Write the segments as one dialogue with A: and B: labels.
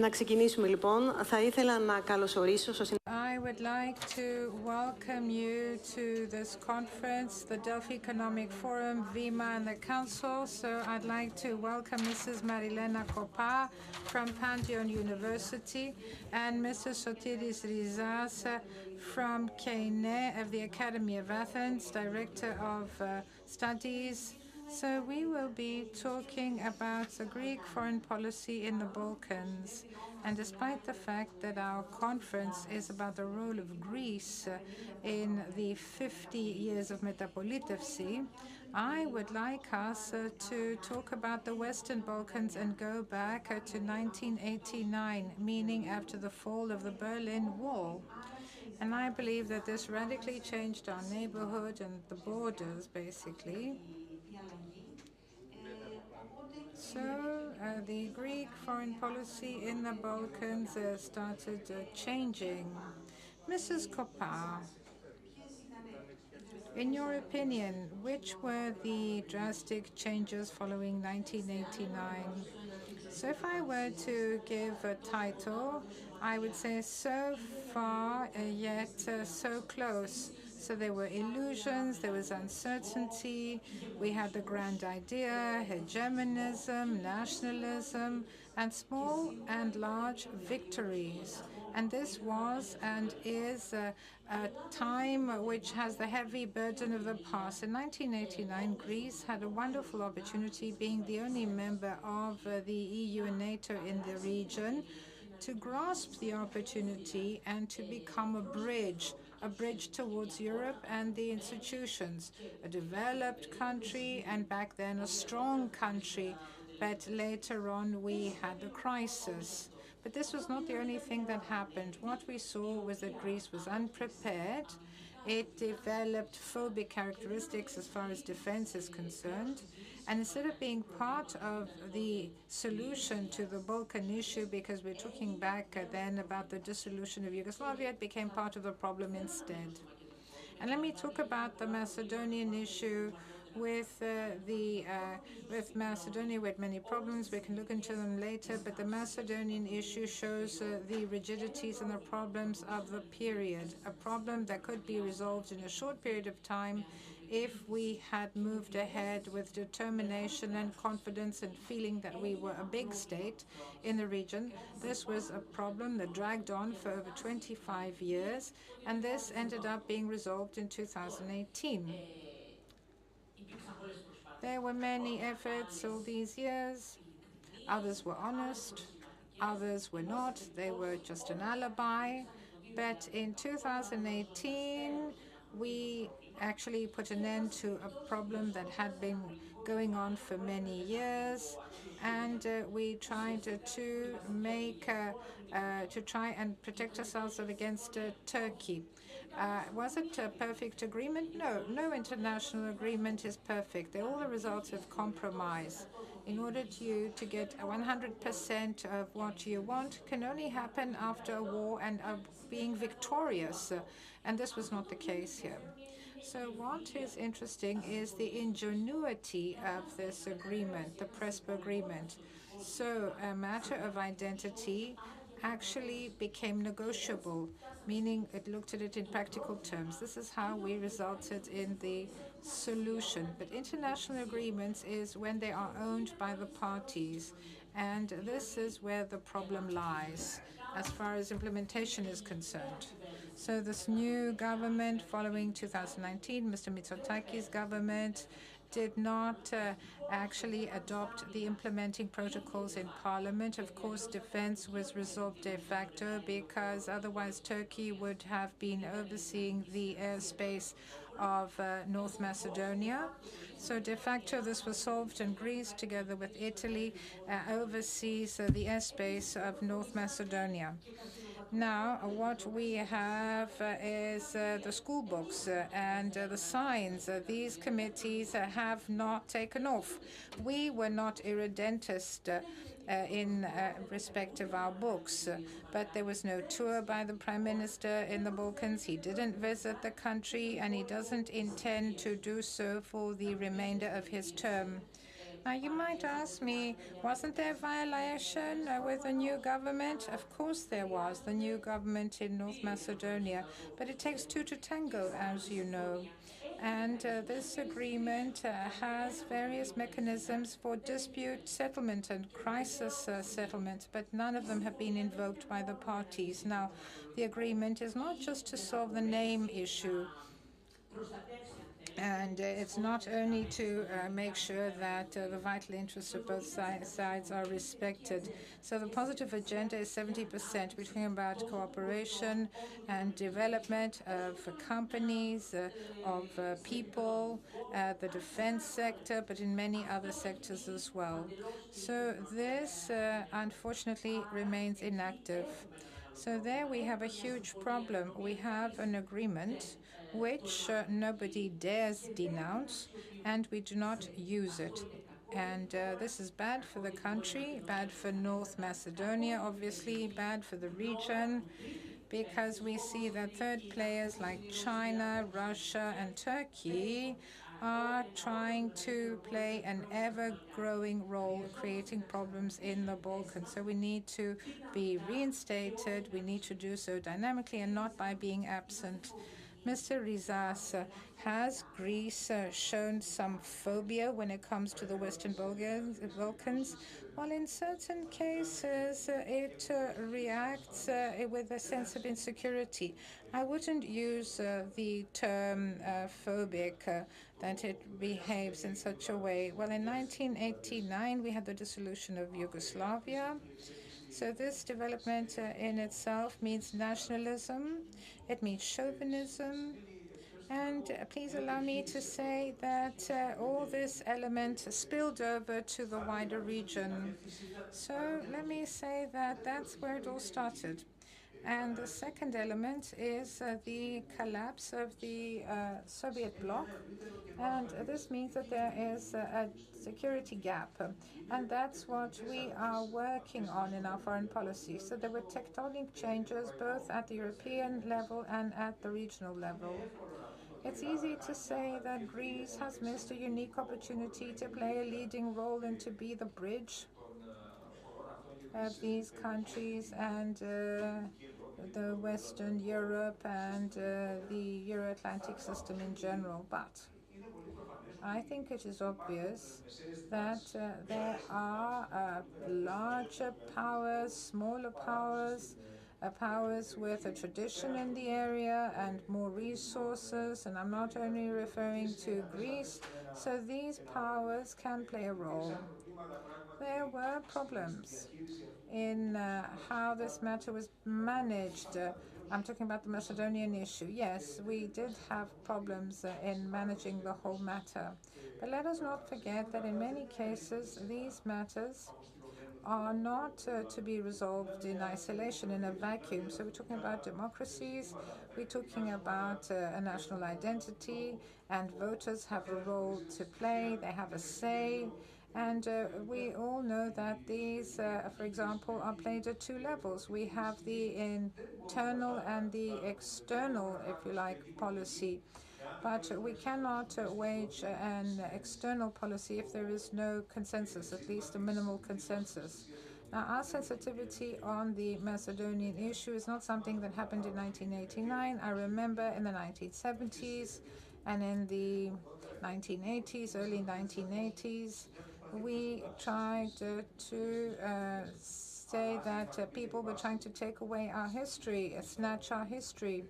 A: Να ξεκινήσουμε λοιπόν. Θα ήθελα να καλωσορίσω
B: I would like to welcome you to this conference, the Delphi Economic Forum, VIMA and the Council. So I'd like to welcome Mrs. Marilena Kopa from Pantheon University and Mr. Sotiris Rizas from KNE of the Academy of Athens, Director of Studies. So we will be talking about the Greek foreign policy in the Balkans. And despite the fact that our conference is about the role of Greece in the 50 years of Metapolitevsi, I would like us to talk about the Western Balkans and go back to 1989, meaning after the fall of the Berlin Wall. And I believe that this radically changed our neighborhood and the borders, basically. So the Greek foreign policy in the Balkans started changing. Mrs. Kopa, in your opinion, which were the drastic changes following 1989? So if I were to give a title, I would say so far, yet so close. So there were illusions, there was uncertainty, we had the grand idea, hegemonism, nationalism, and small and large victories. And this was and is a time which has the heavy burden of the past. In 1989, Greece had a wonderful opportunity, being the only member of the EU and NATO in the region, to grasp the opportunity and to become a bridge towards Europe and the institutions, a developed country and back then a strong country. But later on we had a crisis. But this was not the only thing that happened. What we saw was that Greece was unprepared. It developed phobic characteristics as far as defense is concerned. And instead of being part of the solution to the Balkan issue, because we're talking back then about the dissolution of Yugoslavia, it became part of the problem instead. And let me talk about the Macedonian issue. With Macedonia, we had many problems. We can look into them later, but the Macedonian issue shows the rigidities and the problems of the period, a problem that could be resolved in a short period of time if we had moved ahead with determination and confidence and feeling that we were a big state in the region. This was a problem that dragged on for over 25 years, and this ended up being resolved in 2018. There were many efforts all these years. Others were honest, others were not. They were just an alibi. But in 2018, we actually put an end to a problem that had been going on for many years, and we tried to try and protect ourselves against Turkey. Was it a perfect agreement? No, no international agreement is perfect. They're all the results of compromise. In order to get 100% of what you want can only happen after a war and of being victorious, and this was not the case here. So what is interesting is the ingenuity of this agreement, the Prespa agreement. So a matter of identity actually became negotiable, meaning it looked at it in practical terms. This is how we resulted in the solution. But international agreements is when they are owned by the parties, and this is where the problem lies as far as implementation is concerned. So this new government following 2019, Mr. Mitsotakis' government, did not actually adopt the implementing protocols in parliament. Of course, defense was resolved de facto because otherwise Turkey would have been overseeing the airspace of North Macedonia. So de facto this was solved, and Greece, together with Italy, oversees the airspace of North Macedonia. Now, what we have is the school books and the signs. These committees have not taken off. We were not irredentist in respect of our books, but there was no tour by the Prime Minister in the Balkans. He didn't visit the country, and he doesn't intend to do so for the remainder of his term. Now, you might ask me, wasn't there violation with the new government? Of course there was, the new government in North Macedonia, but it takes two to tango, as you know. And this agreement has various mechanisms for dispute settlement and crisis settlement, but none of them have been invoked by the parties. Now, the agreement is not just to solve the name issue, and it's not only to make sure that the vital interests of both sides are respected. So the positive agenda is 70%. We're talking about cooperation and development of companies, of people, the defense sector, but in many other sectors as well. So this, unfortunately, remains inactive. So there we have a huge problem. We have an agreement which nobody dares denounce, and we do not use it. And this is bad for the country, bad for North Macedonia, obviously, bad for the region, because we see that third players like China, Russia, and Turkey are trying to play an ever-growing role creating problems in the Balkans. So we need to be reinstated. We need to do so dynamically and not by being absent. Mr. Rizas, has Greece shown some phobia when it comes to the Western Balkans? Well, in certain cases, it reacts with a sense of insecurity. I wouldn't use the term phobic, that it behaves in such a way. Well, in 1989, we had the dissolution of Yugoslavia. So this development in itself means nationalism, it means chauvinism, and please allow me to say that all this element spilled over to the wider region. So let me say that that's where it all started. And the second element is the collapse of the Soviet bloc. And this means that there is a security gap. And that's what we are working on in our foreign policy. So there were tectonic changes both at the European level and at the regional level. It's easy to say that Greece has missed a unique opportunity to play a leading role and to be the bridge of these countries and the Western Europe and the Euro-Atlantic system in general. But I think it is obvious that there are larger powers, smaller powers, powers with a tradition in the area and more resources, and I'm not only referring to Greece, so these powers can play a role. There were problems in how this matter was managed. I'm talking about the Macedonian issue. Yes, we did have problems in managing the whole matter. But let us not forget that in many cases, these matters are not to be resolved in isolation, in a vacuum. So we're talking about democracies, we're talking about a national identity, and voters have a role to play, they have a say. And we all know that these, for example, are played at two levels. We have the internal and the external, if you like, policy. But we cannot wage an external policy if there is no consensus, at least a minimal consensus. Now, our sensitivity on the Macedonian issue is not something that happened in 1989. I remember in the 1970s and in the 1980s, early 1980s, we tried to say that people were trying to take away our history, snatch our history,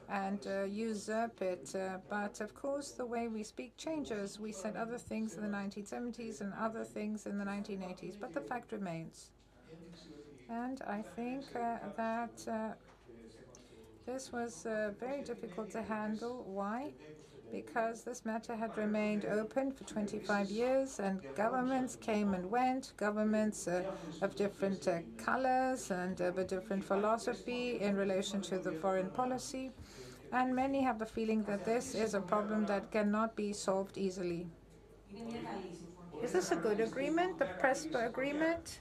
B: and usurp it. But of course, the way we speak changes. We said other things in the 1970s and other things in the 1980s, but the fact remains. And I think that this was very difficult to handle. Why? Because this matter had remained open for 25 years and governments came and went, governments of different colors and of a different philosophy in relation to the foreign policy. And many have the feeling that this is a problem that cannot be solved easily. Is this a good agreement, the Prespa agreement?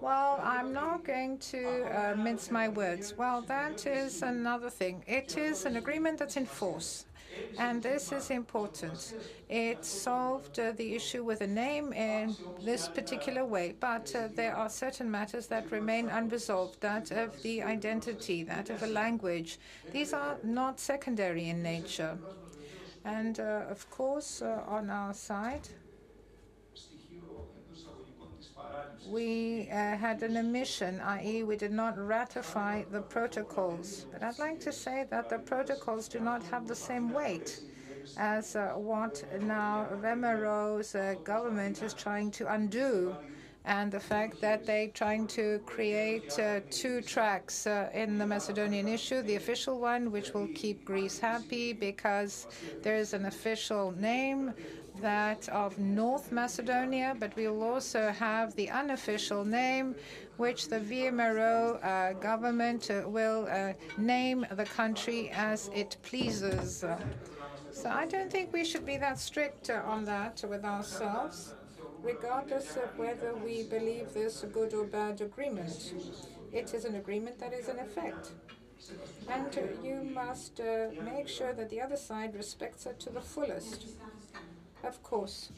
B: Well, I'm not going to mince my words. Well, that is another thing. It is an agreement that's in force. And this is important. It solved the issue with a name in this particular way, but there are certain matters that remain unresolved, that of the identity, that of the language. These are not secondary in nature. And of course, on our side, we had an omission, i.e. we did not ratify the protocols. But I'd like to say that the protocols do not have the same weight as what now Remero's government is trying to undo, and the fact that they're trying to create two tracks in the Macedonian issue, the official one, which will keep Greece happy because there is an official name, that of North Macedonia, but we will also have the unofficial name, which the VMRO government will name the country as it pleases. So I don't think we should be that strict on that with ourselves, regardless of whether we believe this a good or bad agreement. It is an agreement that is in effect. And you must make sure that the other side respects it to the fullest. Of course.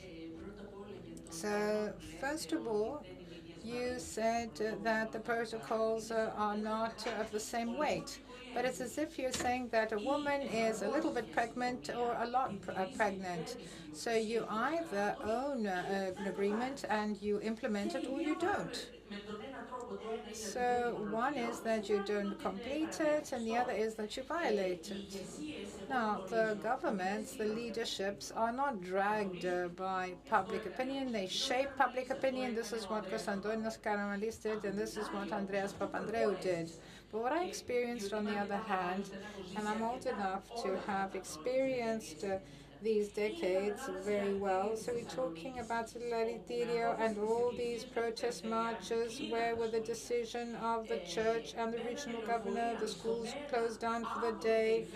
B: So, first of all, you said that the protocols are not of the same weight. But it's as if you're saying that a woman is a little bit pregnant or a lot pregnant. So you either own an agreement and you implement it or you don't. So one is that you don't complete it and the other is that you violate it. Now, the governments, the leaderships are not dragged by public opinion. They shape public opinion. This is what Konstantinos Karamanlis did, and this is what Andreas Papandreou did. But what I experienced on the other hand, and I'm old enough to have experienced these decades very well. So we're talking about Solidariterio and all these protest marches where with the decision of the church and the regional governor, the schools closed down for the day.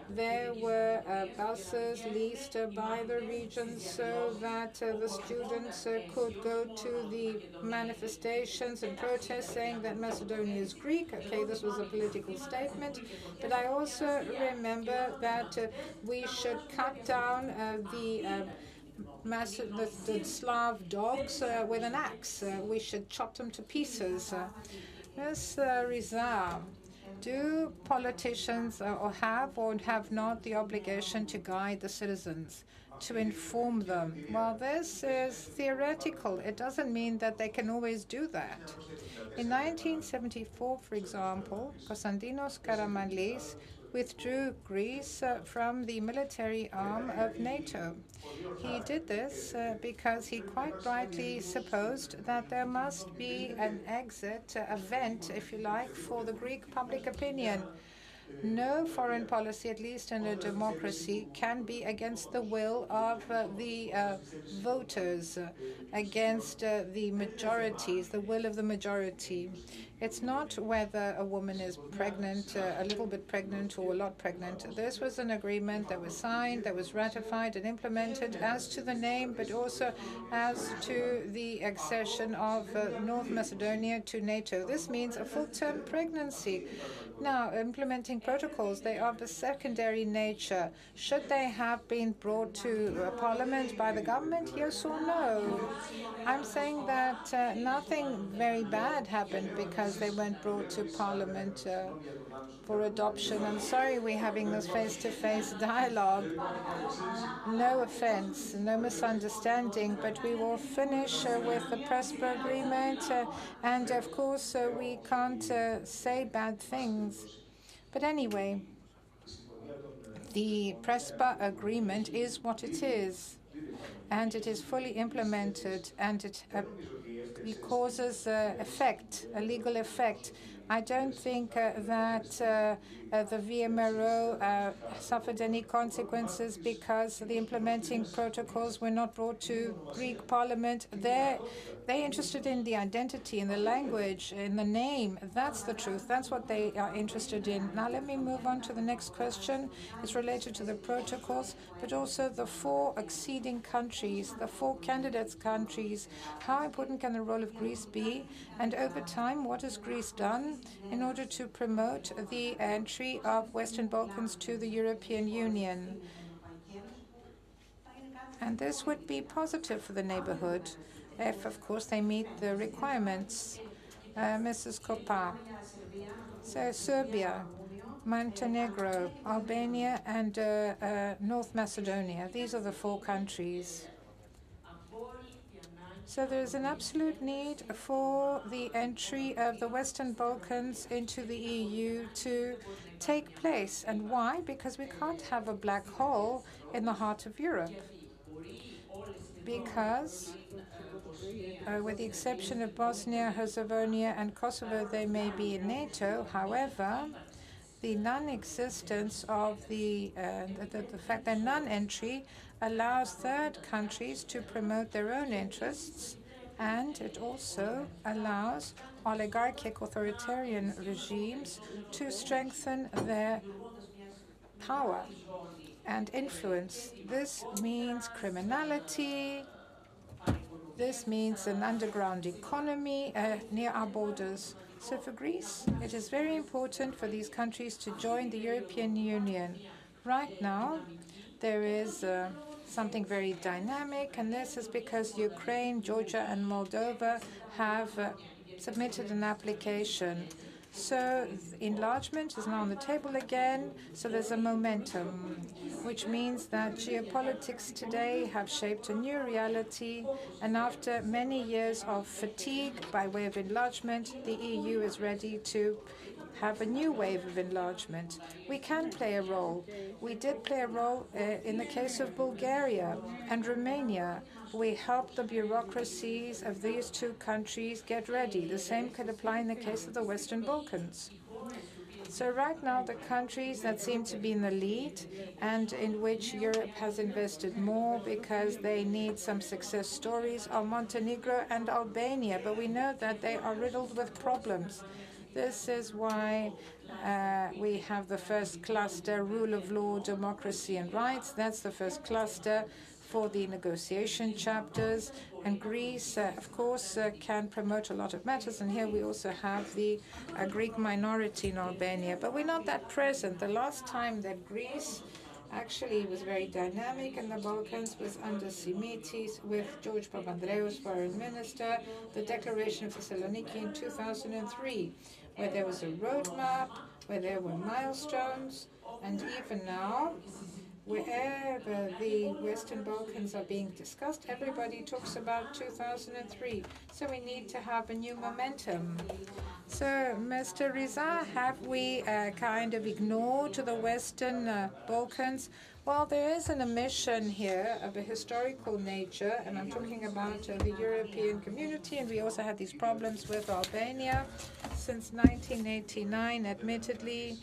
B: There were buses leased by the region so that the students could go to the manifestations and protests saying that Macedonia is Greek. Okay, this was a political statement. But I also remember that we should cut down the Slav dogs with an axe. We should chop them to pieces. Ms. Riza, do politicians have not the obligation to guide the citizens, to inform them? Well, this is theoretical. It doesn't mean that they can always do that. In 1974, for example, Konstantinos Karamanlis withdrew Greece from the military arm of NATO. He did this because he quite rightly supposed that there must be an exit event, if you like, for the Greek public opinion. No foreign policy, at least in a democracy, can be against the will of the voters, against the majorities, the will of the majority. It's not whether a woman is pregnant, a little bit pregnant or a lot pregnant. This was an agreement that was signed, that was ratified and implemented as to the name, but also as to the accession of North Macedonia to NATO. This means a full-term pregnancy. Now, implementing protocols, they are of a secondary nature. Should they have been brought to Parliament by the government, yes or no? I'm saying that nothing very bad happened because they weren't brought to Parliament for adoption. I'm sorry we're having this face-to-face dialogue. No offense, no misunderstanding, but we will finish with the Prespa agreement. And of course, we can't say bad things. But anyway, the Prespa agreement is what it is. And it is fully implemented, and it causes effect, a legal effect. I don't think that the VMRO suffered any consequences because the implementing protocols were not brought to Greek Parliament. They're interested in the identity, in the language, in the name. That's the truth. That's what they are interested in. Now let me move on to the next question. It's related to the protocols, but also the four acceding countries, the four candidates countries. How important can the role of Greece be? And over time, what has Greece done in order to promote the entry of Western Balkans to the European Union? And this would be positive for the neighborhood if, of course, they meet the requirements. Mrs. Kopa. So Serbia, Montenegro, Albania, and North Macedonia. These are the four countries. So there's an absolute need for the entry of the Western Balkans into the EU to take place. And why? Because we can't have a black hole in the heart of Europe. Because, with the exception of Bosnia, Herzegovina, and Kosovo, they may be in NATO. However, the non-existence of the fact that non-entry allows third countries to promote their own interests, and it also allows oligarchic authoritarian regimes to strengthen their power and influence. This means criminality. This means an underground economy near our borders. So for Greece, it is very important for these countries to join the European Union. Right now, there is something very dynamic, and this is because Ukraine, Georgia, and Moldova have submitted an application. So enlargement is now on the table again, so there's a momentum, which means that geopolitics today have shaped a new reality, and after many years of fatigue by way of enlargement, the EU is ready to have a new wave of enlargement. We can play a role. We did play a role in the case of Bulgaria and Romania. We helped the bureaucracies of these two countries get ready. The same could apply in the case of the Western Balkans. So right now, the countries that seem to be in the lead and in which Europe has invested more because they need some success stories are Montenegro and Albania, but we know that they are riddled with problems. This is why we have the first cluster, rule of law, democracy and rights. That's the first cluster for the negotiation chapters. And Greece, of course, can promote a lot of matters. And here we also have the Greek minority in Albania. But we're not that present. The last time that Greece actually was very dynamic in the Balkans was under Simitis with George Papandreou as foreign minister, the Declaration of Thessaloniki in 2003, where there was a roadmap, where there were milestones, and even now, wherever the Western Balkans are being discussed, everybody talks about 2003. So we need to have a new momentum. So, Mr. Riza, have we kind of ignored the Western Balkans? Well, there is an omission here of a historical nature, and I'm talking about the European community, and we also had these problems with Albania. Since 1989, admittedly,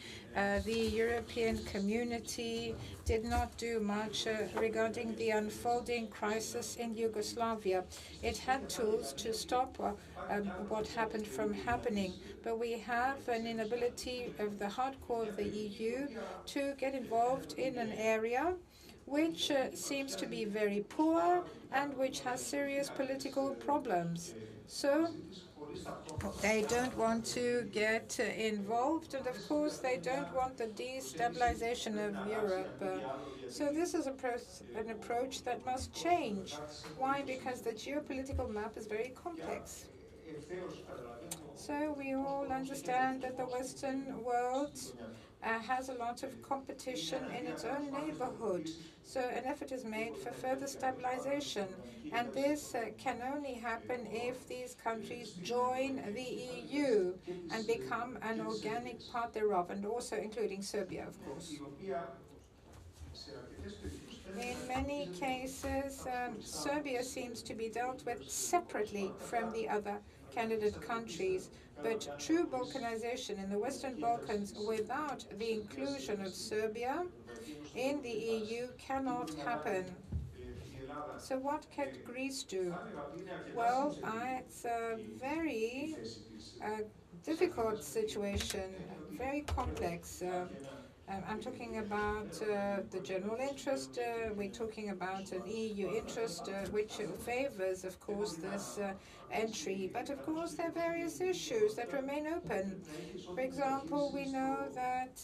B: the European community did not do much regarding the unfolding crisis in Yugoslavia. It had tools to stop what happened from happening, but we have an inability of the hardcore of the EU to get involved in an area which seems to be very poor and which has serious political problems. So they don't want to get involved, and of course they don't want the destabilization of Europe. So this is an approach that must change. Why? Because the geopolitical map is very complex. So we all understand that the Western world has a lot of competition in its own neighborhood. So an effort is made for further stabilization. And this can only happen if these countries join the EU and become an organic part thereof, and also including Serbia, of course. In many cases, Serbia seems to be dealt with separately from the other candidate countries. But true Balkanization in the Western Balkans without the inclusion of Serbia in the EU cannot happen. So what can Greece do? Well, it's a very difficult situation, very complex. I'm talking about the general interest. We're talking about an EU interest which favors, of course, this entry. But of course, there are various issues that remain open. For example, we know that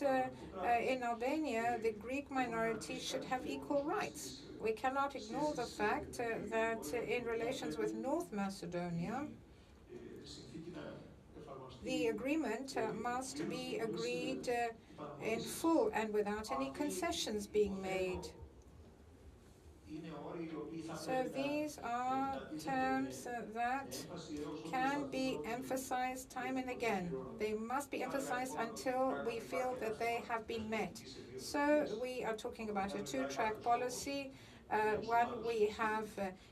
B: in Albania, the Greek minority should have equal rights. We cannot ignore the fact that in relations with North Macedonia, the agreement must be agreed in full and without any concessions being made. So these are terms that can be emphasized time and again. They must be emphasized until we feel that they have been met. So we are talking about a two-track policy. One, we have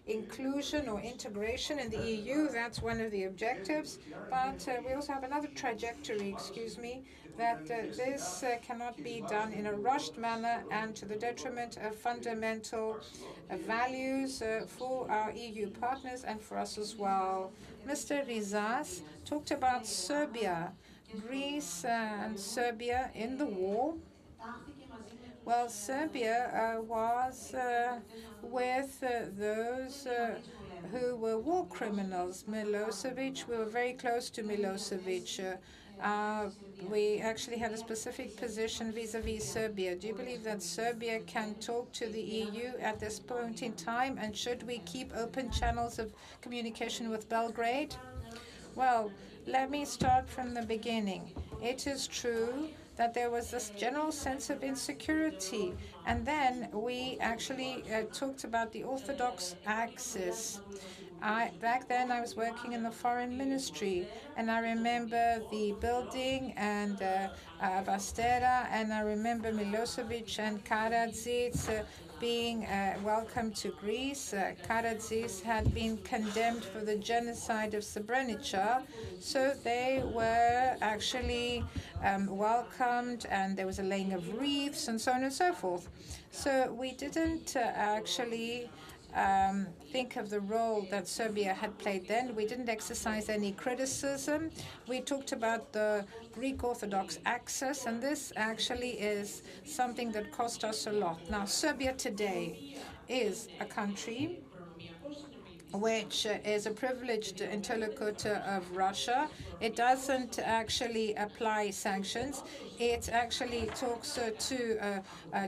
B: inclusion or integration in the EU. That's one of the objectives. But we also have another trajectory, that this cannot be done in a rushed manner and to the detriment of fundamental values for our EU partners and for us as well. Mr. Rizas talked about Serbia, Greece and Serbia in the war. Well, Serbia was with those who were war criminals. Milosevic, we were very close to Milosevic. We actually had a specific position vis-à-vis Serbia. Do you believe that Serbia can talk to the EU at this point in time? And should we keep open channels of communication with Belgrade? Well, let me start from the beginning. It is true that there was this general sense of insecurity. And then we actually talked about the Orthodox axis. Back then, I was working in the foreign ministry, and I remember the building and Vastera, and I remember Milosevic and Karadzic being welcomed to Greece. Karadzic had been condemned for the genocide of Srebrenica, so they were actually welcomed, and there was a laying of wreaths and so on and so forth. So we didn't actually think of the role that Serbia had played then. We didn't exercise any criticism. We talked about the Greek Orthodox axis, and this actually is something that cost us a lot. Now, Serbia today is a country which is a privileged interlocutor of Russia. It doesn't actually apply sanctions. It actually talks to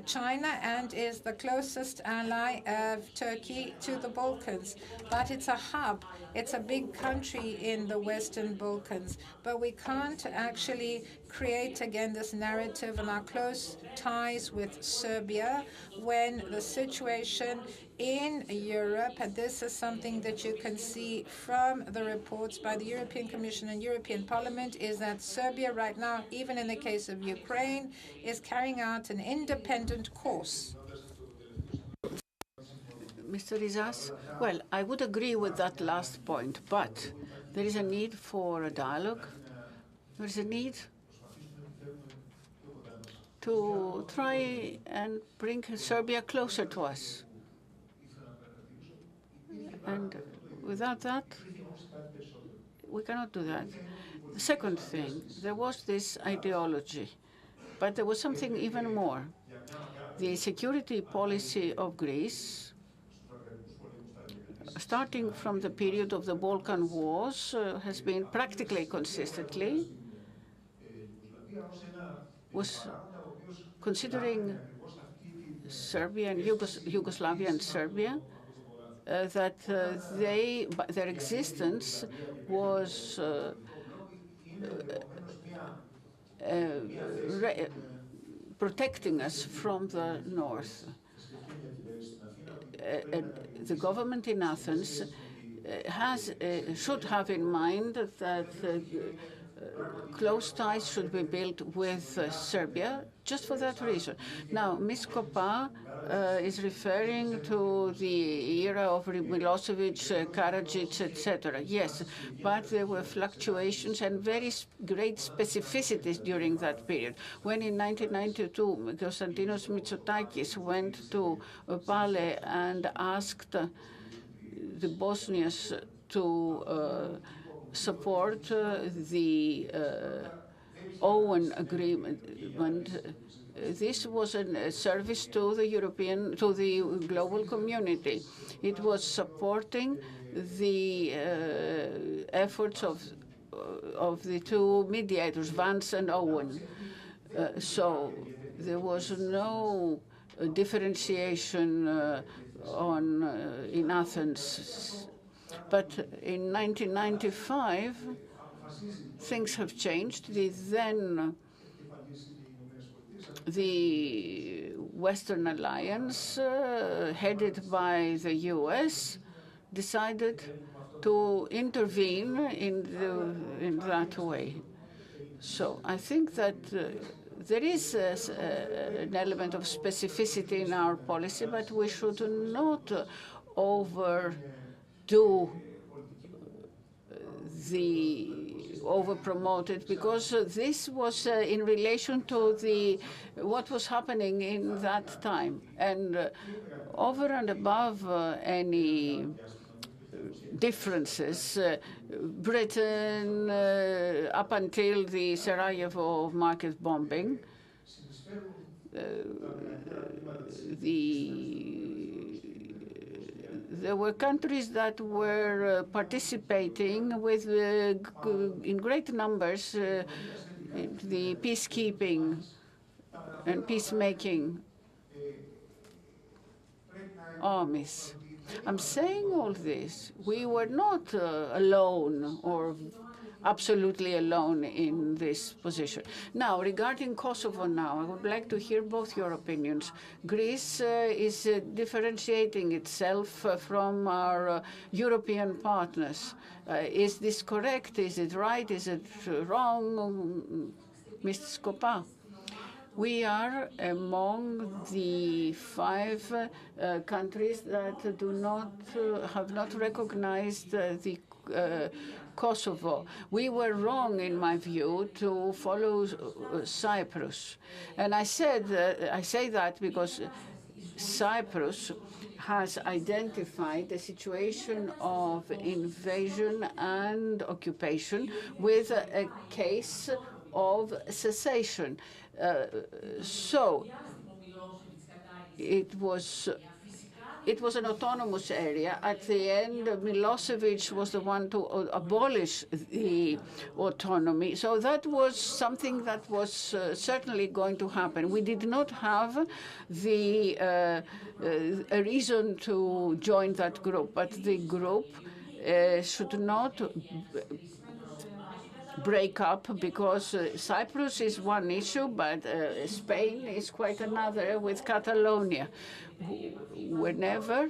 B: China and is the closest ally of Turkey to the Balkans. But it's a hub. It's a big country in the Western Balkans. But we can't actually create again this narrative and our close ties with Serbia when the situation in Europe, and this is something that you can see from the reports by the European Commission and European Parliament, is that Serbia right now, even in the case of Ukraine, is carrying out an independent course.
C: Mr. Rizas, well, I would agree with that last point, but there is a need for a dialogue. There is a need to try and bring Serbia closer to us. And without that, we cannot do that. The second thing, there was this ideology, but there was something even more. The security policy of Greece, starting from the period of the Balkan Wars, has been practically consistently was considering Serbia and Yugoslavia and Serbia, that their existence was protecting us from the north. The government in Athens should have in mind that close ties should be built with Serbia, just for that reason. Now, Ms. Kopa is referring to the era of Milosevic, Karadzic, etc. Yes, but there were fluctuations and very great specificities during that period. When in 1992, Konstantinos Mitsotakis went to Pale and asked the Bosnians to support the Owen agreement. This was a service to the global community. It was supporting the efforts of the two mediators, Vance and Owen. So there was no differentiation in Athens. But in 1995, things have changed. The Western Alliance, headed by the US, decided to intervene in that way. So I think that there is an element of specificity in our policy, but we should not over-promote it, because this was in relation to what was happening in that time. And over and above any differences, Britain, up until the Sarajevo market bombing, there were countries that were participating in great numbers in the peacekeeping and peacemaking armies. I'm saying all this. We were not alone or absolutely alone in this position. Now, regarding Kosovo I would like to hear both your opinions. Greece is differentiating itself from our European partners. Is this correct? Is it right? Is it wrong? Mr. Skopa? We are among the 5 countries that have not recognized the Kosovo. We were wrong, in my view, to follow Cyprus. And I say that because Cyprus has identified a situation of invasion and occupation with a case of secession. So it was an autonomous area. At the end, Milosevic was the one to abolish the autonomy. So that was something that was certainly going to happen. We did not have a reason to join that group, but the group should not break up, because Cyprus is one issue, but Spain is quite another with Catalonia. Whenever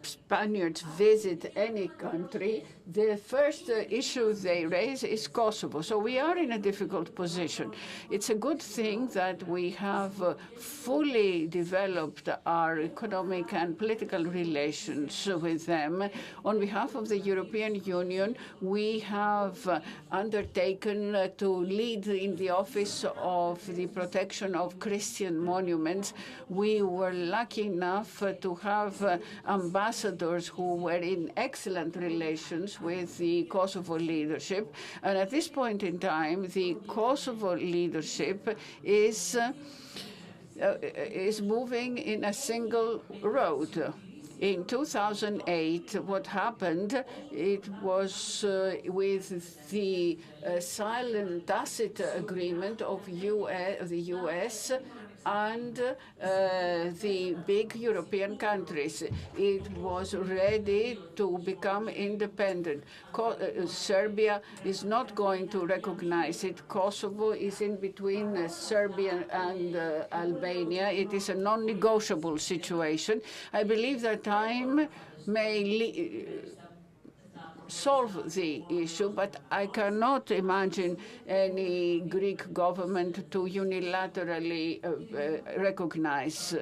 C: Spaniards visit any country, the first issue they raise is Kosovo. So we are in a difficult position. It's a good thing that we have fully developed our economic and political relations with them. On behalf of the European Union, we have undertaken to lead in the office of the protection of Christian monuments. We were lucky enough to have ambassadors who were in excellent relations with the Kosovo leadership. And at this point in time, the Kosovo leadership is moving in a single road. In 2008, what happened, it was with the silent tacit agreement of the US and the big European countries. It was ready to become independent. Serbia is not going to recognize it. Kosovo is in between Serbia and Albania. It is a non-negotiable situation. I believe that time solve the issue, but I cannot imagine any Greek government to unilaterally recognize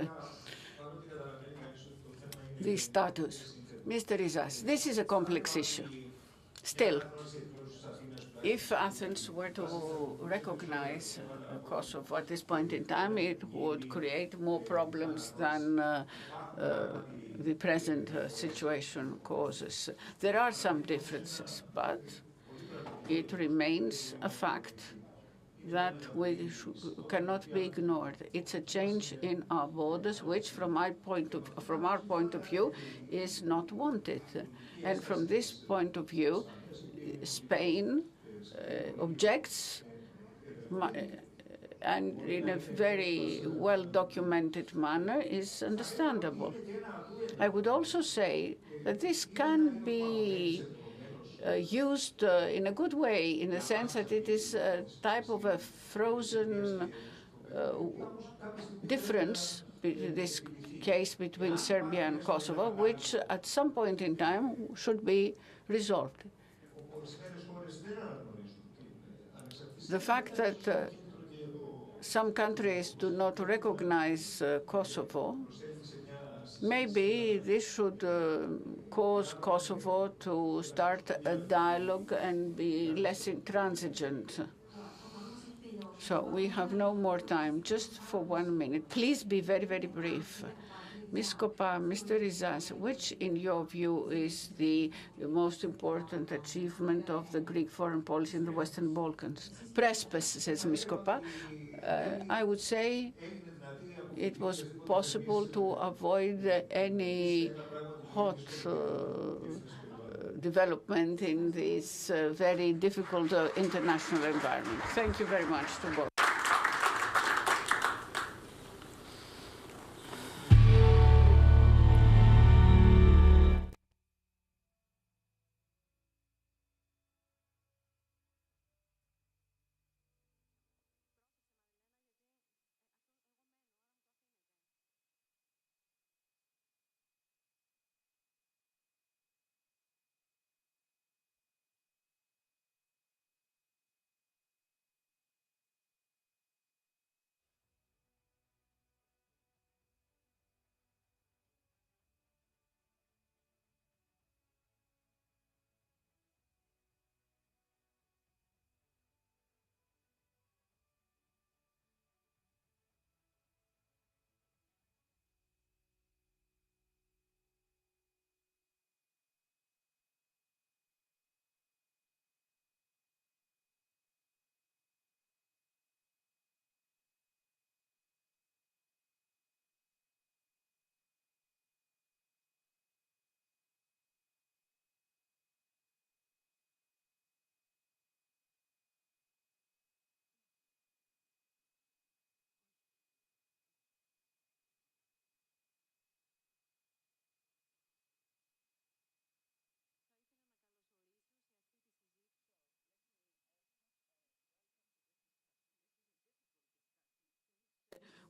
C: the status. Mr. Rizas, this is a complex issue. Still, if Athens were to recognize Kosovo at this point in time, it would create more problems than the present situation causes. There are some differences, but it remains a fact that cannot be ignored. It's a change in our borders, which from our point of view is not wanted. And from this point of view, Spain objects, and in a very well-documented manner is understandable. I would also say that this can be used in a good way, in the sense that it is a type of a frozen difference, this case between Serbia and Kosovo, which at some point in time should be resolved. The fact that some countries do not recognize Kosovo, maybe this should cause Kosovo to start a dialogue and be less intransigent. So we have no more time, just for 1 minute. Please be very, very brief. Ms. Kopa, Mr. Rizas, which in your view is the most important achievement of the Greek foreign policy in the Western Balkans? Prespes, says Ms. Kopa. I would say it was possible to avoid any hot development in this very difficult international environment. Thank you very much to both.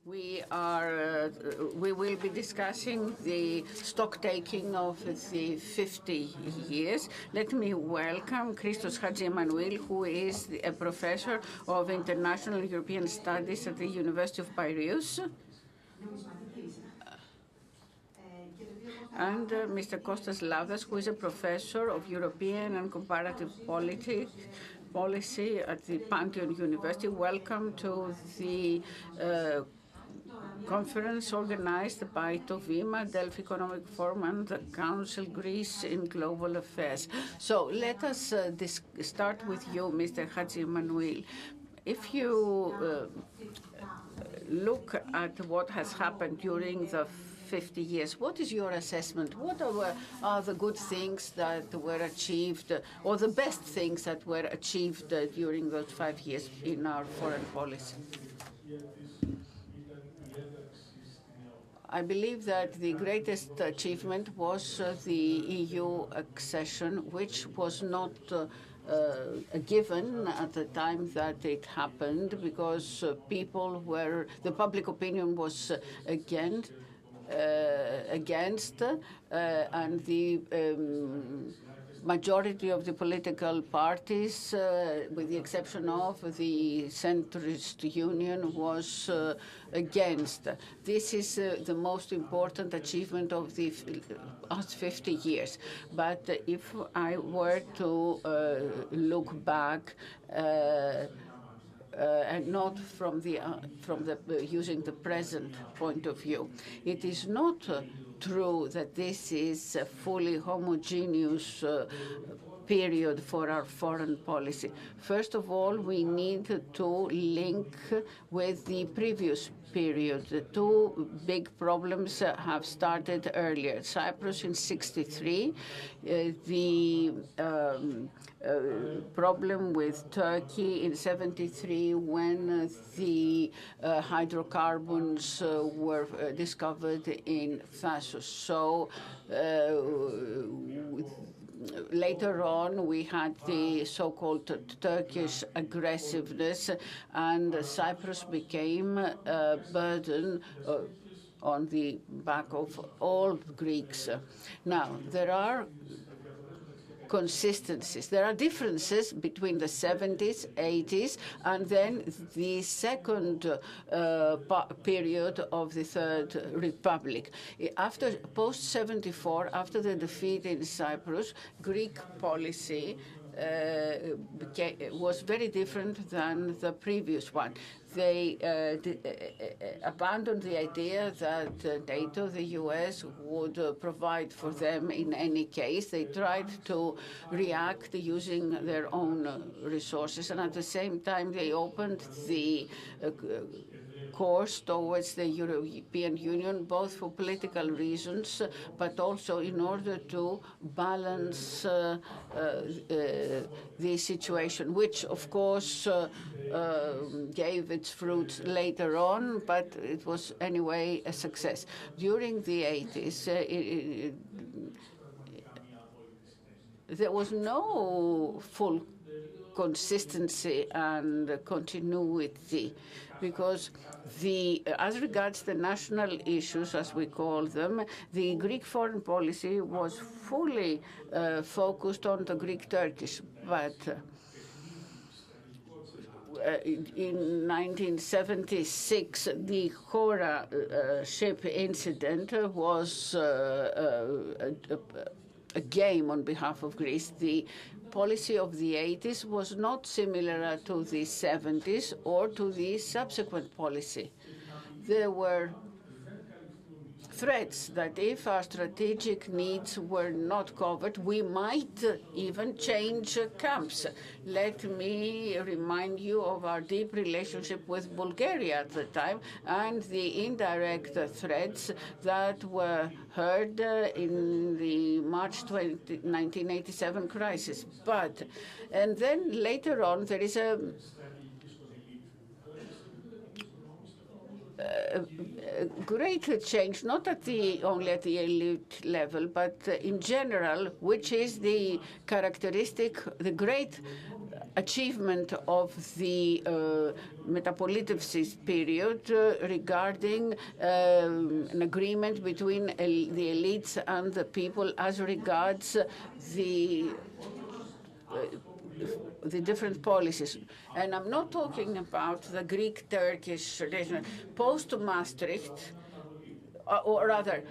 C: We will be discussing the stock-taking of the 50 years. Let me welcome Christos Hadjiemmanuil, who is a professor of international European studies at the University of Piraeus, and Mr. Kostas Lavdas, who is a professor of European and comparative policy at the Pantheon University. Welcome to the conference organized by TO VIMA, Delphi Economic Forum, and the Council Greece in Global Affairs. So let us start with you, Mr. Hadjiemmanuil. If you look at what has happened during the 50 years, what is your assessment? What are the good things that were achieved, or the best things that were achieved during those 5 years in our foreign policy? I believe that the greatest achievement was the EU accession, which was not a given at the time that it happened, because the public opinion was against, and the majority of the political parties, with the exception of the centrist union, was against. This is the most important achievement of the last 50 years. But if I were to look back, and not from the using the present point of view, it is not true that this is a fully homogeneous period for our foreign policy. First of all, we need to link with the previous period. The two big problems have started earlier. Cyprus in '63, the problem with Turkey in '73 when the hydrocarbons were discovered in Thassos. So later on, we had the so-called Turkish aggressiveness, and Cyprus became a burden on the back of all Greeks. Now, there are consistencies. There are differences between the 70s, 80s, and then the second period of the Third Republic. After post-74, after the defeat in Cyprus, Greek policy was very different than the previous one. They abandoned the idea that NATO, the US, would provide for them in any case. They tried to react using their own resources, and at the same time they opened the course towards the European Union, both for political reasons, but also in order to balance the situation, which of course gave its fruits later on, but it was anyway a success. During the 80s, there was no full consistency and continuity, because as regards the national issues, as we call them, the Greek foreign policy was fully focused on the Greek-Turkish. But in 1976, the Hora ship incident was a game on behalf of Greece. The policy of the 80s was not similar to the 70s or to the subsequent policy. There were threats that if our strategic needs were not covered, we might even change camps. Let me remind you of our deep relationship with Bulgaria at the time and the indirect threats that were heard in the March 1987 crisis. And then later on, there is a great change, not only at the elite level, but in general, which is the characteristic, the great achievement of the Metapolitevsis period regarding an agreement between the elites and the people as regards the different policies. And I'm not talking about the Greek-Turkish relation. Post-Maastricht, or rather,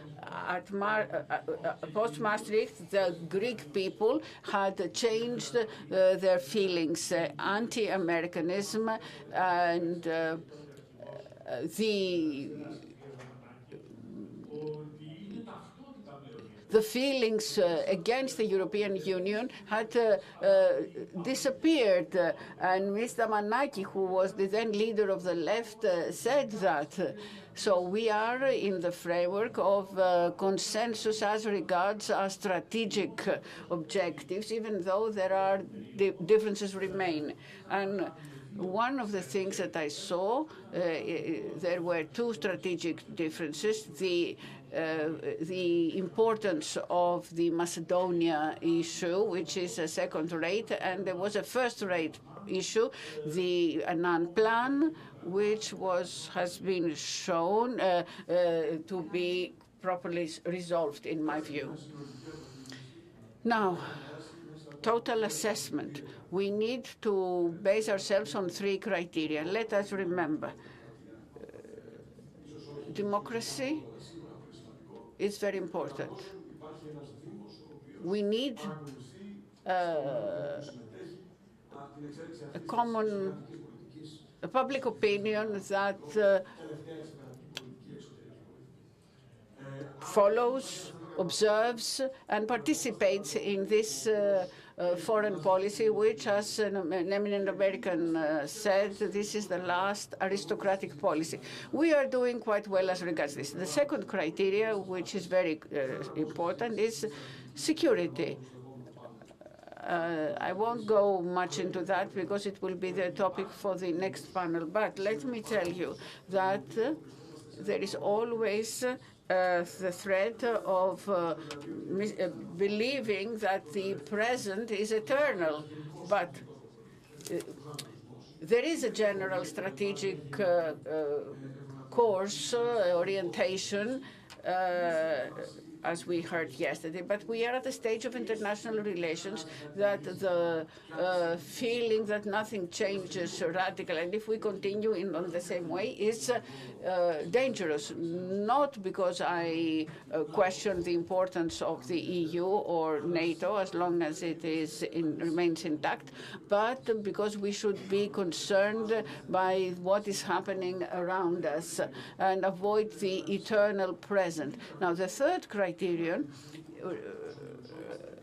C: post-Maastricht, the Greek people had changed their feelings, anti-Americanism, and the feelings against the European Union had disappeared. And Mr. Manaki, who was the then leader of the left, said that. So we are in the framework of consensus as regards our strategic objectives, even though there are differences remain. And one of the things that I saw, there were two strategic differences. The importance of the Macedonia issue, which is a second rate, and there was a first rate issue, the Annan Plan, which has been shown to be properly resolved, in my view. Now, total assessment. We need to base ourselves on 3 criteria. Let us remember, democracy is very important. We need a common public opinion that follows, observes, and participates in this foreign policy, which, as an eminent American said, this is the last aristocratic policy. We are doing quite well as regards this. The second criteria, which is very important, is security. I won't go much into that because it will be the topic for the next panel. But let me tell you that there is always the threat of believing that the present is eternal. But there is a general strategic course, orientation, as we heard yesterday, but we are at a stage of international relations that the feeling that nothing changes radically, and if we continue on the same way, is dangerous. Not because I question the importance of the EU or NATO as long as it remains intact, but because we should be concerned by what is happening around us and avoid the eternal present. Now, the third criterion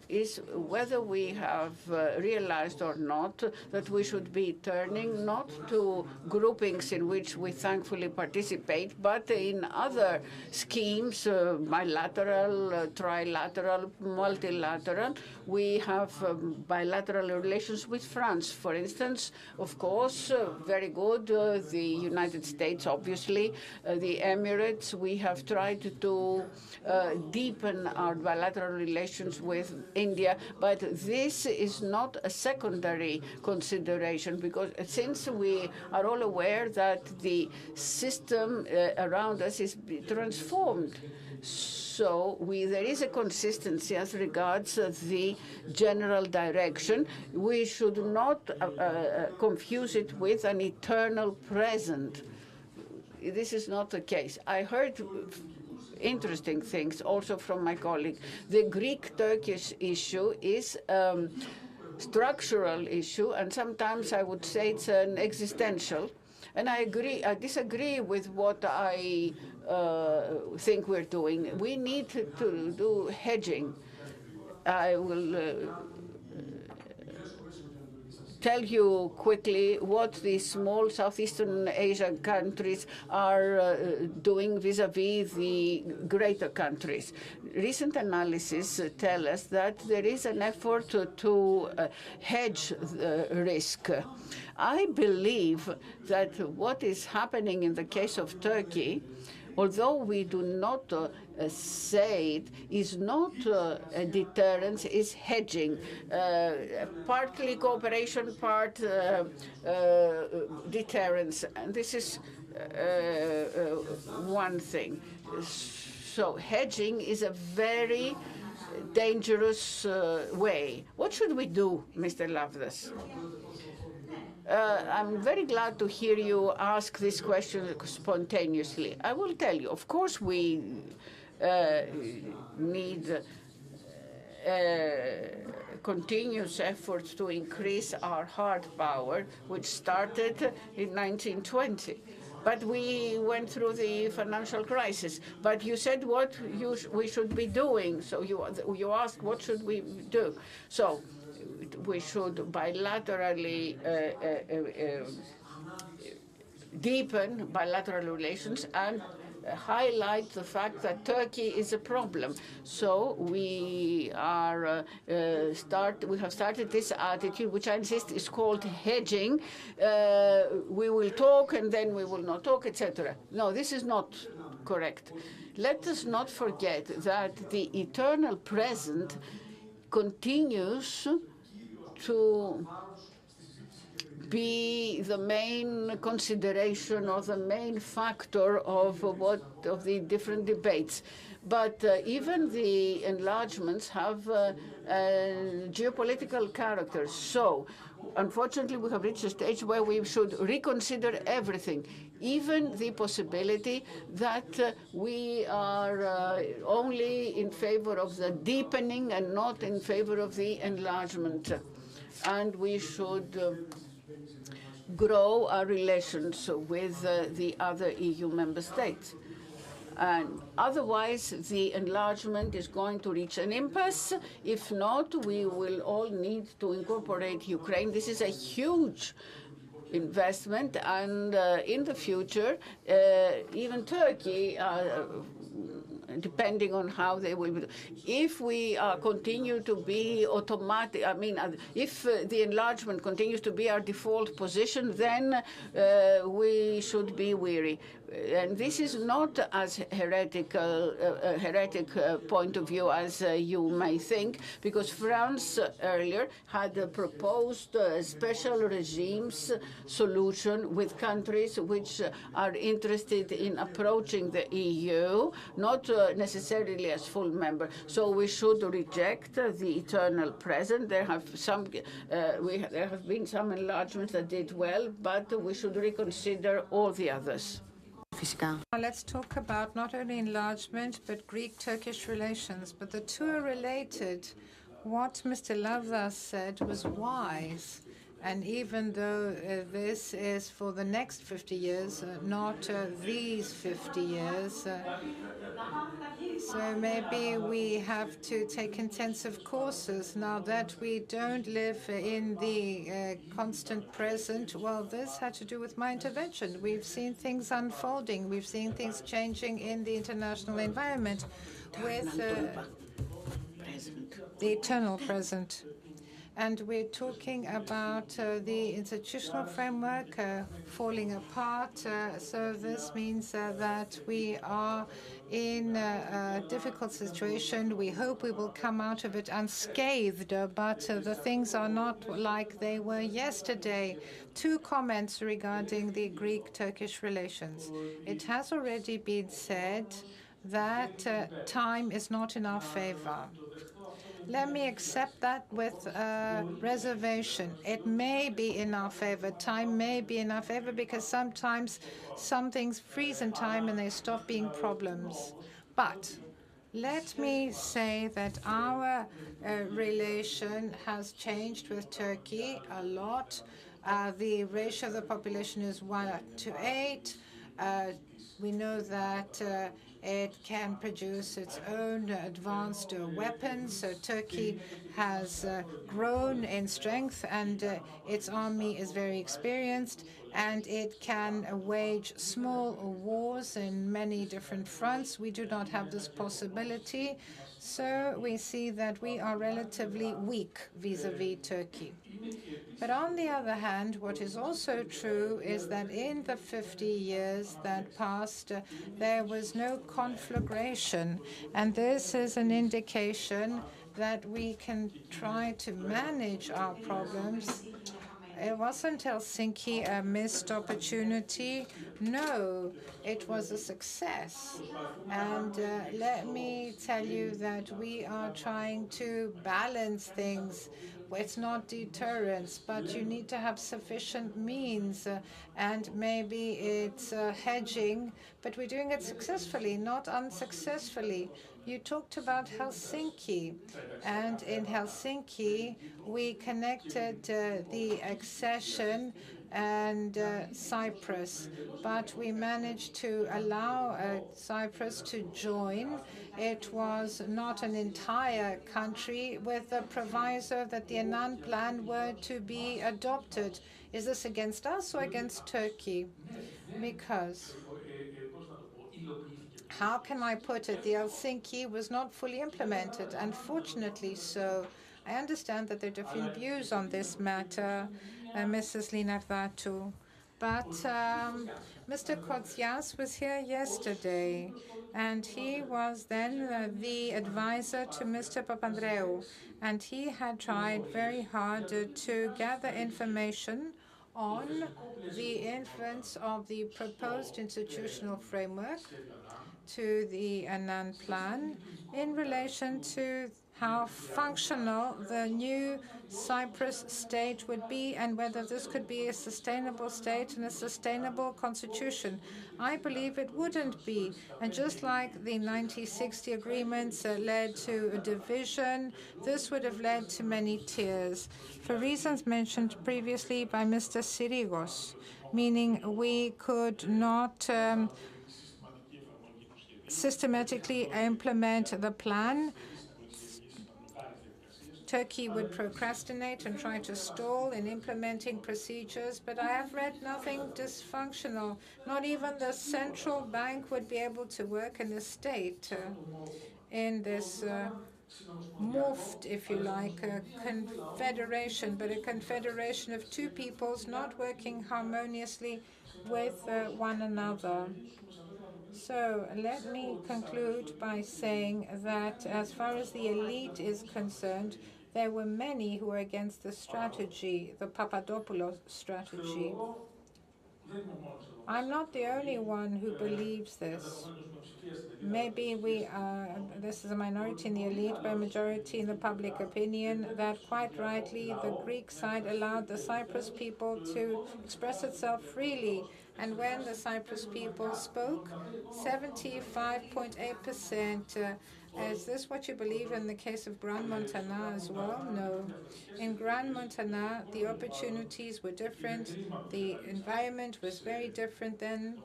C: is whether we have realized or not that we should be turning not to groupings in which we thankfully participate, but in other schemes, bilateral, trilateral, multilateral. We have bilateral relations with France, for instance, of course, very good. The United States, obviously, the Emirates. We have tried to deepen our bilateral relations with India, but this is not a secondary consideration because since we are all aware that the system around us is transformed. So there is a consistency as regards the general direction. We should not confuse it with an eternal present. This is not the case. I heard interesting things also from my colleague. The Greek-Turkish issue is structural issue, and sometimes I would say it's an existential. And I disagree with what I think we're doing. We need to do hedging. I will tell you quickly what the small Southeastern Asian countries are doing vis-à-vis the greater countries. Recent analysis tell us that there is an effort to hedge the risk. I believe that what is happening in the case of Turkey, although we do not say it, is not a deterrence, is hedging. Partly cooperation, part deterrence. And this is one thing. So hedging is a very dangerous way. What should we do, Mr. Lavdas? I'm very glad to hear you ask this question spontaneously. I will tell you, of course, we need continuous efforts to increase our hard power, which started in 1920. But we went through the financial crisis. But you said what we should be doing. So you asked what should we do. So we should bilaterally deepen bilateral relations and highlight the fact that Turkey is a problem. So we are we have started this attitude, which I insist is called hedging. We will talk and then we will not talk, etc. No, this is not correct. Let us not forget that the eternal present continues to be the main consideration or the main factor of the different debates. But even the enlargements have geopolitical character. So, unfortunately, we have reached a stage where we should reconsider everything, even the possibility that we are only in favor of the deepening and not in favor of the enlargement. And we should grow our relations with the other EU member states. And otherwise, the enlargement is going to reach an impasse. If not, we will all need to incorporate Ukraine. This is a huge investment, and in the future, even Turkey, depending on how they will be. If we continue to be automatic, if the enlargement continues to be our default position, then we should be weary. And this is not as heretic point of view as you may think, because France earlier had proposed a special regimes solution with countries which are interested in approaching the EU, not necessarily as full member. So we should reject the eternal present. There have been some enlargements that did well, but we should reconsider all the others.
B: Let's talk about not only enlargement, but Greek-Turkish relations. But the two are related. What Mr. Lavdas said was wise. And even though this is for the next 50 years, not these 50 years, so maybe we have to take intensive courses now that we don't live in the constant present. Well, this had to do with my intervention. We've seen things unfolding. We've seen things changing in the international environment with the eternal present. And we're talking about the institutional framework falling apart. So this means that we are in a difficult situation. We hope we will come out of it unscathed, but the things are not like they were yesterday. Two comments regarding the Greek-Turkish relations. It has already been said that time is not in our favor. Let me accept that with reservation. It may be in our favor. Time may be in our favor because sometimes some things freeze in time and they stop being problems. But let me say that our relation has changed with Turkey a lot. The ratio of the population is 1:8. We know that it can produce its own advanced weapons. So Turkey has grown in strength, and its army is very experienced, and it can wage small wars in many different fronts. We do not have this possibility. So we see that we are relatively weak vis-à-vis Turkey. But on the other hand, what is also true is that in the 50 years that passed, there was no conflagration. And this is an indication that we can try to manage our problems. It wasn't Helsinki a missed opportunity. No, it was a success. And let me tell you that we are trying to balance things. It's not deterrence, but you need to have sufficient means, and maybe it's hedging, but we're doing it successfully, not unsuccessfully. You talked about Helsinki, and in Helsinki, we connected the accession and Cyprus, but we managed to allow Cyprus to join. It was not an entire country, with the proviso that the Annan plan were to be adopted. Is this against us or against Turkey? Because, how can I put it, the Helsinki was not fully implemented, unfortunately so. I understand that there are different views on this matter, Mrs. Linardatou. But Mr. Kotsias was here yesterday, and he was then the advisor to Mr. Papandreou, and he had tried very hard to gather information on the influence of the proposed institutional framework to the Annan Plan in relation to how functional the new Cyprus state would be and whether this could be a sustainable state and a sustainable constitution. I believe it wouldn't be. And just like the 1960 agreements led to a division, this would have led to many tears. For reasons mentioned previously by Mr. Sirigos, meaning we could not systematically implement the plan. Turkey would procrastinate and try to stall in implementing procedures, but I have read nothing dysfunctional. Not even the central bank would be able to work in the state in this morphed, if you like, a confederation, but a confederation of two peoples not working harmoniously with one another. So let me conclude by saying that as far as the elite is concerned, there were many who were against the strategy, the Papadopoulos strategy. I'm not the only one who believes this. Maybe this is a minority in the elite, but a majority in the public opinion, that quite rightly the Greek side allowed the Cyprus people to express itself freely. And when the Cyprus people spoke, 75.8%. Is this what you believe in the case of Grand Montana as well? No. In Grand Montana, the opportunities were different. The environment was very different then.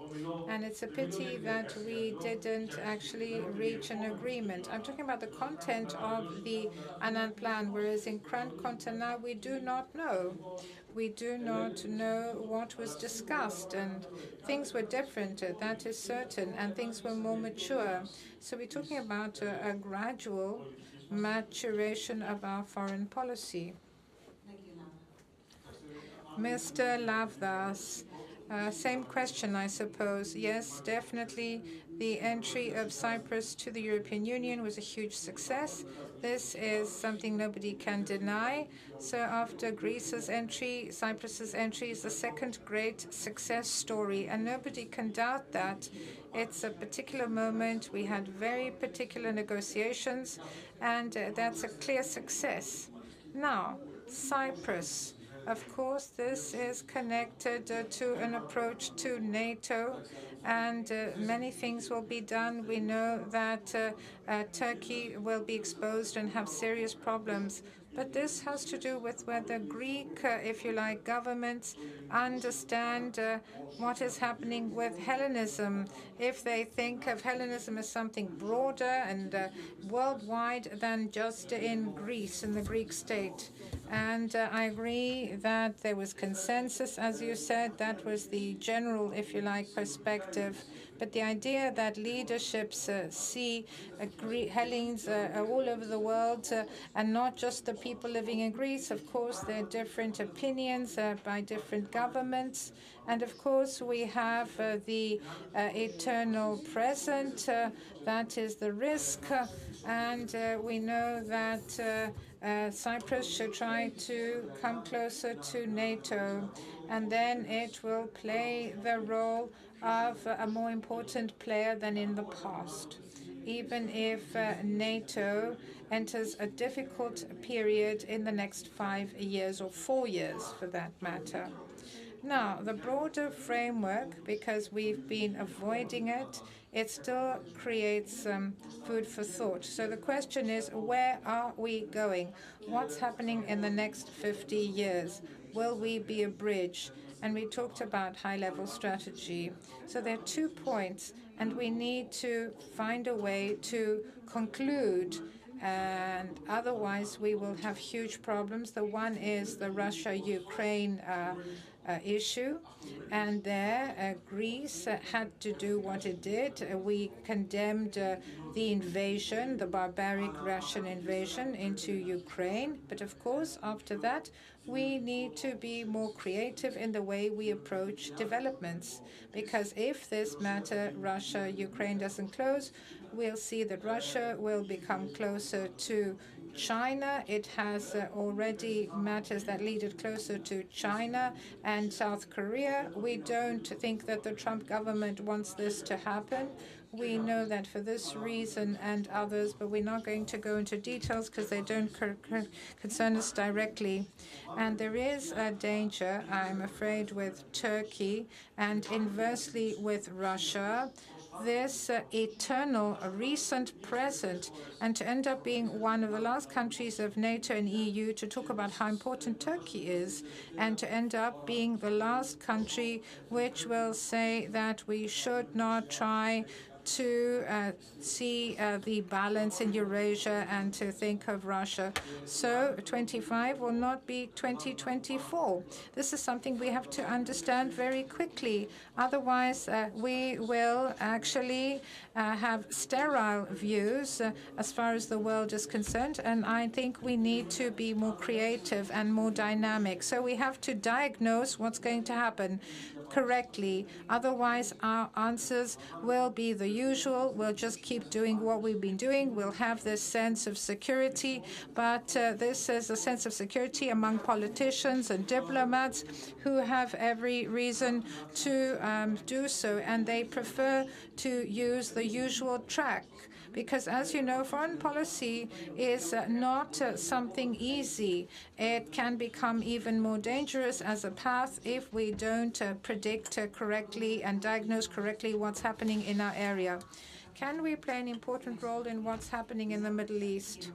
B: And it's a pity that we didn't actually reach an agreement. I'm talking about the content of the Annan Plan, whereas in Grand Montana, we do not know. We do not know what was discussed, and things were different, that is certain, and things were more mature. So we're talking about a gradual maturation of our foreign policy. Mr. Lavdas, same question, I suppose. Yes, definitely. The entry of Cyprus to the European Union was a huge success. This is something nobody can deny. So after Greece's entry, Cyprus's entry is the second great success story, and nobody can doubt that. It's a particular moment. We had very particular negotiations, and that's a clear success. Now, Cyprus. Of course, this is connected to an approach to NATO, and many things will be done. We know that Turkey will be exposed and have serious problems. But this has to do with whether Greek, if you like, governments understand what is happening with Hellenism. If they think of Hellenism as something broader and worldwide than just in Greece, in the Greek state. And I agree that there was consensus, as you said, that was the general, if you like, perspective. But the idea that leaderships see Hellenes all over the world and not just the people living in Greece, of course, there are different opinions by different governments. And of course, we have the eternal present, that is the risk. And we know that Cyprus should try to come closer to NATO, and then it will play the role of a more important player than in the past, even if NATO enters a difficult period in the next 5 years or 4 years for that matter. Now, the broader framework, because we've been avoiding it, it still creates food for thought. So the question is, where are we going? What's happening in the next 50 years? Will we be a bridge? And we talked about high-level strategy. So there are 2 points, and we need to find a way to conclude, and otherwise we will have huge problems. The one is the Russia-Ukraine issue, and there Greece had to do what it did. We condemned the invasion, the barbaric Russian invasion into Ukraine, but of course after that we need to be more creative in the way we approach developments, because if this matter, Russia-Ukraine, doesn't close, we'll see that Russia will become closer to China. It has already matters that lead it closer to China and South Korea. We don't think that the Trump government wants this to happen. We know that for this reason and others, but we're not going to go into details because they don't concern us directly. And there is a danger, I'm afraid, with Turkey and inversely with Russia, this eternal recent present, and to end up being one of the last countries of NATO and EU to talk about how important Turkey is, and to end up being the last country which will say that we should not try to see the balance in Eurasia and to think of Russia. So 25 will not be 2024. This is something we have to understand very quickly. Otherwise, we will actually have sterile views as far as the world is concerned. And I think we need to be more creative and more dynamic. So we have to diagnose what's going to happen correctly. Otherwise, our answers will be the usual. We'll just keep doing what we've been doing. We'll have this sense of security, but this is a sense of security among politicians and diplomats who have every reason to do so, and they prefer to use the usual track. Because, as you know, foreign policy is not something easy. It can become even more dangerous as a path if we don't predict correctly and diagnose correctly what's happening in our area. Can we play an important role in what's happening in the Middle East?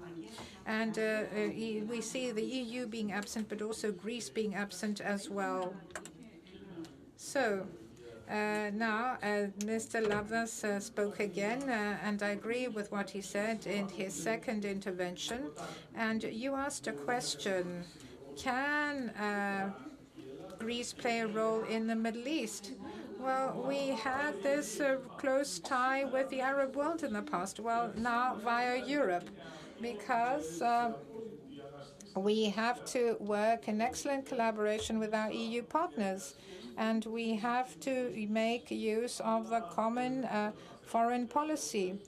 B: And we see the EU being absent, but also Greece being absent as well. So, now, Mr. Lavras spoke again, and I agree with what he said in his second intervention. And you asked a question, can Greece play a role in the Middle East? Well, we had this close tie with the Arab world in the past. Well, now via Europe, because we have to work in excellent collaboration with our EU partners. And we have to make use of the common foreign policy.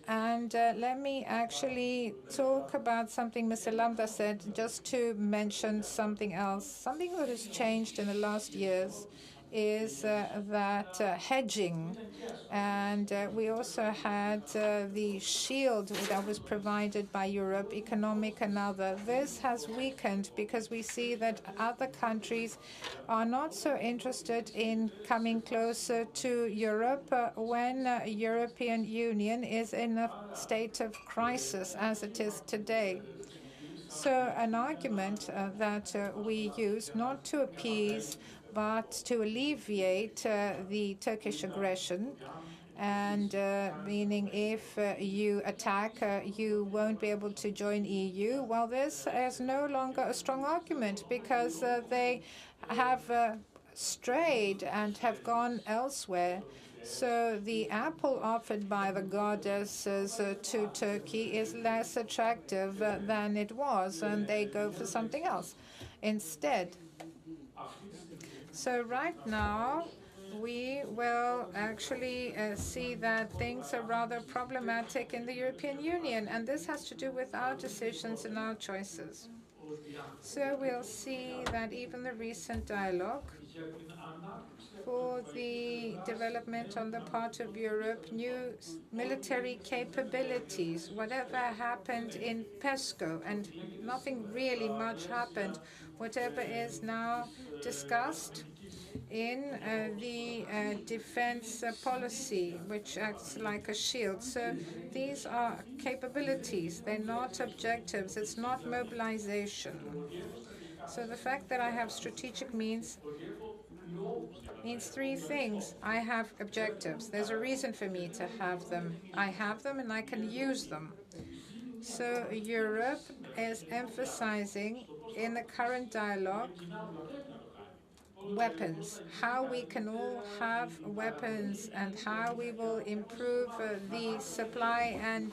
B: And let me actually talk about something Mr. Lambda said, just to mention something else. Something that has changed in the last years is that hedging. And we also had the shield that was provided by Europe, economic and other. This has weakened because we see that other countries are not so interested in coming closer to Europe when European Union is in a state of crisis as it is today. So an argument that we use not to appease but to alleviate the Turkish aggression, and meaning if you attack, you won't be able to join EU. Well, this is no longer a strong argument because they have strayed and have gone elsewhere. So the apple offered by the goddesses to Turkey is less attractive than it was, and they go for something else instead. So right now, we will actually see that things are rather problematic in the European Union, and this has to do with our decisions and our choices. So we'll see that even the recent dialogue for the development on the part of Europe, new military capabilities, whatever happened in PESCO, and nothing really much happened, whatever is now discussed in the defense policy, which acts like a shield. So these are capabilities, they're not objectives, it's not mobilization. So the fact that I have strategic means three things. I have objectives. There's a reason for me to have them. I have them and I can use them. So Europe is emphasizing in the current dialogue weapons, how we can all have weapons and how we will improve the supply and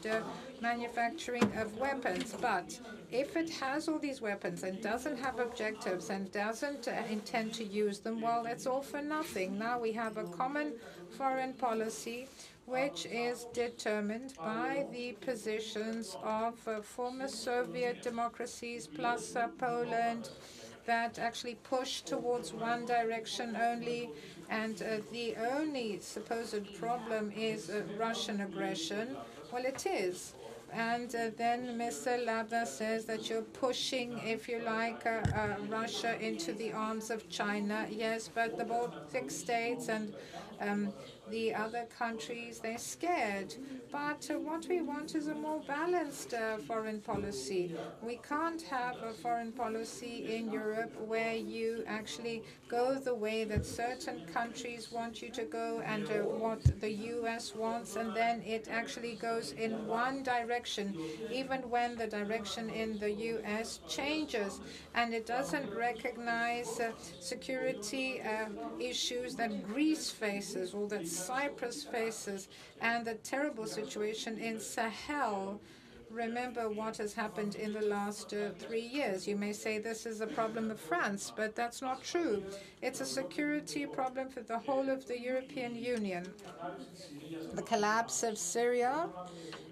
B: manufacturing of weapons. But if it has all these weapons and doesn't have objectives and doesn't intend to use them, well, it's all for nothing. Now we have a common foreign policy which is determined by the positions of former Soviet democracies plus Poland that actually push towards one direction only, and the only supposed problem is Russian aggression. Well, it is. And then Mr. Labda says that you're pushing, if you like, Russia into the arms of China. Yes, but the Baltic states and the other countries, they're scared. But what we want is a more balanced foreign policy. We can't have a foreign policy in Europe where you actually go the way that certain countries want you to go and what the US wants, and then it actually goes in one direction, even when the direction in the US changes, and it doesn't recognize security issues that Greece faces or that Cyprus faces, and the terrible situation in Sahel. Remember what has happened in the last 3 years. You may say this is a problem of France, but that's not true. It's a security problem for the whole of the European Union. The collapse of Syria,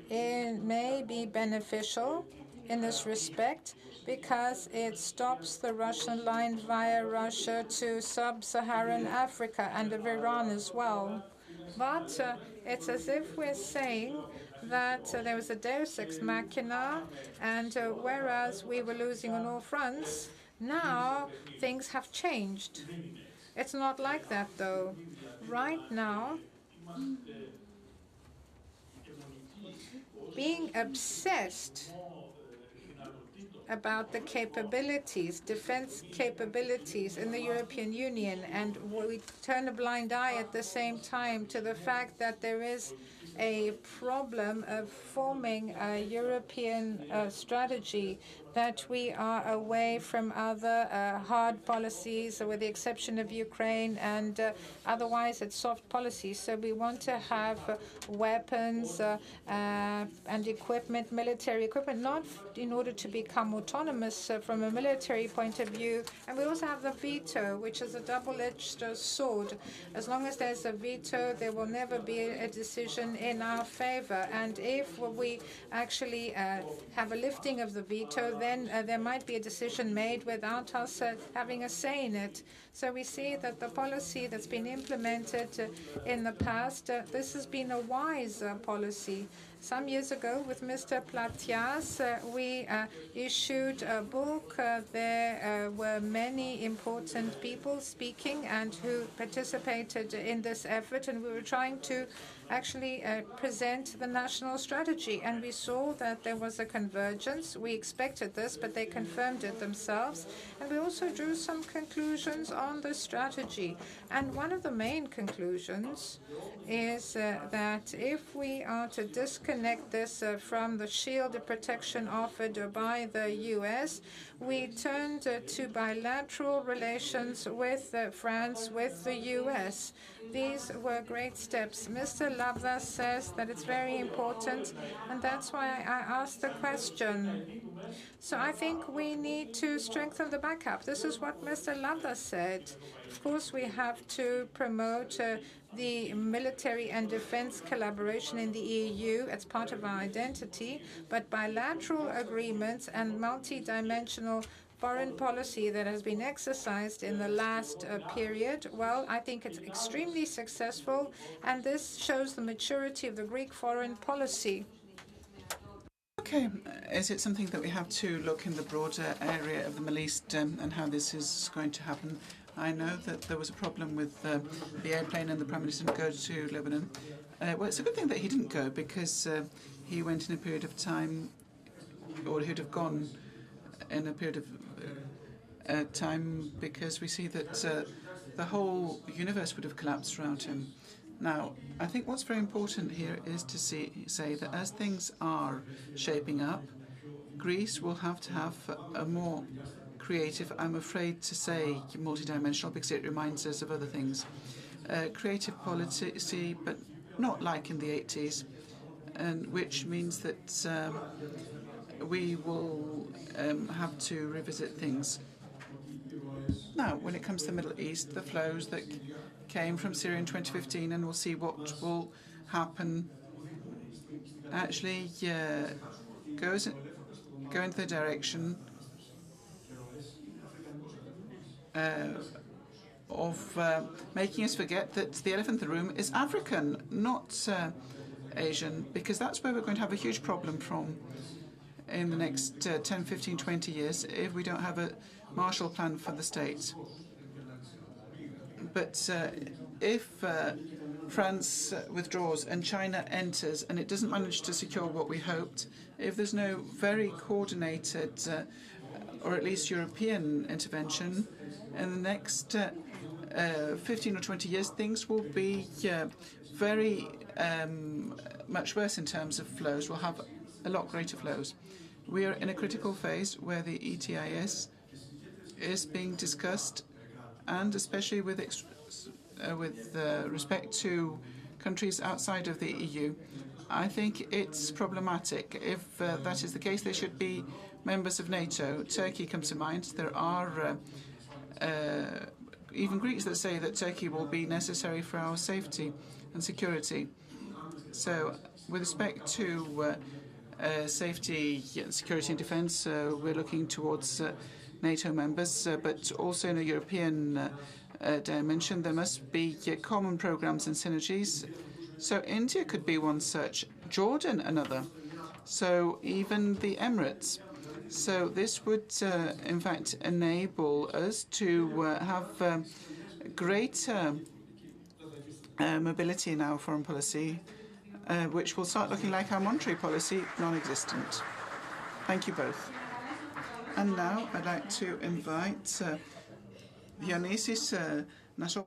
B: it may be beneficial in this respect because it stops the Russian line via Russia to sub-Saharan Africa and of Iran as well. But it's as if we're saying that there was a deus ex machina, and whereas we were losing on all fronts, now things have changed. It's not like that, though. Right now, being obsessed about the capabilities, defense capabilities in the European Union, and we turn a blind eye at the same time to the fact that there is a problem of forming a European strategy, that we are away from other hard policies, with the exception of Ukraine, and otherwise it's soft policies. So we want to have weapons and equipment, military equipment, not in order to become autonomous from a military point of view. And we also have the veto, which is a double-edged sword. As long as there's a veto, there will never be a decision in our favor. And if we actually have a lifting of the veto, then there might be a decision made without us having a say in it. So we see that the policy that's been implemented in the past, this has been a wise policy. Some years ago, with Mr. Platias, we issued a book. There were many important people speaking and who participated in this effort, and we were trying to actually present the national strategy. And we saw that there was a convergence. We expected this, but they confirmed it themselves. And we also drew some conclusions on the strategy. And one of the main conclusions is that if we are to disconnect this from the shield of protection offered by the US, we turned to bilateral relations with France, with the US. These were great steps. Mr. Labda says that it's very important, and that's why I asked the question. So I think we need to strengthen the backup. This is what Mr. Labda said. Of course, we have to promote the military and defense collaboration in the EU as part of our identity, but bilateral agreements and multi-dimensional foreign policy that has been exercised in the last period, well, I think it's extremely successful, and this shows the maturity of the Greek foreign policy.
D: Okay, is it something that we have to look in the broader area of the Middle East and how this is going to happen? I know that there was a problem with the airplane and the Prime Minister didn't go to Lebanon. Well, it's a good thing that he didn't go, because he went in a period of time, or he would have gone in a period of time, because we see that the whole universe would have collapsed around him. Now, I think what's very important here is to say that as things are shaping up, Greece will have to have a more creative, I'm afraid to say multidimensional, because it reminds us of other things, creative policy, but not like in the 80s, and which means that we will have to revisit things. Now, when it comes to the Middle East, the flows that came from Syria in 2015, and we'll see what will happen actually go into the direction of making us forget that the elephant in the room is African, not Asian, because that's where we're going to have a huge problem from in the next 10, 15, 20 years if we don't have a Marshall Plan for the states. But if France withdraws and China enters and it doesn't manage to secure what we hoped, if there's no very coordinated or at least European intervention in the next 15 or 20 years, things will be very much worse in terms of flows. We'll have a lot greater flows. We are in a critical phase where the ETIS is being discussed, and especially with respect to countries outside of the EU. I think it's problematic. If that is the case, they should be members of NATO. Turkey comes to mind. There are even Greeks that say that Turkey will be necessary for our safety and security. So with respect to safety, security and defence, we're looking towards NATO members, but also in a European dimension, there must be common programmes and synergies. So India could be one such, Jordan another, so even the Emirates. So this would, in fact, enable us to have greater mobility in our foreign policy, which will start looking like our monetary policy, non-existent. Thank you both. And now I'd like to invite Dionysis Nassau.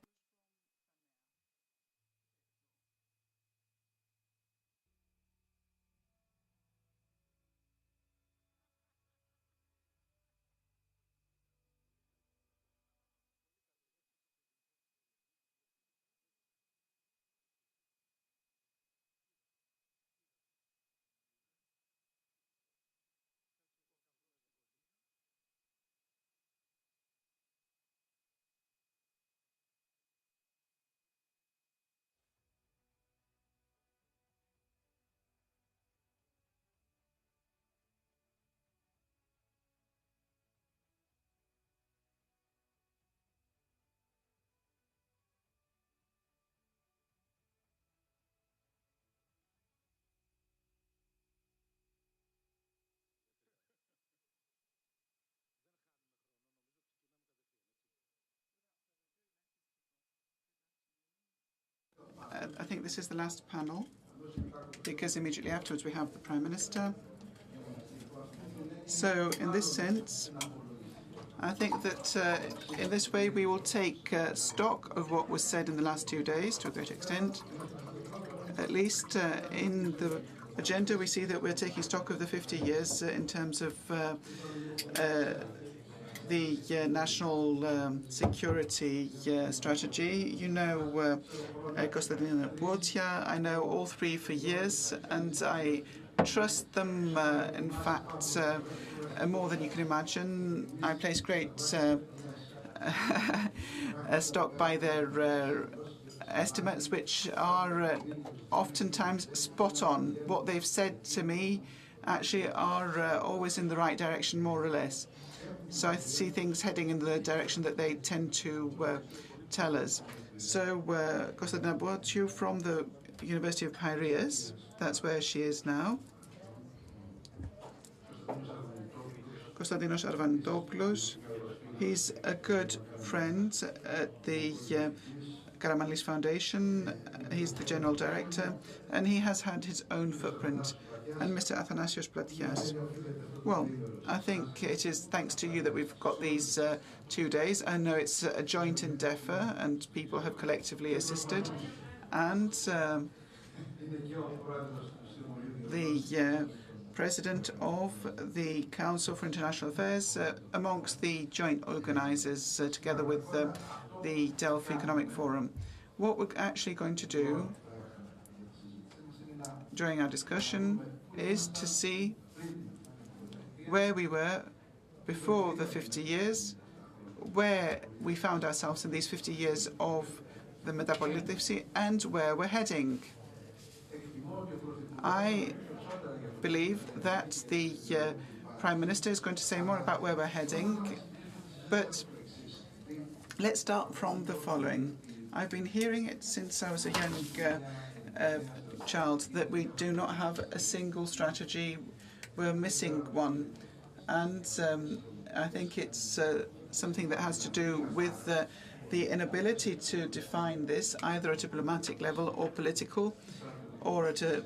D: I think this is the last panel, because immediately afterwards we have the Prime Minister. So in this sense, I think that in this way we will take stock of what was said in the last 2 days to a great extent. At least in the agenda we see that we're taking stock of the 50 years in terms of the national security strategy. You know Kostadina Botia, I know all three for years, and I trust them, in fact, more than you can imagine. I place great stock by their estimates, which are oftentimes spot on. What they've said to me actually are always in the right direction, more or less. So I see things heading in the direction that they tend to tell us. So Kostadina Botiu from the University of Piraeus, that's where she is now. Konstantinos Arvantopoulos, he's a good friend at the Karamanlis Foundation. He's the general director, and he has had his own footprint. And Mr. Athanasios Platias. Well, I think it is thanks to you that we've got these 2 days. I know it's a joint endeavour, and people have collectively assisted. And the President of the Council for International Affairs amongst the joint organisers together with the Delphi Economic Forum. What we're actually going to do during our discussion is to see where we were before the 50 years, where we found ourselves in these 50 years of the Metapolitevsi, and where we're heading. I believe that the Prime Minister is going to say more about where we're heading, but let's start from the following. I've been hearing it since I was a young child that we do not have a single strategy, we're missing one. And I think it's something that has to do with the inability to define this either at a diplomatic level or political or at a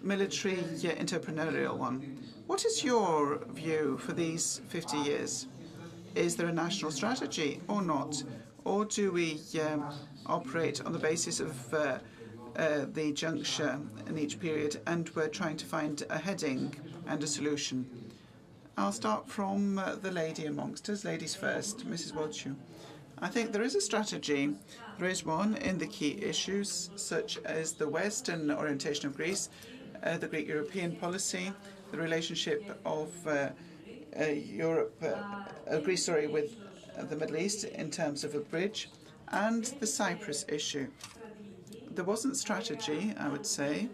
D: military entrepreneurial one. What is your view for these 50 years? Is there a national strategy or not? Or do we operate on the basis of the juncture in each period and we're trying to find a heading and a solution? I'll start from the lady amongst us. Ladies first, Mrs. Wodciu. I think there is a strategy. There is one in the key issues, such as the Western orientation of Greece, the Greek European policy, the relationship of Greece with the Middle East in terms of a bridge, and the Cyprus issue. There wasn't strategy, I would say,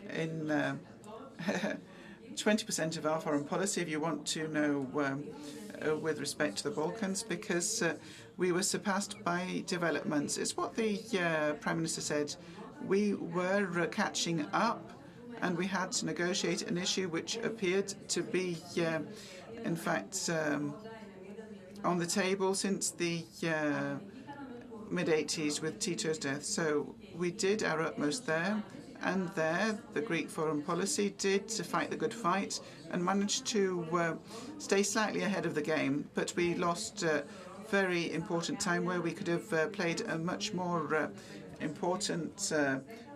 D: in 20% of our foreign policy, if you want to know, with respect to the Balkans, because we were surpassed by developments. It's what the Prime Minister said. We were catching up, and we had to negotiate an issue which appeared to be, in fact, on the table since the mid-80s with Tito's death. So we did our utmost there. And there, the Greek foreign policy did fight the good fight and managed to stay slightly ahead of the game. But we lost very important time where we could have played a much more important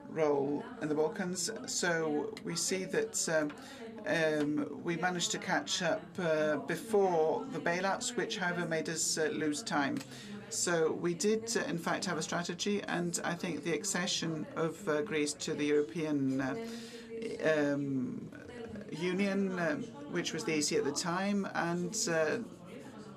D: role in the Balkans. So we see that we managed to catch up before the bailouts, which, however, made us lose time. So we did, in fact, have a strategy, and I think the accession of Greece to the European Union, which was the EC at the time, and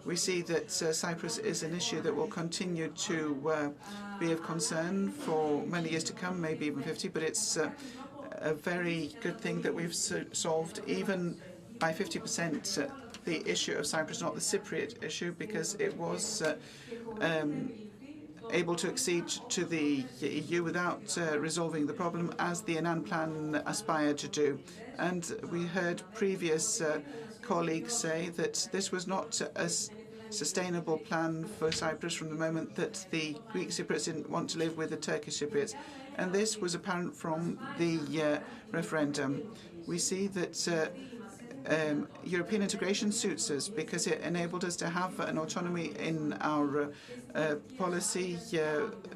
D: we see that Cyprus is an issue that will continue to be of concern for many years to come, maybe even 50, but it's a very good thing that we've solved even by 50% the issue of Cyprus, not the Cypriot issue, because it was able to accede to the EU without resolving the problem, as the Annan Plan aspired to do. And we heard previous colleagues say that this was not a sustainable plan for Cyprus from the moment that the Greek Cypriots didn't want to live with the Turkish Cypriots. And this was apparent from the referendum. We see that European integration suits us because it enabled us to have an autonomy in our policy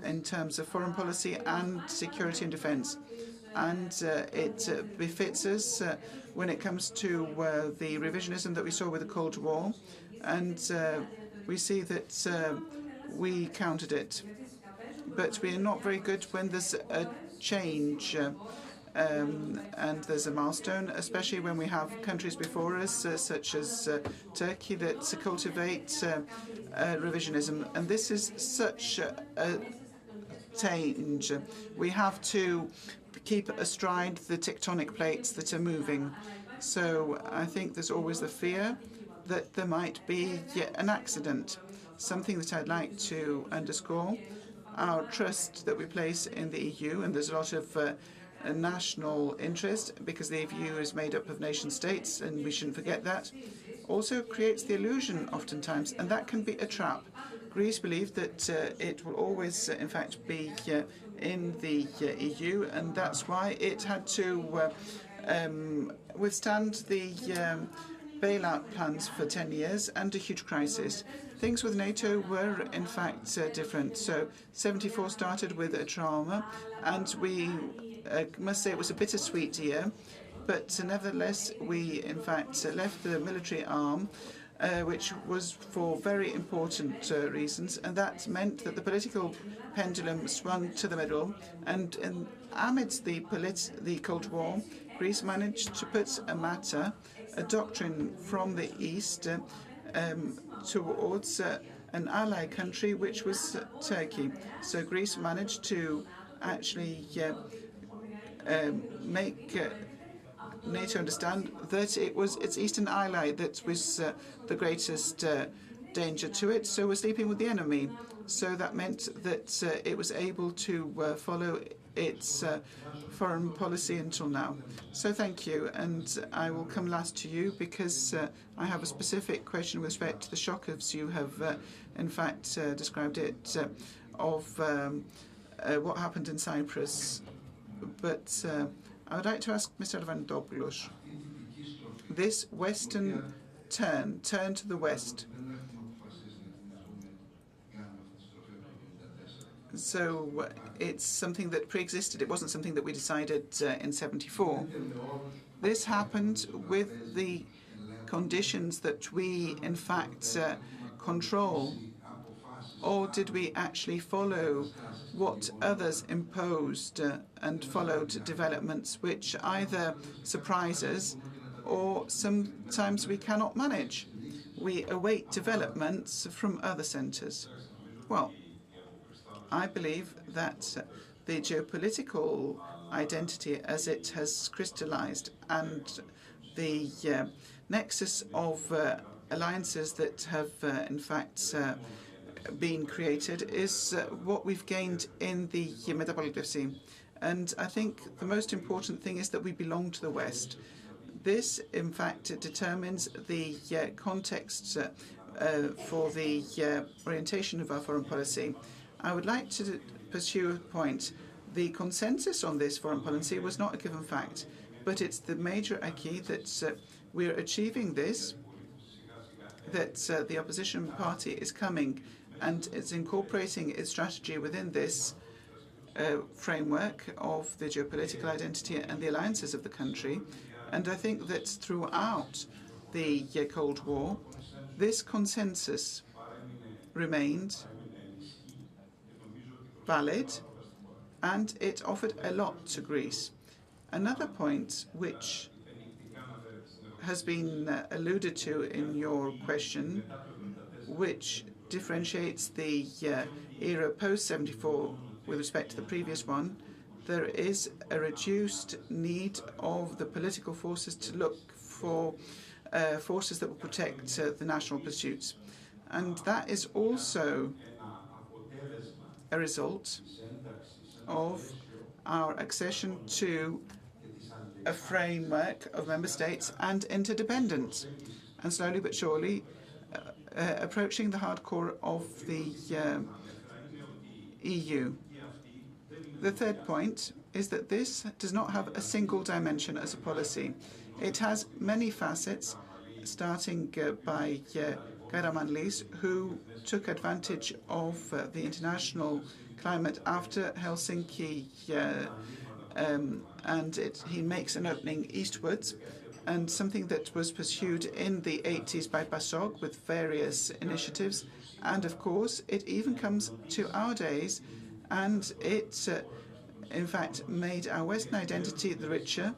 D: in terms of foreign policy and security and defence. And it befits us when it comes to the revisionism that we saw with the Cold War. And we see that we countered it. But we are not very good when there's a change and there's a milestone, especially when we have countries before us, such as Turkey, that cultivate revisionism. And this is such a change. We have to keep astride the tectonic plates that are moving. So I think there's always the fear that there might be an accident. Something that I'd like to underscore, our trust that we place in the EU, and there's a lot of national interest because the EU is made up of nation states, and we shouldn't forget that, also creates the illusion oftentimes, and that can be a trap. Greece believed that it will always, in fact, be in the EU, and that's why it had to withstand the bailout plans for 10 years and a huge crisis. Things with NATO were, in fact, different. So 74 started with a trauma, and we must say it was a bittersweet year, but nevertheless, we, in fact, left the military arm, which was for very important reasons, and that meant that the political pendulum swung to the middle, and amidst the Cold War, Greece managed to put a doctrine from the East towards an ally country, which was Turkey. So Greece managed to actually make NATO understand that it was its eastern ally that was the greatest danger to it, so we're sleeping with the enemy. So that meant that it was able to follow its foreign policy until now. So thank you, and I will come last to you because I have a specific question with respect to the shock, as you have in fact described it, of what happened in Cyprus. But I would like to ask Mr. Arvanitopoulos, this western turn to the west. So it's something that pre-existed. It wasn't something that we decided in '74. This happened with the conditions that we, in fact, control. Or did we actually follow what others imposed and followed developments which either surprise us or sometimes we cannot manage? We await developments from other centres. Well, I believe that the geopolitical identity as it has crystallized and the nexus of alliances that have in fact been created is what we've gained in the Metapolitevsi. And I think the most important thing is that we belong to the West. This, in fact, determines the context for the orientation of our foreign policy. I would like to pursue a point. The consensus on this foreign policy was not a given fact, but it's the major acquis that we're achieving this, that the opposition party is coming and it's incorporating its strategy within this framework of the geopolitical identity and the alliances of the country. And I think that throughout the Cold War, this consensus remained valid, and it offered a lot to Greece. Another point which has been alluded to in your question, which differentiates the era post-'74 with respect to the previous one, there is a reduced need of the political forces to look for forces that will protect the national pursuits. And that is also a result of our accession to a framework of member states and interdependence, and slowly but surely approaching the hardcore of the EU. The third point is that this does not have a single dimension as a policy. It has many facets, starting by Karamanlis, who took advantage of the international climate after Helsinki, and he makes an opening eastwards, and something that was pursued in the 80s by PASOK with various initiatives. And of course, it even comes to our days, and it, in fact, made our Western identity the richer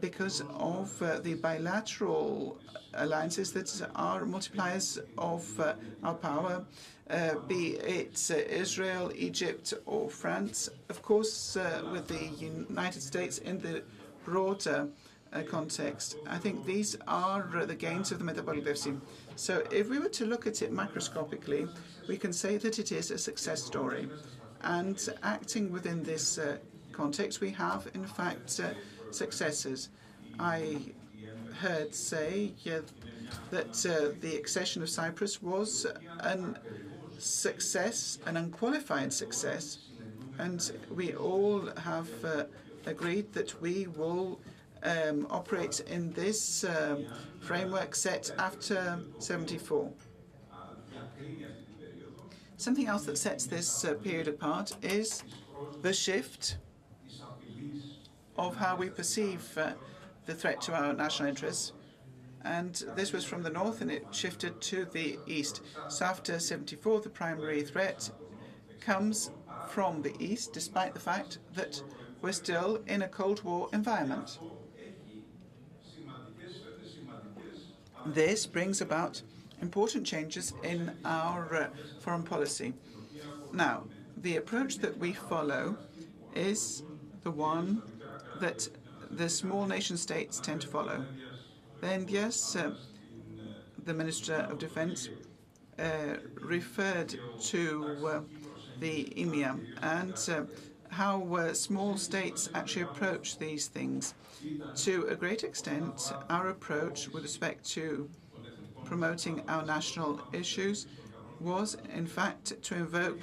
D: because of the bilateral alliances that are multipliers of our power, be it Israel, Egypt, or France. Of course, with the United States in the broader context. I think these are the gains of the Metapolitevsi. So if we were to look at it macroscopically, we can say that it is a success story. And acting within this context, we have, in fact, successes. I heard say that the accession of Cyprus was a success, an unqualified success, and we all have agreed that we will operate in this framework set after '74. Something else that sets this period apart is the shift of how we perceive the threat to our national interests. And this was from the north, and it shifted to the east. So after '74, the primary threat comes from the east, despite the fact that we're still in a Cold War environment. This brings about important changes in our foreign policy. Now, the approach that we follow is the one that the small nation states tend to follow. Then, yes, the Minister of Defense referred to the EMEA and how small states actually approach these things. To a great extent, our approach with respect to promoting our national issues was, in fact, to invoke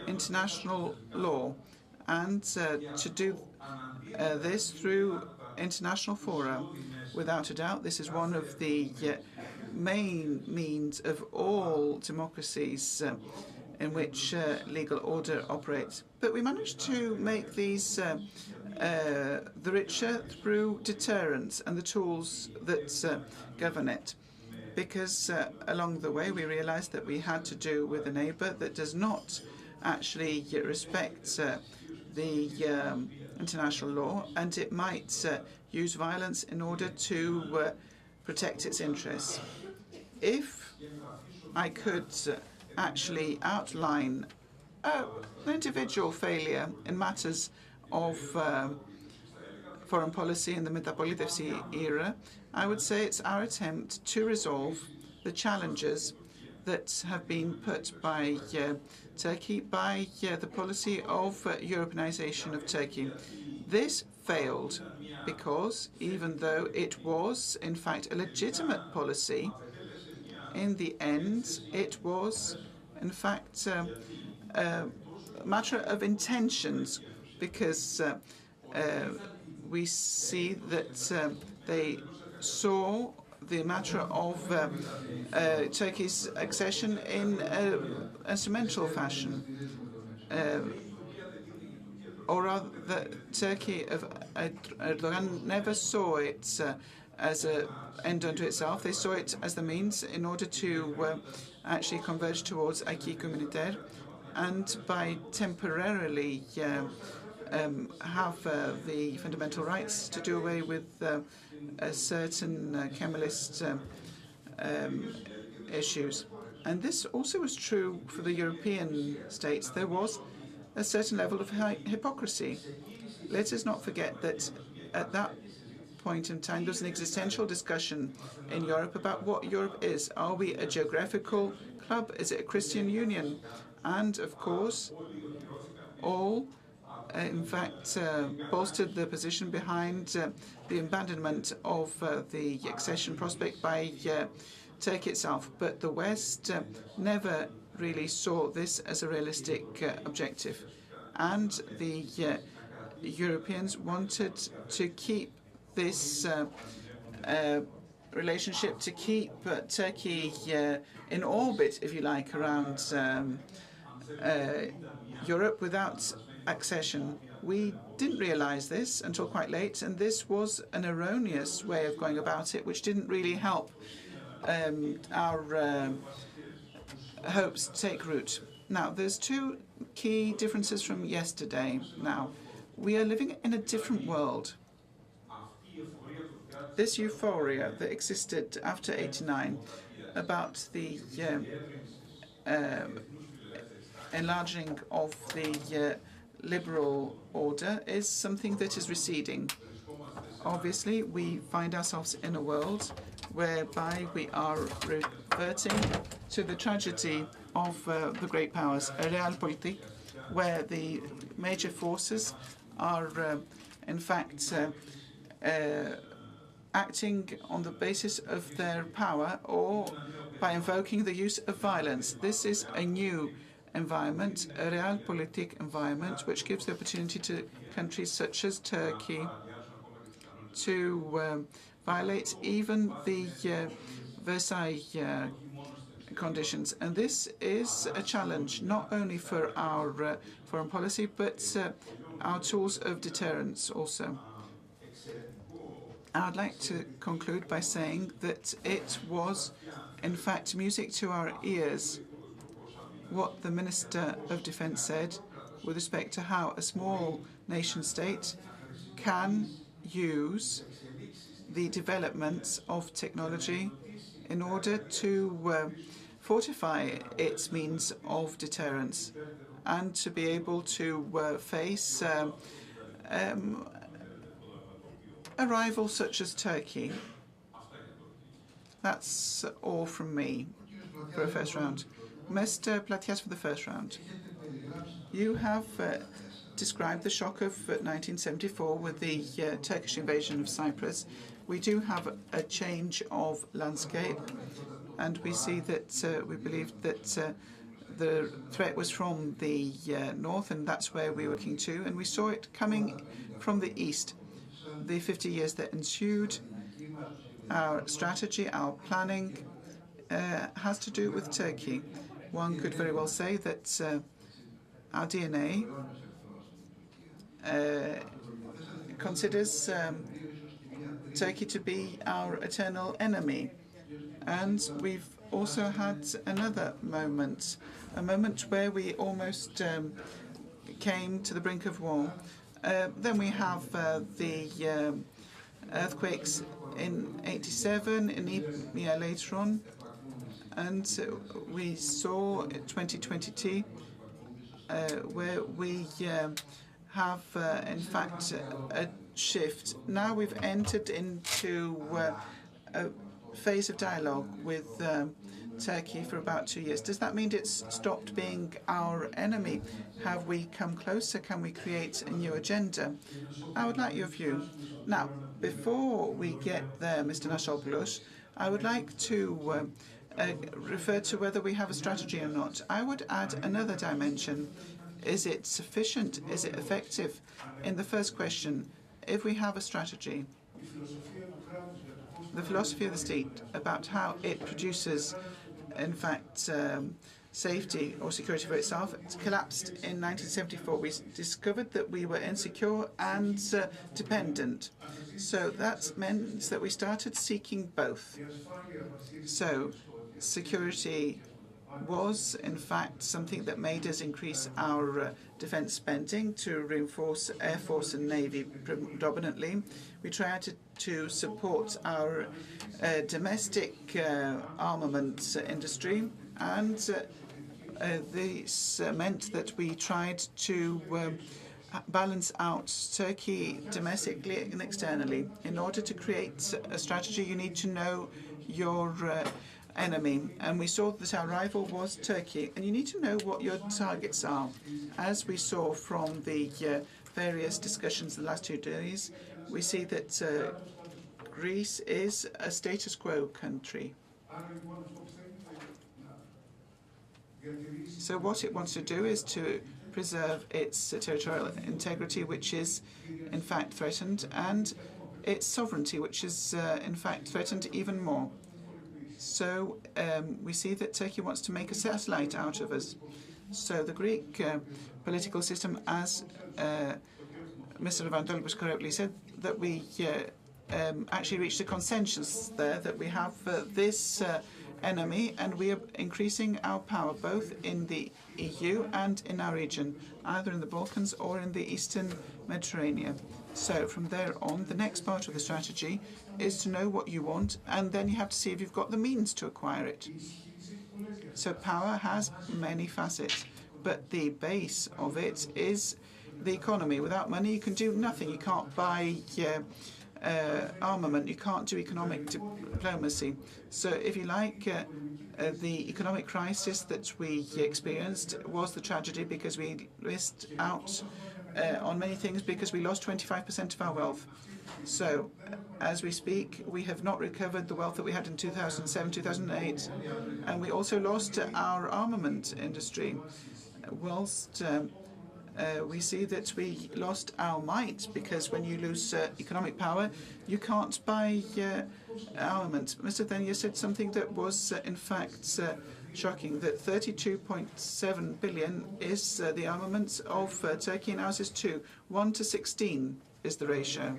D: international law and to do this through international fora. Without a doubt, this is one of the main means of all democracies in which legal order operates. But we managed to make these the richer through deterrence and the tools that govern it. Because along the way we realized that we had to do with a neighbor that does not actually respect the international law, and it might use violence in order to protect its interests. If I could actually outline an individual failure in matters of foreign policy in the Metapolitevsi era, I would say it's our attempt to resolve the challenges that have been put by Turkey by the policy of Europeanization of Turkey. This failed because even though it was in fact a legitimate policy, in the end it was in fact a matter of intentions, because we see that they saw the matter of Turkey's accession in an instrumental fashion, or rather, Turkey of Erdogan never saw it as an end unto itself. They saw it as the means in order to actually converge towards acquis communautaire, and by temporarily have the fundamental rights to do away with a certain Kemalist issues. And this also was true for the European states. There was a certain level of hypocrisy. Let us not forget that at that point in time, there's an existential discussion in Europe about what Europe is. Are we a geographical club? Is it a Christian union? And, of course, all, in fact, bolstered the position behind the abandonment of the accession prospect by Turkey itself. But the West never really saw this as a realistic objective. And the Europeans wanted to keep this relationship, to keep Turkey in orbit, if you like, around Europe without accession. We didn't realize this until quite late, and this was an erroneous way of going about it, which didn't really help our hopes take root. Now, there's two key differences from yesterday. Now, we are living in a different world. This euphoria that existed after '89 about the enlarging of the liberal order is something that is receding. Obviously, we find ourselves in a world whereby we are reverting to the tragedy of the great powers, a realpolitik, where the major forces are, in fact, acting on the basis of their power or by invoking the use of violence. This is a new environment, a realpolitik environment, which gives the opportunity to countries such as Turkey to violate even the Versailles conditions. And this is a challenge not only for our foreign policy, but our tools of deterrence also. I'd like to conclude by saying that it was, in fact, music to our ears what the Minister of Defense said with respect to how a small nation state can use the developments of technology in order to fortify its means of deterrence and to be able to face a rival such as Turkey. That's all from me for a first round. Mr. Platias for the first round. You have described the shock of 1974 with the Turkish invasion of Cyprus. We do have a change of landscape, and we see that we believe that the threat was from the north, and that's where we were looking to, and we saw it coming from the east. The 50 years that ensued, our strategy, our planning has to do with Turkey. One could very well say that our DNA considers Turkey to be our eternal enemy. And we've also had another moment, a moment where we almost came to the brink of war. Then we have the earthquakes in '87, in Emilia later on, and we saw 2022 where we have in fact a shift. Now we've entered into a phase of dialogue with Turkey for about 2 years. Does that mean it's stopped being our enemy? Have we come closer? Can we create a new agenda? I would like your view. Now, before we get there, Mr. Nasopoulos, I would like to refer to whether we have a strategy or not. I would add another dimension. Is it sufficient? Is it effective? In the first question, if we have a strategy, the philosophy of the state about how it produces, in fact, safety or security for itself, it collapsed in 1974. We discovered that we were insecure and dependent. So that meant that we started seeking both. So security was, in fact, something that made us increase our defence spending to reinforce Air Force and Navy predominantly. We tried to support our domestic armaments industry, and this meant that we tried to balance out Turkey domestically and externally. In order to create a strategy, you need to know your enemy, and we saw that our rival was Turkey, and you need to know what your targets are. As we saw from the various discussions the last 2 days, we see that Greece is a status quo country. So what it wants to do is to preserve its territorial integrity, which is in fact threatened, and its sovereignty, which is in fact threatened even more. So we see that Turkey wants to make a satellite out of us. So the Greek political system, as Mr. Levandopoulos correctly said, that we actually reached a consensus there that we have this enemy, and we are increasing our power both in the EU and in our region, either in the Balkans or in the Eastern Mediterranean. So from there on, the next part of the strategy is to know what you want, and then you have to see if you've got the means to acquire it. So power has many facets, but the base of it is the economy. Without money, you can do nothing. You can't buy armament. You can't do economic diplomacy. So if you like, the economic crisis that we experienced was the tragedy because we missed out on many things because we lost 25% of our wealth. So, as we speak, we have not recovered the wealth that we had in 2007, 2008, and we also lost our armament industry. Whilst we see that we lost our might, because when you lose economic power, you can't buy armament. Mr. Thenia said something that was, in fact, shocking, that 32.7 billion is the armaments of Turkey, and ours is 2. 1 to 16 is the ratio.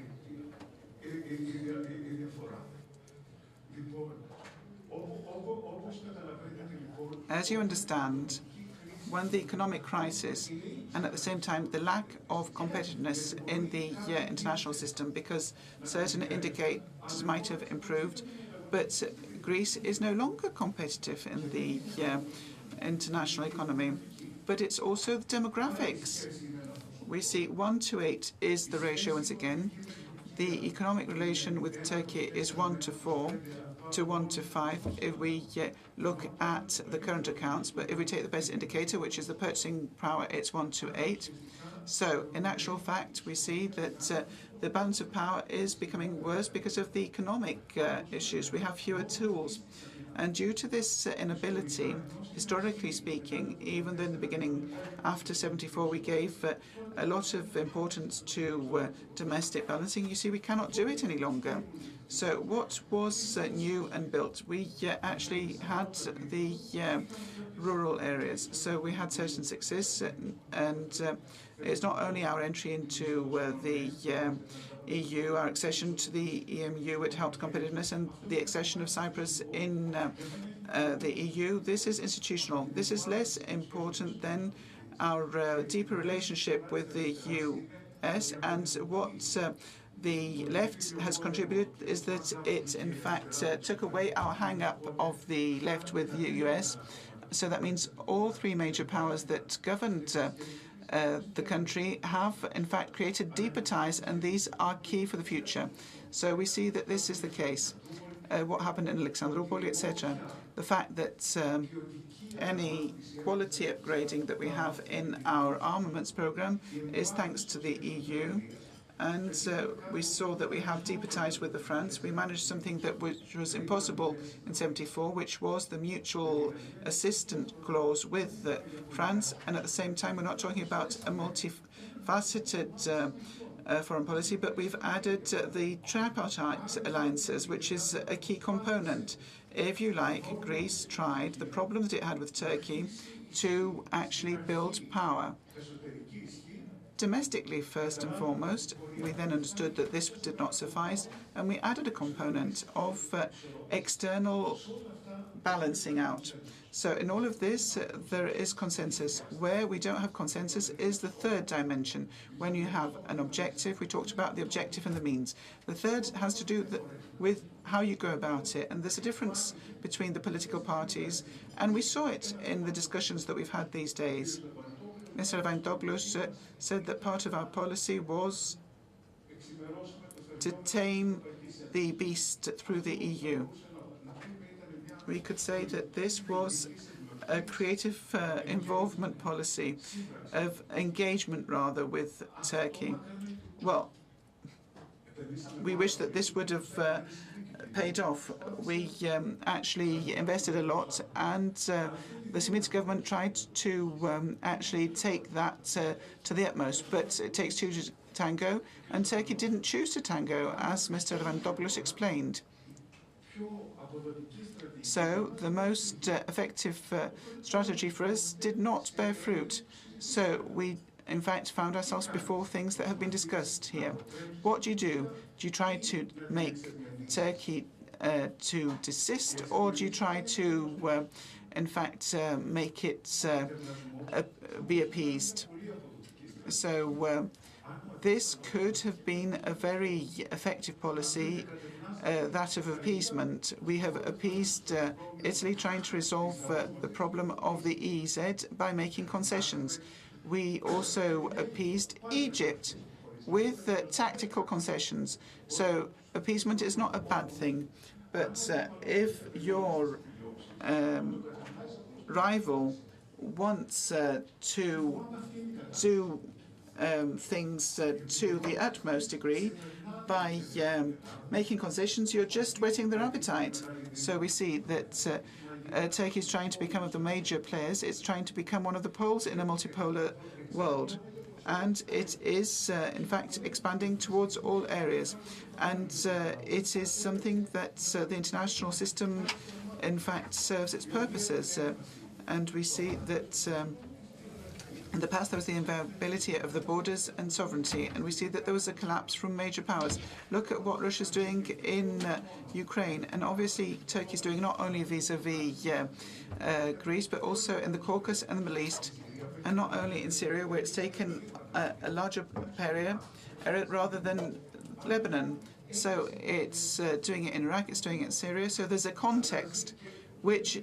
D: As you understand, when the economic crisis and at the same time the lack of competitiveness in the international system, because certain indicators might have improved, but Greece is no longer competitive in the international economy. But it's also the demographics. We see 1 to 8 is the ratio once again, The economic relation with Turkey is 1 to 4 to 1 to 5 if we look at the current accounts. But if we take the best indicator, which is the purchasing power, it's 1 to 8. So in actual fact, we see that the balance of power is becoming worse because of the economic issues. We have fewer tools. And due to this inability, historically speaking, even though in the beginning, after 74, we gave a lot of importance to domestic balancing, you see we cannot do it any longer. So what was new and built? We actually had the rural areas. So we had certain success, and it's not only our entry into the EU, our accession to the EMU, which helped competitiveness, and the accession of Cyprus in the EU. This is institutional. This is less important than our deeper relationship with the US, and what the left has contributed is that it, in fact, took away our hang-up of the left with the US. So that means all three major powers that governed the country have, in fact, created deeper ties, and these are key for the future. So we see that this is the case. What happened in Alexandroupolis, etc. The fact that any quality upgrading that we have in our armaments program is thanks to the EU. And we saw that we have deeper ties with France. We managed something that was impossible in 74, which was the mutual assistance clause with France. And at the same time, we're not talking about a multifaceted foreign policy, but we've added the tripartite alliances, which is a key component. If you like, Greece tried the problem that it had with Turkey to actually build power. Domestically, first and foremost, we then understood that this did not suffice, and we added a component of external balancing out. So in all of this, there is consensus. Where we don't have consensus is the third dimension. When you have an objective, we talked about the objective and the means. The third has to do with how you go about it, and there's a difference between the political parties, and we saw it in the discussions that we've had these days. Mr. Avantopoulos said that part of our policy was to tame the beast through the EU. We could say that this was a creative involvement policy, of engagement rather, with Turkey. Well, we wish that this would have paid off. We actually invested a lot, and the Syntagma government tried to actually take that to the utmost. But it takes two to tango, and Turkey didn't choose to tango, as Mr. Avantopoulos explained. So the most effective strategy for us did not bear fruit. So we, in fact, found ourselves before things that have been discussed here. What do? Do you try to make Turkey to desist, or do you try to, in fact, make it be appeased? So this could have been a very effective policy, that of appeasement. We have appeased Italy, trying to resolve the problem of the EEZ by making concessions. We also appeased Egypt with tactical concessions. So appeasement is not a bad thing, but if your rival wants to do things to the utmost degree by making concessions, you're just whetting their appetite. So we see that Turkey is trying to become one of the major players. It's trying to become one of the poles in a multipolar world. And it is, in fact, expanding towards all areas. And it is something that the international system, in fact, serves its purposes. And we see that in the past there was the inviolability of the borders and sovereignty, and we see that there was a collapse from major powers. Look at what Russia's doing in Ukraine, and obviously Turkey's doing not only vis-a-vis Greece, but also in the Caucasus and the Middle East, and not only in Syria, where it's taken a larger area rather than Lebanon. So it's doing it in Iraq, it's doing it in Syria. So there's a context which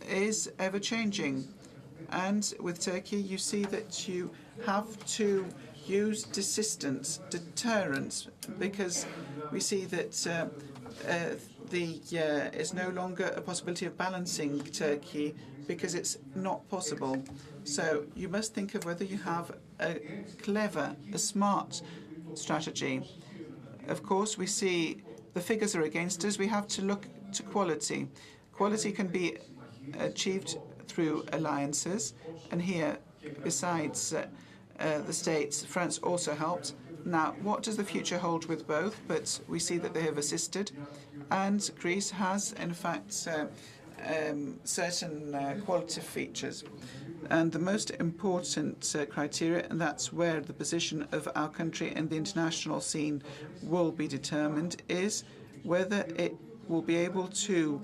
D: is ever-changing. And with Turkey, you see that you have to use desistance, deterrence, because we see that it's no longer a possibility of balancing Turkey because it's not possible. So you must think of whether you have a clever, a smart strategy. Of course, we see the figures are against us. We have to look to quality. Quality can be achieved through alliances. And here, besides the states, France also helped. Now, what does the future hold with both? But we see that they have assisted. And Greece has, in fact, certain qualitative features. And the most important criteria, and that's where the position of our country in the international scene will be determined, is whether it will be able to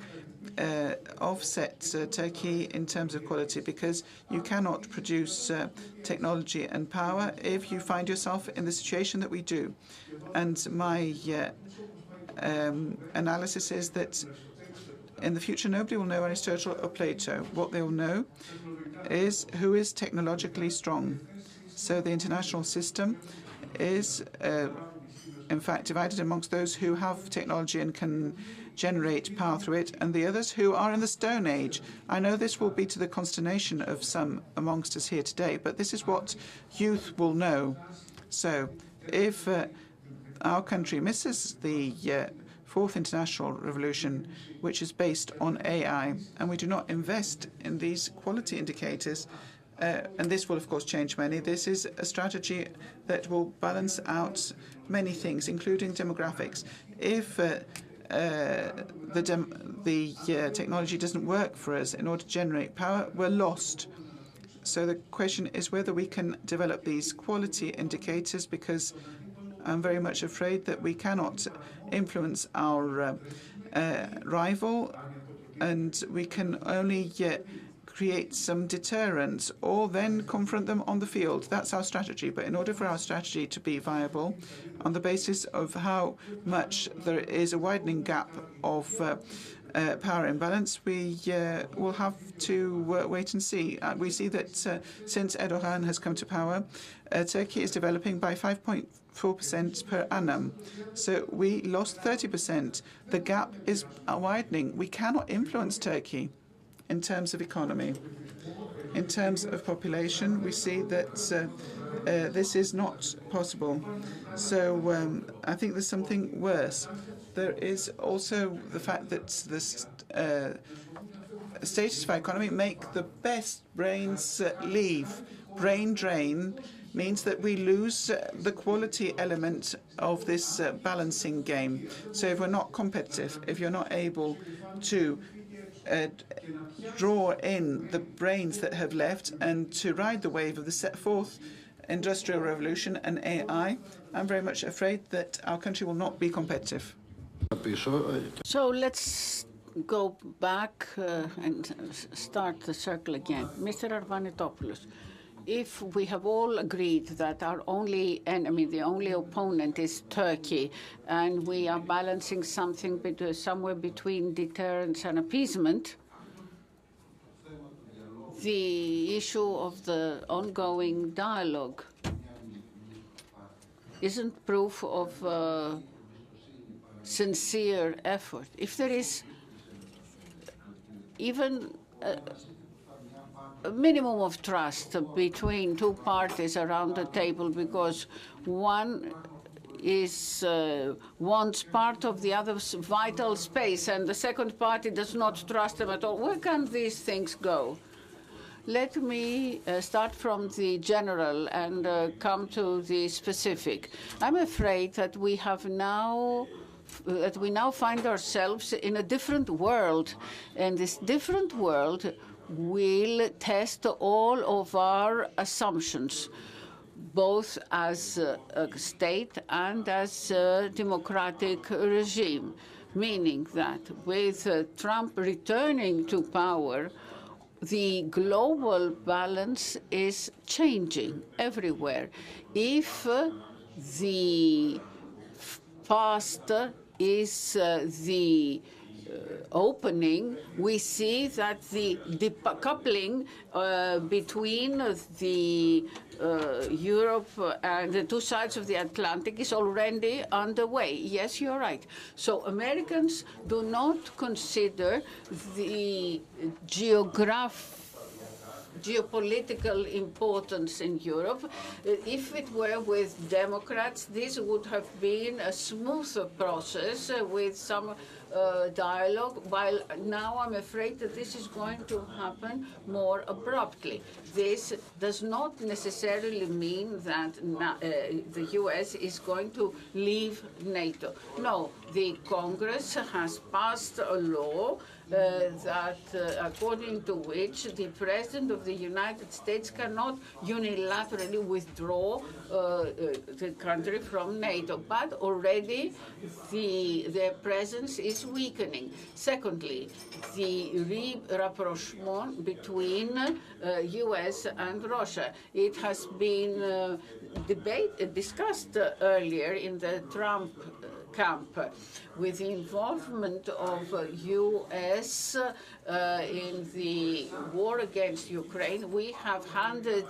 D: offset Turkey in terms of quality, because you cannot produce technology and power if you find yourself in the situation that we do. And my analysis is that in the future, nobody will know Aristotle or Plato. What they will know is who is technologically strong. So the international system is, in fact, divided amongst those who have technology and can generate power through it, and the others who are in the Stone Age. I know this will be to the consternation of some amongst us here today, but this is what youth will know. So if our country misses the fourth international revolution, which is based on AI, and we do not invest in these quality indicators, and this will, of course, change many. This is a strategy that will balance out many things, including demographics. If the technology doesn't work for us in order to generate power, we're lost. So the question is whether we can develop these quality indicators, because I'm very much afraid that we cannot influence our rival, and we can only create some deterrence or then confront them on the field. That's our strategy. But in order for our strategy to be viable, on the basis of how much there is a widening gap of power imbalance, we will have to wait and see. We see that since Erdogan has come to power, Turkey is developing by 5.4% per annum. So we lost 30%. The gap is widening. We cannot influence Turkey in terms of economy. In terms of population, we see that this is not possible. So I think there's something worse. There is also the fact that the status of our economy make the best brains leave. Brain drain means that we lose the quality element of this balancing game. So if we're not competitive, if you're not able to draw in the brains that have left and to ride the wave of the fourth industrial revolution and AI, I'm very much afraid that our country will not be competitive.
C: So let's go back and start the circle again. Mr. Arvanitopoulos, if we have all agreed that our only enemy, the only opponent is Turkey, and we are balancing something somewhere between deterrence and appeasement, the issue of the ongoing dialogue isn't proof of sincere effort. If there is even a minimum of trust between two parties around the table, because one is wants part of the other's vital space and the second party does not trust them at all, where can these things go? Let me start from the general and come to the specific. I'm afraid that we now find ourselves in a different world, and this different world will test all of our assumptions, both as a state and as a democratic regime, meaning that with Trump returning to power, the global balance is changing everywhere. If the past is the opening, we see that the decoupling between the Europe and the two sides of the Atlantic is already underway. Yes, you're right. So Americans do not consider the geopolitical importance in Europe. If it were with Democrats, this would have been a smoother process with some dialogue, while now I'm afraid that this is going to happen more abruptly. This does not necessarily mean that the US is going to leave NATO. No, the Congress has passed a law according to which the President of the United States cannot unilaterally withdraw the country from NATO, but already their presence is weakening. Secondly, the rapprochement between US and Russia. It has been discussed earlier in the Trump camp, with the involvement of U.S. In the war against Ukraine. We have handed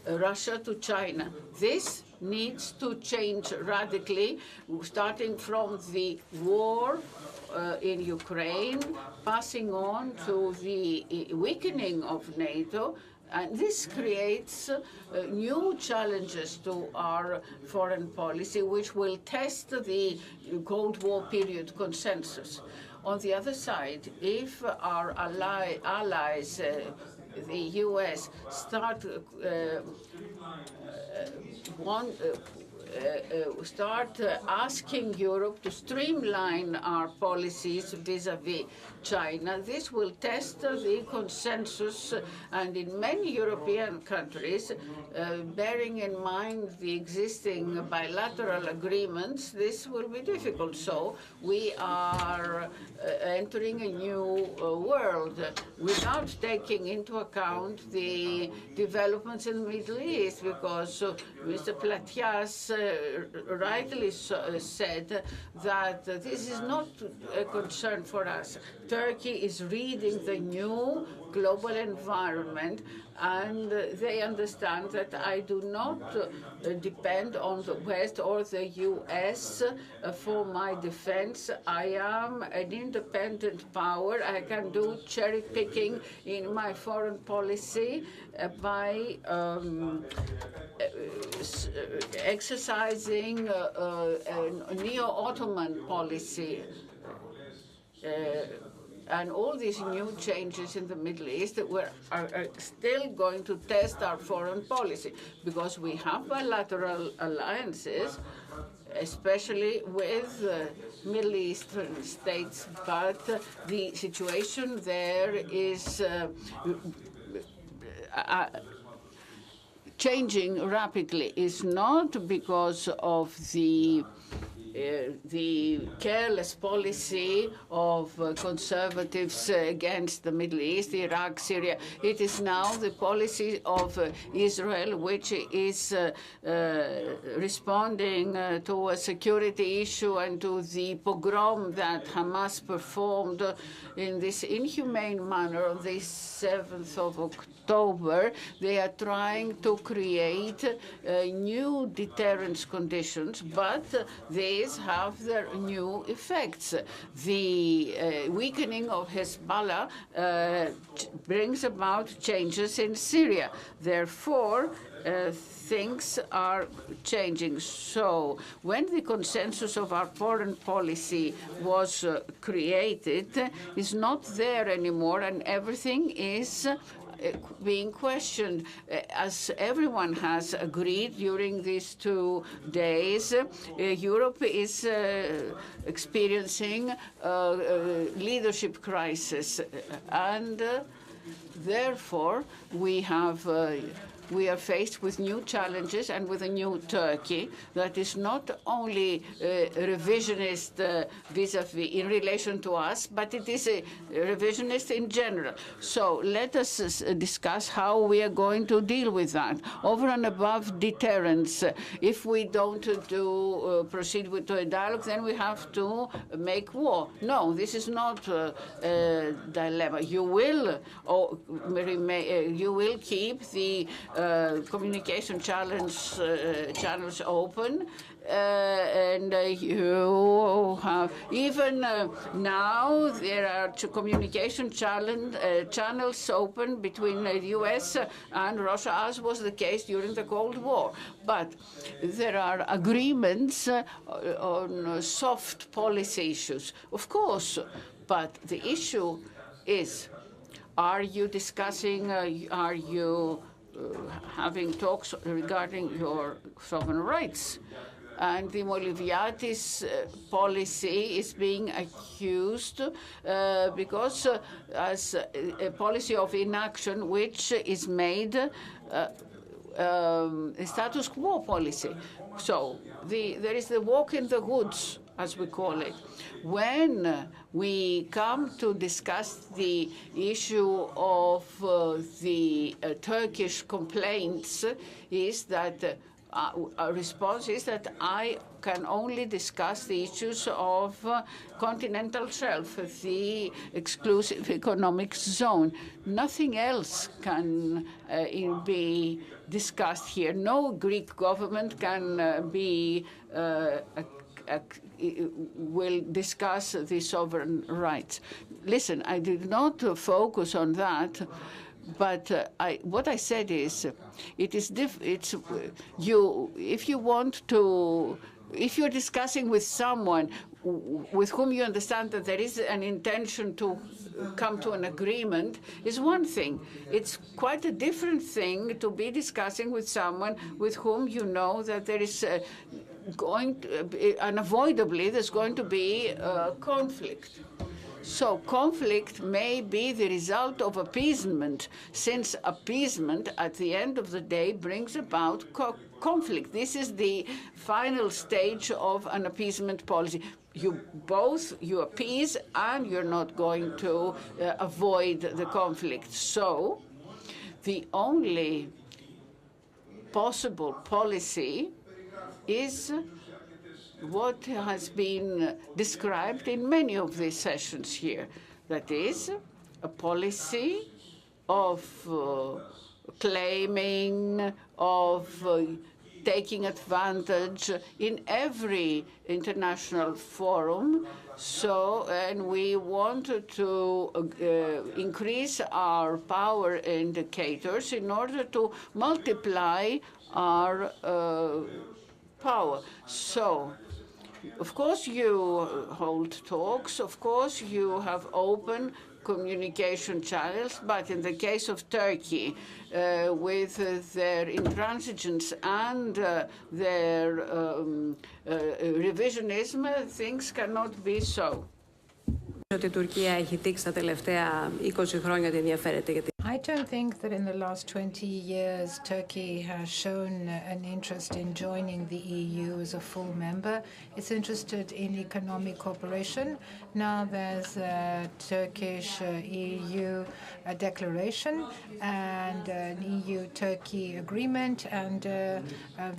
C: Russia to China. This needs to change radically, starting from the war in Ukraine, passing on to the weakening of NATO. And this creates new challenges to our foreign policy, which will test the Cold War period consensus. On the other side, if our allies, the US, start asking Europe to streamline our policies vis-à-vis China, this will test the consensus, and in many European countries, bearing in mind the existing bilateral agreements, this will be difficult. So we are entering a new world without taking into account the developments in the Middle East, because Mr. Platias rightly said that this is not a concern for us. Turkey is reading the new global environment, and they understand that I do not depend on the West or the US for my defense. I am an independent power. I can do cherry picking in my foreign policy by exercising a neo-Ottoman policy. And all these new changes in the Middle East are still going to test our foreign policy, because we have bilateral alliances, especially with Middle Eastern states, but the situation there is changing rapidly. It's not because of the careless policy of conservatives against the Middle East, Iraq, Syria. It is now the policy of Israel, which is responding to a security issue and to the pogrom that Hamas performed in this inhumane manner on the 7th of October. They are trying to create new deterrence conditions, but these have their new effects. The weakening of Hezbollah brings about changes in Syria. Therefore, things are changing. So when the consensus of our foreign policy was created, it's not there anymore, and everything is being questioned. As everyone has agreed during these 2 days, Europe is experiencing a leadership crisis, and therefore we are faced with new challenges and with a new Turkey that is not only revisionist vis-a-vis in relation to us, but it is a revisionist in general. So let us discuss how we are going to deal with that. Over and above deterrence, if we don't proceed to a dialogue, then we have to make war. No, this is not a dilemma. You will keep the communication channels open, and you have even now there are communication channels open between the U.S. and Russia, as was the case during the Cold War. But there are agreements on soft policy issues, of course. But the issue is, are you discussing, are you having talks regarding your sovereign rights? And the Moliviatis policy is being accused because as a policy of inaction, which is made a status quo policy. So there is the walk in the woods, as we call it. When we come to discuss the issue of the Turkish complaints, is that our response is that I can only discuss the issues of continental shelf, the exclusive economic zone. Nothing else can be discussed here. No Greek government can will discuss the sovereign rights. Listen, I did not focus on that. But what I said is, if you're discussing with someone with whom you understand that there is an intention to come to an agreement, is one thing. It's quite a different thing to be discussing with someone with whom you know that there is unavoidably there's going to be conflict. So conflict may be the result of appeasement, since appeasement at the end of the day brings about conflict. This is the final stage of an appeasement policy. You appease and you're not going to avoid the conflict. So the only possible policy is what has been described in many of these sessions here. That is, a policy of claiming, of taking advantage in every international forum. So, and we wanted to increase our power indicators in order to multiply our power. So, of course, you hold talks. Of course, you have open communication channels. But in the case of Turkey, with their intransigence and their revisionism, things cannot be so.
A: Ότι η Τουρκία έχει δείξει τα τελευταία 20 χρόνια ότι ενδιαφέρεται για
B: I don't think that in the last 20 years Turkey has shown an interest in joining the EU as a full member. It's interested in economic cooperation. Now there's a Turkish EU declaration and an EU-Turkey agreement, and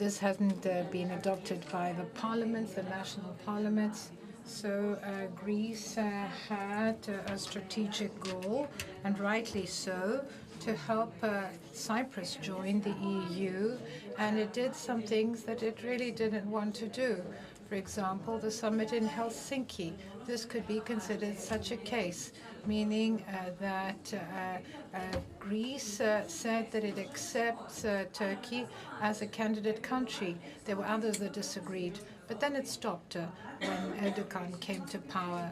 B: this hasn't been adopted by the parliaments, the national parliaments. So Greece had a strategic goal, and rightly so, to help Cyprus join the EU, and it did some things that it really didn't want to do. For example, the summit in Helsinki. This could be considered such a case, meaning that Greece said that it accepts Turkey as a candidate country. There were others that disagreed, but then it stopped when Erdogan came to power.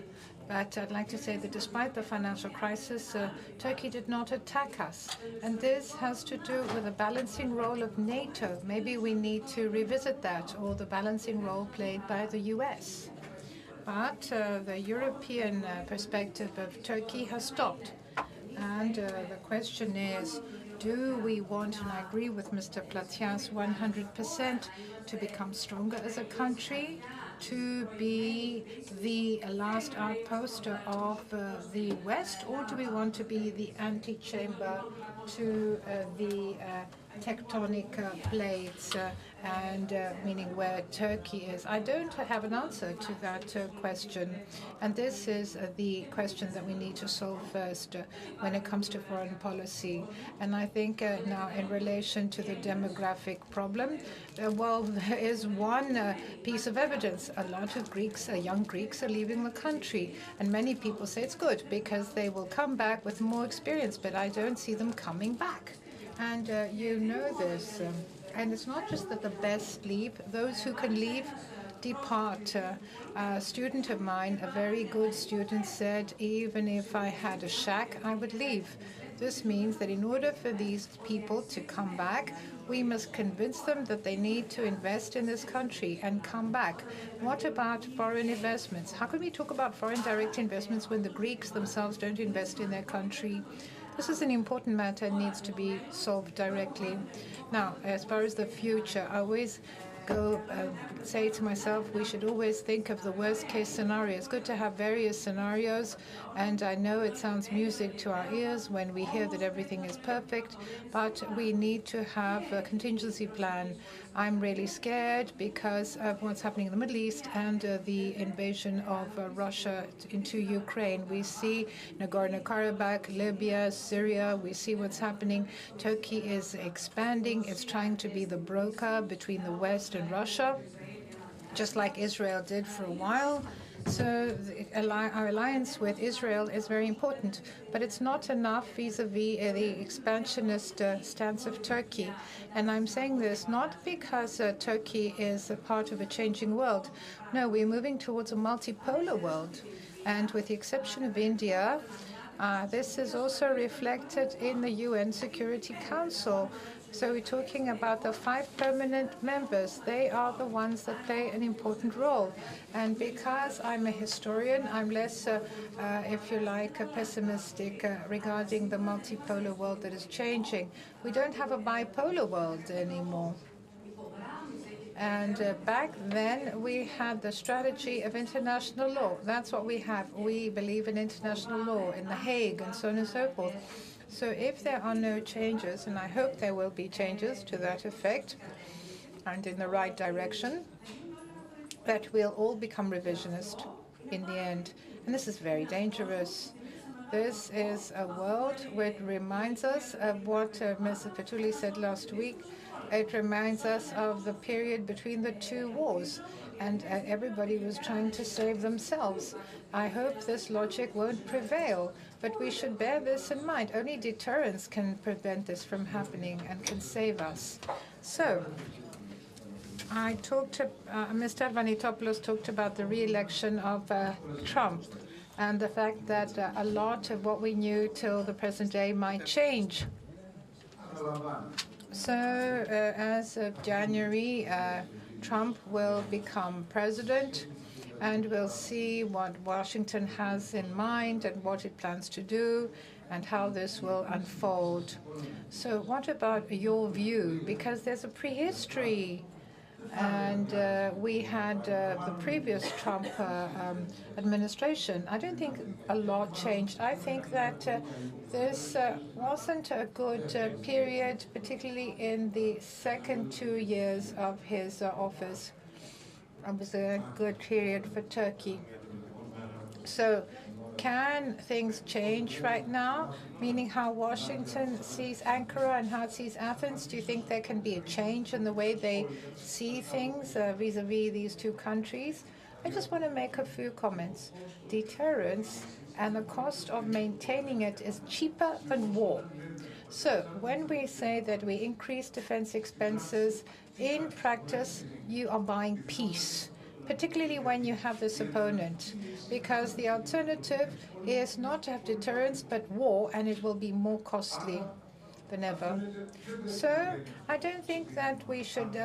B: But I'd like to say that despite the financial crisis, Turkey did not attack us. And this has to do with the balancing role of NATO. Maybe we need to revisit that, or the balancing role played by the US. But the European perspective of Turkey has stopped. And the question is, do we want, and I agree with Mr. Platias 100%, to become stronger as a country, to be the last outpost of the West, or do we want to be the antechamber to the tectonic plates and meaning where Turkey is. I don't have an answer to that question. And this is the question that we need to solve first when it comes to foreign policy. And I think now in relation to the demographic problem, well, there is one piece of evidence. A lot of Greeks, young Greeks, are leaving the country. And many people say it's good because they will come back with more experience, but I don't see them coming back. And you know this. And it's not just that the best leave. Those who can leave depart. A student of mine, a very good student, said, even if I had a shack, I would leave. This means that in order for these people to come back, we must convince them that they need to invest in this country and come back. What about foreign investments? How can we talk about foreign direct investments when the Greeks themselves don't invest in their country? This is an important matter and needs to be solved directly. Now, as far as the future, I always say to myself, we should always think of the worst case scenario. It's good to have various scenarios, and I know it sounds music to our ears when we hear that everything is perfect, but we need to have a contingency plan. I'm really scared because of what's happening in the Middle East and the invasion of Russia into Ukraine. We see Nagorno-Karabakh, Libya, Syria. We see what's happening. Turkey is expanding. It's trying to be the broker between the West and Russia, just like Israel did for a while. So our alliance with Israel is very important, but it's not enough vis-a-vis the expansionist stance of Turkey. And I'm saying this not because Turkey is a part of a changing world. No, we're moving towards a multipolar world. And with the exception of India, this is also reflected in the UN Security Council. So we're talking about the 5 permanent members. They are the ones that play an important role. And because I'm a historian, I'm less, if you like, pessimistic regarding the multipolar world that is changing. We don't have a bipolar world anymore. And back then, we had the strategy of international law. That's what we have. We believe in international law in The Hague and so on and so forth. So if there are no changes, and I hope there will be changes to that effect and in the right direction, that we'll all become revisionist in the end. And this is very dangerous. This is a world which reminds us of what Mr. Petulli said last week. It reminds us of the period between the 2 wars, and everybody was trying to save themselves. I hope this logic won't prevail, but we should bear this in mind. Only deterrence can prevent this from happening and can save us. So, I talked to Mr. Vanitopoulos talked about the re-election of Trump and the fact that a lot of what we knew till the present day might change. So, as of January, Trump will become president, and we'll see what Washington has in mind and what it plans to do and how this will unfold. So what about your view? Because there's a prehistory. And we had the previous Trump administration. I don't think a lot changed. I think that this wasn't a good period, particularly in the second 2 years of his office. It was a good period for Turkey. So can things change right now, meaning how Washington sees Ankara and how it sees Athens? Do you think there can be a change in the way they see things vis-a-vis these 2 countries? I just want to make a few comments. Deterrence and the cost of maintaining it is cheaper than war. So when we say that we increase defense expenses, in practice, you are buying peace, particularly when you have this opponent, because the alternative is not to have deterrence but war, and it will be more costly than ever. So I don't think that we should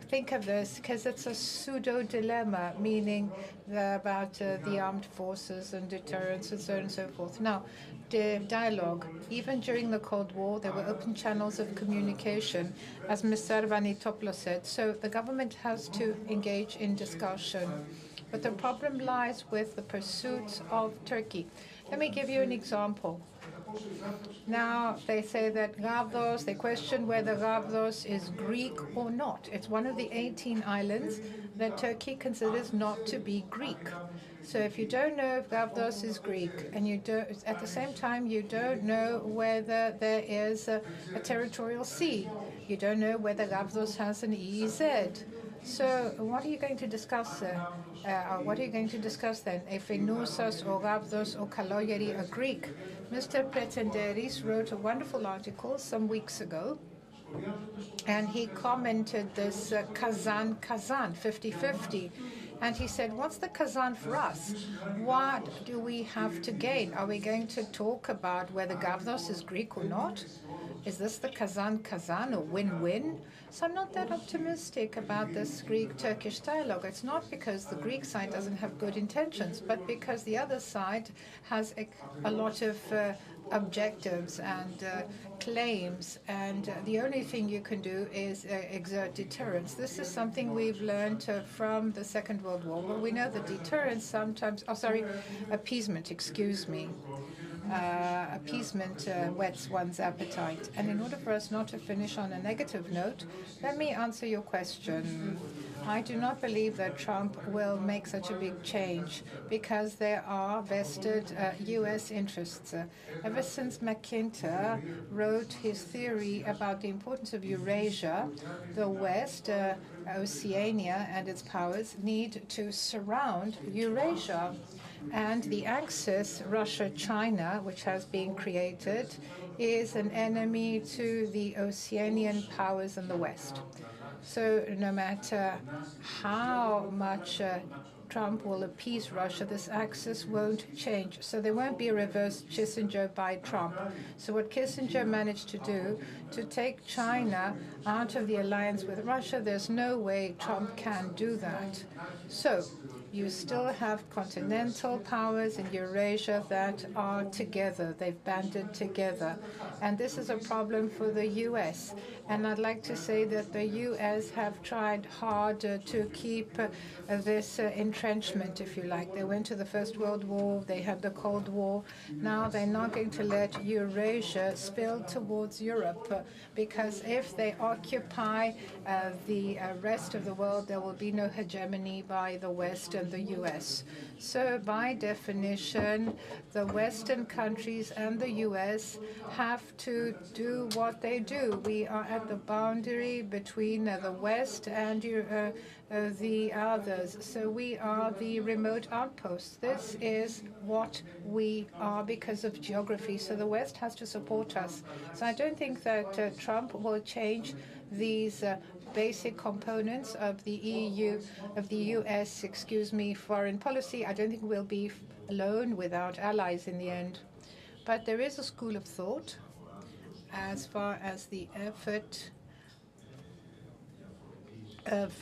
B: think of this, because it's a pseudo-dilemma, meaning about the armed forces and deterrence and so on and so forth. Now, the dialogue, even during the Cold War, there were open channels of communication, as Mr. Vanitopoulos said, so the government has to engage in discussion. But the problem lies with the pursuits of Turkey. Let me give you an example. Now they say that Gavdos, they question whether Gavdos is Greek or not. It's one of the 18 islands that Turkey considers not to be Greek. So if you don't know if Gavdos is Greek, and you don't, at the same time you don't know whether there is a territorial sea, you don't know whether Gavdos has an EEZ. So what are you going to discuss? What are you going to discuss then? If Enousas or Gavdos or Kaloyeri are Greek? Mr. Pretenderis wrote a wonderful article some weeks ago, and he commented this Kazan, 50-50. And he said, what's the Kazan for us? What do we have to gain? Are we going to talk about whether Gavdos is Greek or not? Is this the Kazan or win-win? So I'm not that optimistic about this Greek-Turkish dialogue. It's not because the Greek side doesn't have good intentions, but because the other side has a lot of objectives and claims, and the only thing you can do is exert deterrence. This is something we've learned from the Second World War, but we know that deterrence sometimes, appeasement, excuse me. Appeasement whets one's appetite. And in order for us not to finish on a negative note, let me answer your question. I do not believe that Trump will make such a big change because there are vested U.S. interests. Ever since McKinter wrote his theory about the importance of Eurasia, the West, Oceania and its powers need to surround Eurasia. And the axis Russia-China, which has been created, is an enemy to the Oceanian powers in the West. So no matter how much Trump will appease Russia, this axis won't change. So there won't be a reverse Kissinger by Trump. So what Kissinger managed to do, to take China out of the alliance with Russia, there's no way Trump can do that. So you still have continental powers in Eurasia that are together. They've banded together. And this is a problem for the U.S. And I'd like to say that the U.S. have tried hard to keep this entrenchment, if you like. They went to the First World War. They had the Cold War. Now they're not going to let Eurasia spill towards Europe because if they occupy the rest of the world, there will be no hegemony by the West and the U.S. So by definition, the Western countries and the U.S. have to do what they do. We are at the boundary between the West and the others. So we are the remote outposts. This is what we are because of geography. So the West has to support us. So I don't think that Trump will change these basic components of the U.S., foreign policy. I don't think we'll be alone without allies in the end. But there is a school of thought as far as the effort of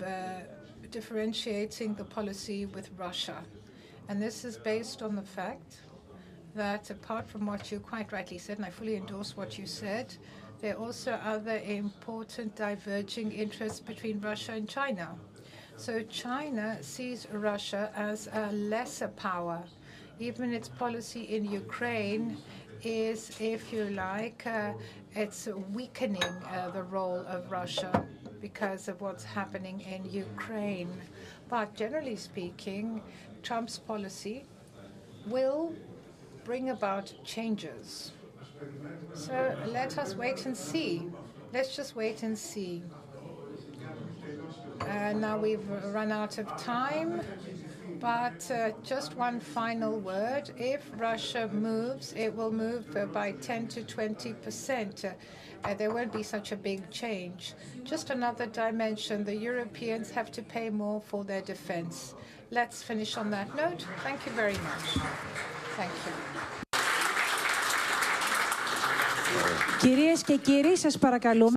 B: differentiating the policy with Russia. And this is based on the fact that apart from what you quite rightly said, and I fully endorse what you said, there are also other important diverging interests between Russia and China. So China sees Russia as a lesser power. Even its policy in Ukraine is, if you like, it's weakening the role of Russia because of what's happening in Ukraine. But generally speaking, Trump's policy will bring about changes. So let us wait and see. Let's just wait and see. Now we've run out of time, but just one final word. If Russia moves, it will move by 10 to 20%. There won't be such a big change. Just another dimension. The Europeans have to pay more for their defense. Let's finish on that note. Thank you very much. Thank you.
E: Κυρίες και κύριοι, σας παρακαλούμε.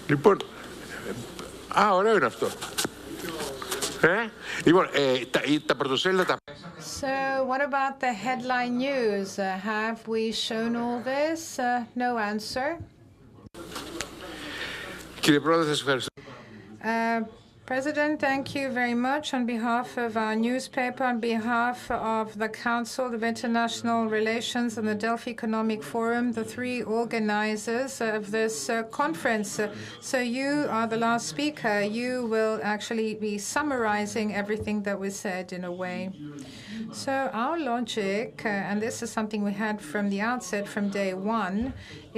F: Λοιπόν, ωραίο είναι αυτό. Λοιπόν, τα πρωτοσέλιδα τα...
B: So what about the headline news? Have we shown all this? No answer.
F: Κύριε Πρόεδρε, σας ευχαριστώ.
B: President, thank you very much on behalf of our newspaper, on behalf of the Council of International Relations and the Delphi Economic Forum, the three organizers of this conference. So you are the last speaker. You will actually be summarizing everything that was said in a way. So our logic, and this is something we had from the outset, from day one,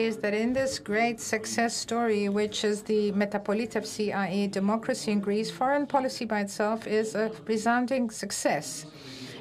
B: is that in this great success story, which is the Metapolitevsi, i.e. democracy in Greece, foreign policy by itself is a resounding success,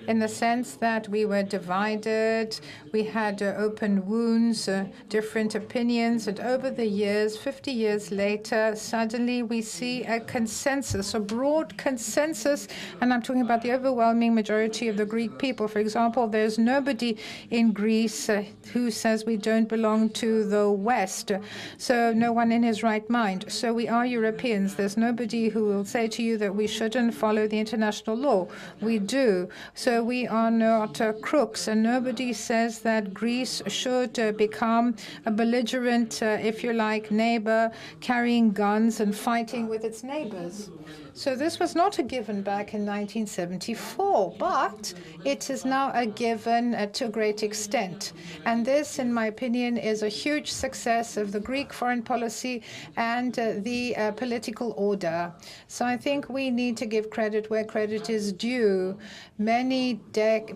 B: in the sense that we were divided, we had open wounds, different opinions, and over the years, 50 years later, suddenly we see a consensus, a broad consensus, and I'm talking about the overwhelming majority of the Greek people. For example, there's nobody in Greece who says we don't belong to the West, so no one in his right mind. So we are Europeans. There's nobody who will say to you that we shouldn't follow the international law. We do. So we are not crooks, and nobody says that Greece should become a belligerent, if you like, neighbor, carrying guns and fighting with its neighbors. So this was not a given back in 1974, but it is now a given to a great extent. And this, in my opinion, is a huge success of the Greek foreign policy and the political order. So I think we need to give credit where credit is due. Many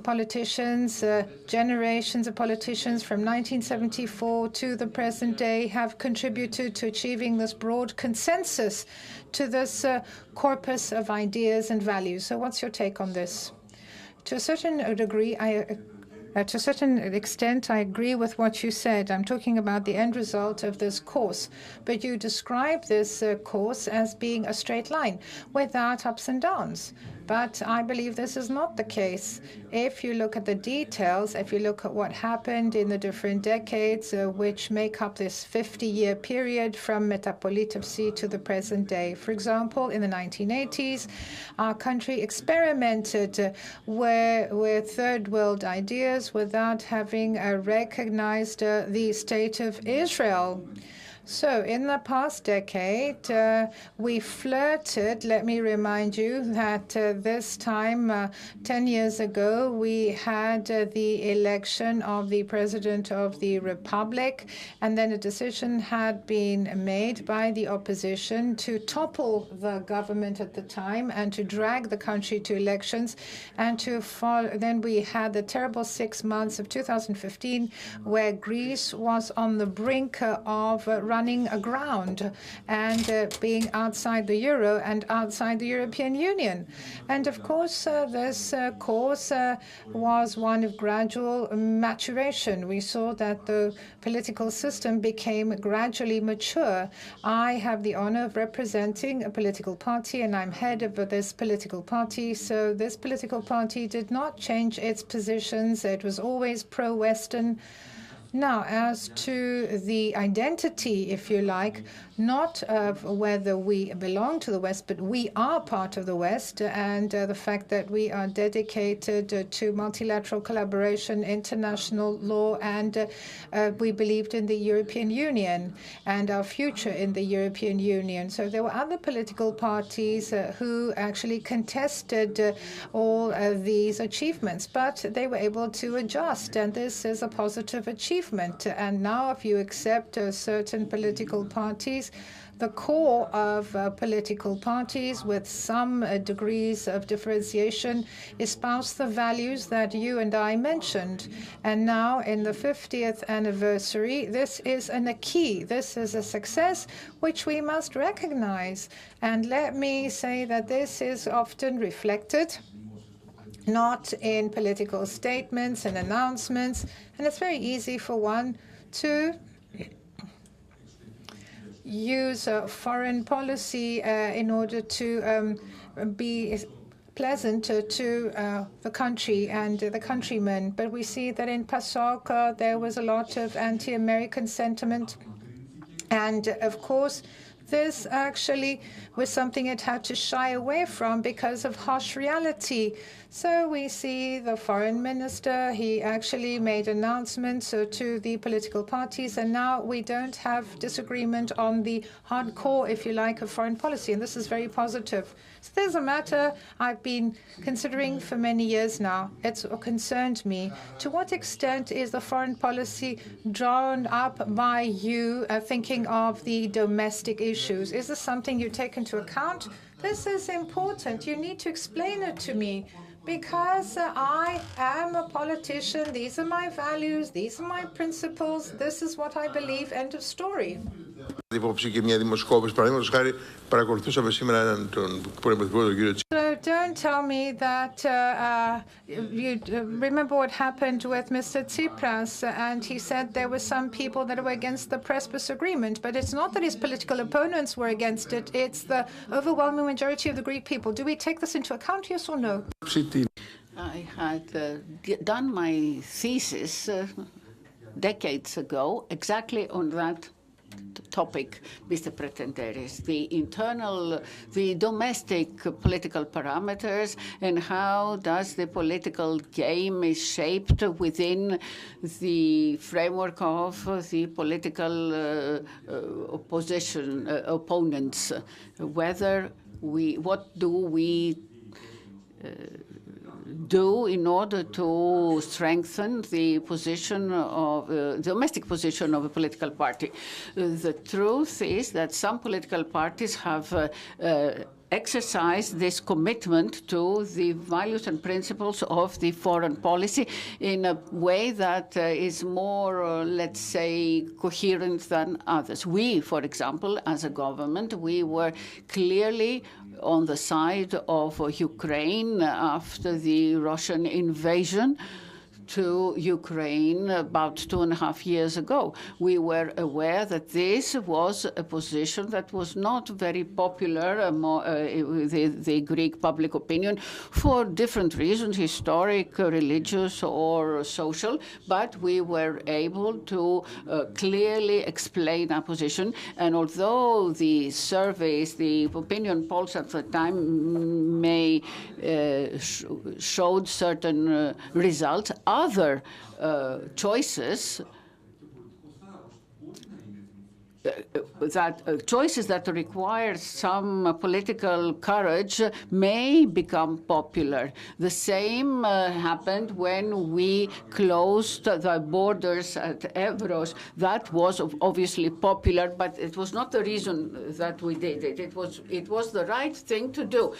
B: politicians, generations of politicians from 1974 to the present day have contributed to achieving this broad consensus, to this corpus of ideas and values. So what's your take on this? To a certain degree, to a certain extent, I agree with what you said. I'm talking about the end result of this course. But you describe this course as being a straight line without ups and downs. But I believe this is not the case. If you look at the details, if you look at what happened in the different decades which make up this 50-year period from Metapolitevsi to the present day. For example, in the 1980s, our country experimented with third world ideas without having recognized the state of Israel. So in the past decade, we flirted. Let me remind you that this time, 10 years ago, we had the election of the President of the Republic, and then a decision had been made by the opposition to topple the government at the time and to drag the country to elections and to follow. Then we had the terrible 6 months of 2015 where Greece was on the brink of running aground and being outside the euro and outside the European Union. And of course, this course was one of gradual maturation. We saw that the political system became gradually mature. I have the honor of representing a political party, and I'm head of this political party. So this political party did not change its positions. It was always pro-Western. Now, as to the identity, if you like, not of whether we belong to the West, but we are part of the West, and the fact that we are dedicated to multilateral collaboration, international law, and we believed in the European Union and our future in the European Union. So there were other political parties who actually contested all of these achievements, but they were able to adjust, and this is a positive achievement. And now, if you accept certain political parties, the core of political parties with some degrees of differentiation espouse the values that you and I mentioned. And now, in the 50th anniversary, this is a key. This is a success which we must recognize. And let me say that this is often reflected not in political statements and announcements. And it's very easy for one to use foreign policy in order to pleasant to the country and the countrymen. But we see that in PASOK there was a lot of anti-American sentiment. And of course, this actually was something it had to shy away from because of harsh reality. So we see the foreign minister, he actually made announcements to the political parties, and now we don't have disagreement on the hardcore, if you like, of foreign policy, and this is very positive. So there's a matter I've been considering for many years now. It's concerned me. To what extent is the foreign policy drawn up by you thinking of the domestic issues? Is this something you take into account? This is important. You need to explain it to me. Because I am a politician, these are my values, these are my principles, this is what I believe, end of story.
F: Και μια δημοσκόπηση, παραδείγματος χάρη, παρακολουθούσαμε σήμερα έναν τον πρώην Πρωθυπουργό, τον κύριο
B: So don't tell me that you remember what happened with Mr. Tsipras, and he said there were some people that were against the Prespas agreement, but it's not that his political opponents were against it, it's the overwhelming majority of the Greek people. Do we take this into account, yes or no?
C: I had done my thesis decades ago exactly on that topic, Mr. Pretenderis, the domestic political parameters, and how does the political game is shaped within the framework of the political opponents. What do we do in order to strengthen the position of domestic position of a political party. The truth is that some political parties have exercise this commitment to the values and principles of the foreign policy in a way that is more, let's say, coherent than others. We, for example, as a government, we were clearly on the side of Ukraine after the Russian invasion to Ukraine about 2.5 years ago. We were aware that this was a position that was not very popular among the Greek public opinion for different reasons, historic, religious, or social, but we were able to clearly explain our position. And although the surveys, the opinion polls at the time may showed certain results, other choices that require some political courage may become popular. The same happened when we closed the borders at Evros. That was obviously popular, but it was not the reason that we did it. It was the right thing to do.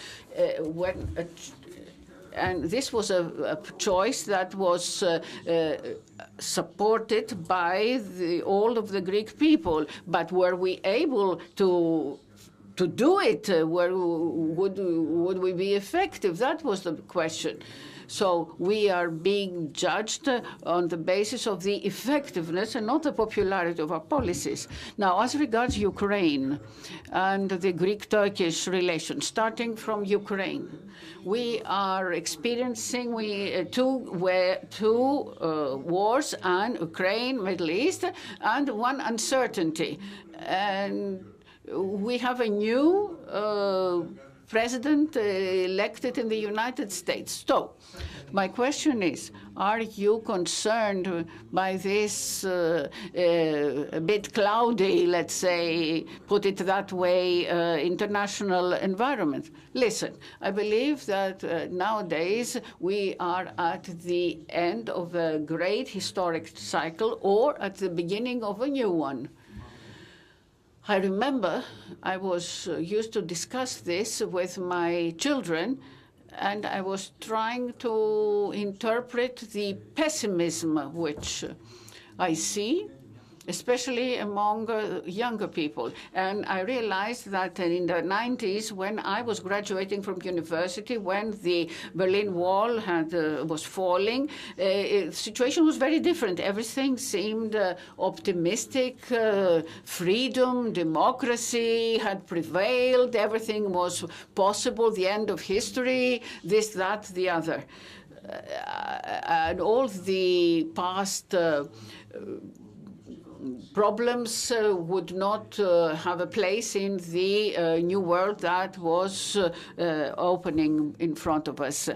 C: And this was a choice that was supported by all of the Greek people. But were we able to do it? Would we be effective? That was the question. So we are being judged on the basis of the effectiveness and not the popularity of our policies. Now, as regards Ukraine and the Greek-Turkish relations, starting from Ukraine, we are experiencing two wars, and Ukraine, Middle East, and one uncertainty. And we have a new president elected in the United States. So my question is, are you concerned by this a bit cloudy, let's say, put it that way, international environment? Listen, I believe that nowadays we are at the end of a great historic cycle or at the beginning of a new one. I remember I was used to discuss this with my children, and I was trying to interpret the pessimism which I see especially among younger people. And I realized that in the 90s, when I was graduating from university, when the Berlin Wall was falling, the situation was very different. Everything seemed optimistic, freedom, democracy had prevailed, everything was possible, the end of history, this, that, the other. And all the past problems would not have a place in the new world that was opening in front of us.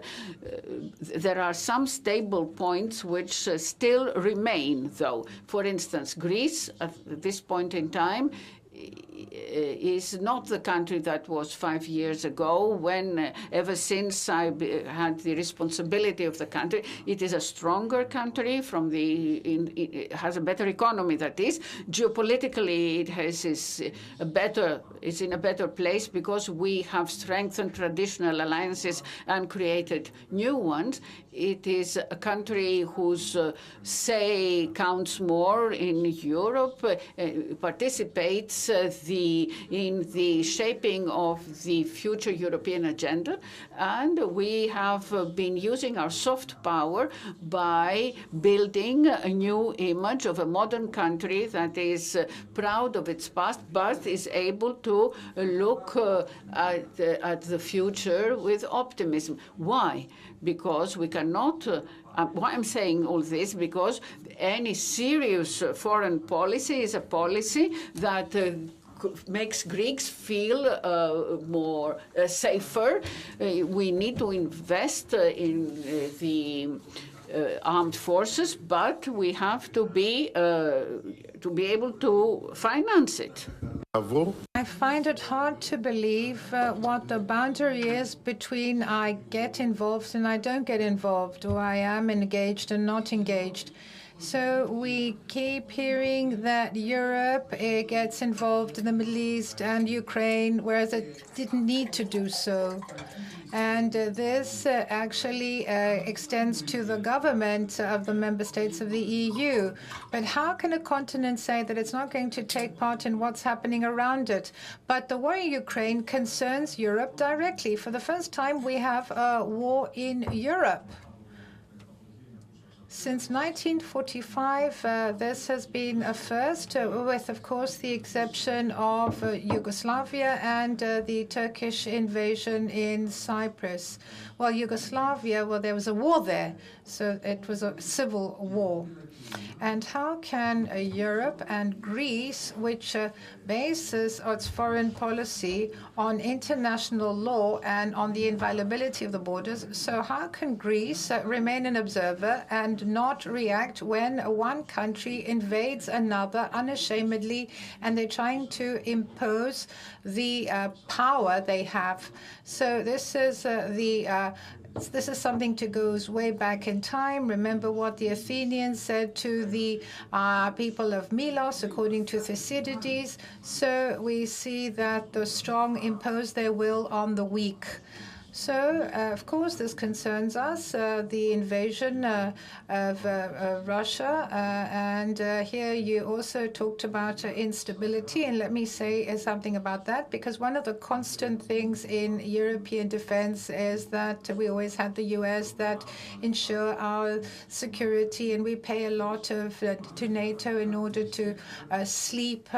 C: There are some stable points which still remain, though. For instance, Greece, at this point in time, is not the country that was 5 years ago, when ever since I had the responsibility of the country. It is a stronger country it has a better economy, that is. Geopolitically, it's in a better place because we have strengthened traditional alliances and created new ones. It is a country whose say counts more in Europe, participates in the shaping of the future European agenda, and we have been using our soft power by building a new image of a modern country that is proud of its past, but is able to look at the future with optimism. Why? Because we cannot, why I'm saying all this, because any serious foreign policy is a policy that makes Greeks feel more safer. We need to invest in the armed forces, but we have to be able to finance it.
B: I find it hard to believe what the boundary is between I get involved and I don't get involved, or I am engaged and not engaged. So we keep hearing that Europe gets involved in the Middle East and Ukraine, whereas it didn't need to do so. And this actually extends to the government of the member states of the EU. But how can a continent say that it's not going to take part in what's happening around it? But the war in Ukraine concerns Europe directly. For the first time, we have a war in Europe. Since 1945, this has been a first, with, of course, the exception of Yugoslavia and the Turkish invasion in Cyprus. Well, Yugoslavia, there was a war there, so it was a civil war. And how can Europe and Greece, which bases its foreign policy on international law and on the inviolability of the borders, so how can Greece remain an observer and not react when one country invades another unashamedly and they're trying to impose the power they have? So this is something that goes way back in time. Remember what the Athenians said to the people of Milos, according to Thucydides. So we see that the strong impose their will on the weak. So, of course, this concerns us, the invasion of Russia. And here you also talked about instability. And let me say something about that, because one of the constant things in European defense is that we always had the US that ensure our security, and we pay a lot to NATO in order to sleep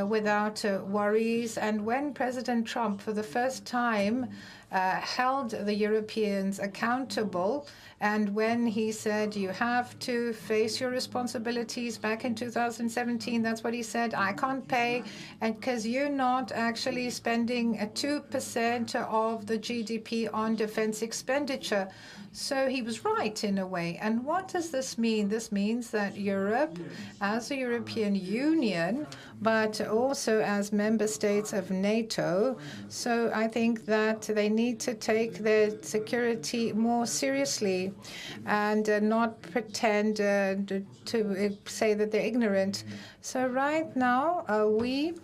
B: without worries. And when President Trump, for the first time, held the Europeans accountable, and when he said, you have to face your responsibilities back in 2017, that's what he said, I can't pay, and because you're not actually spending 2% of the GDP on defense expenditure. So he was right in a way. And what does this mean? This means that Europe, as a European Union, but also as member states of NATO, so I think that they need to take their security more seriously and not pretend to say that they're ignorant. So right now, we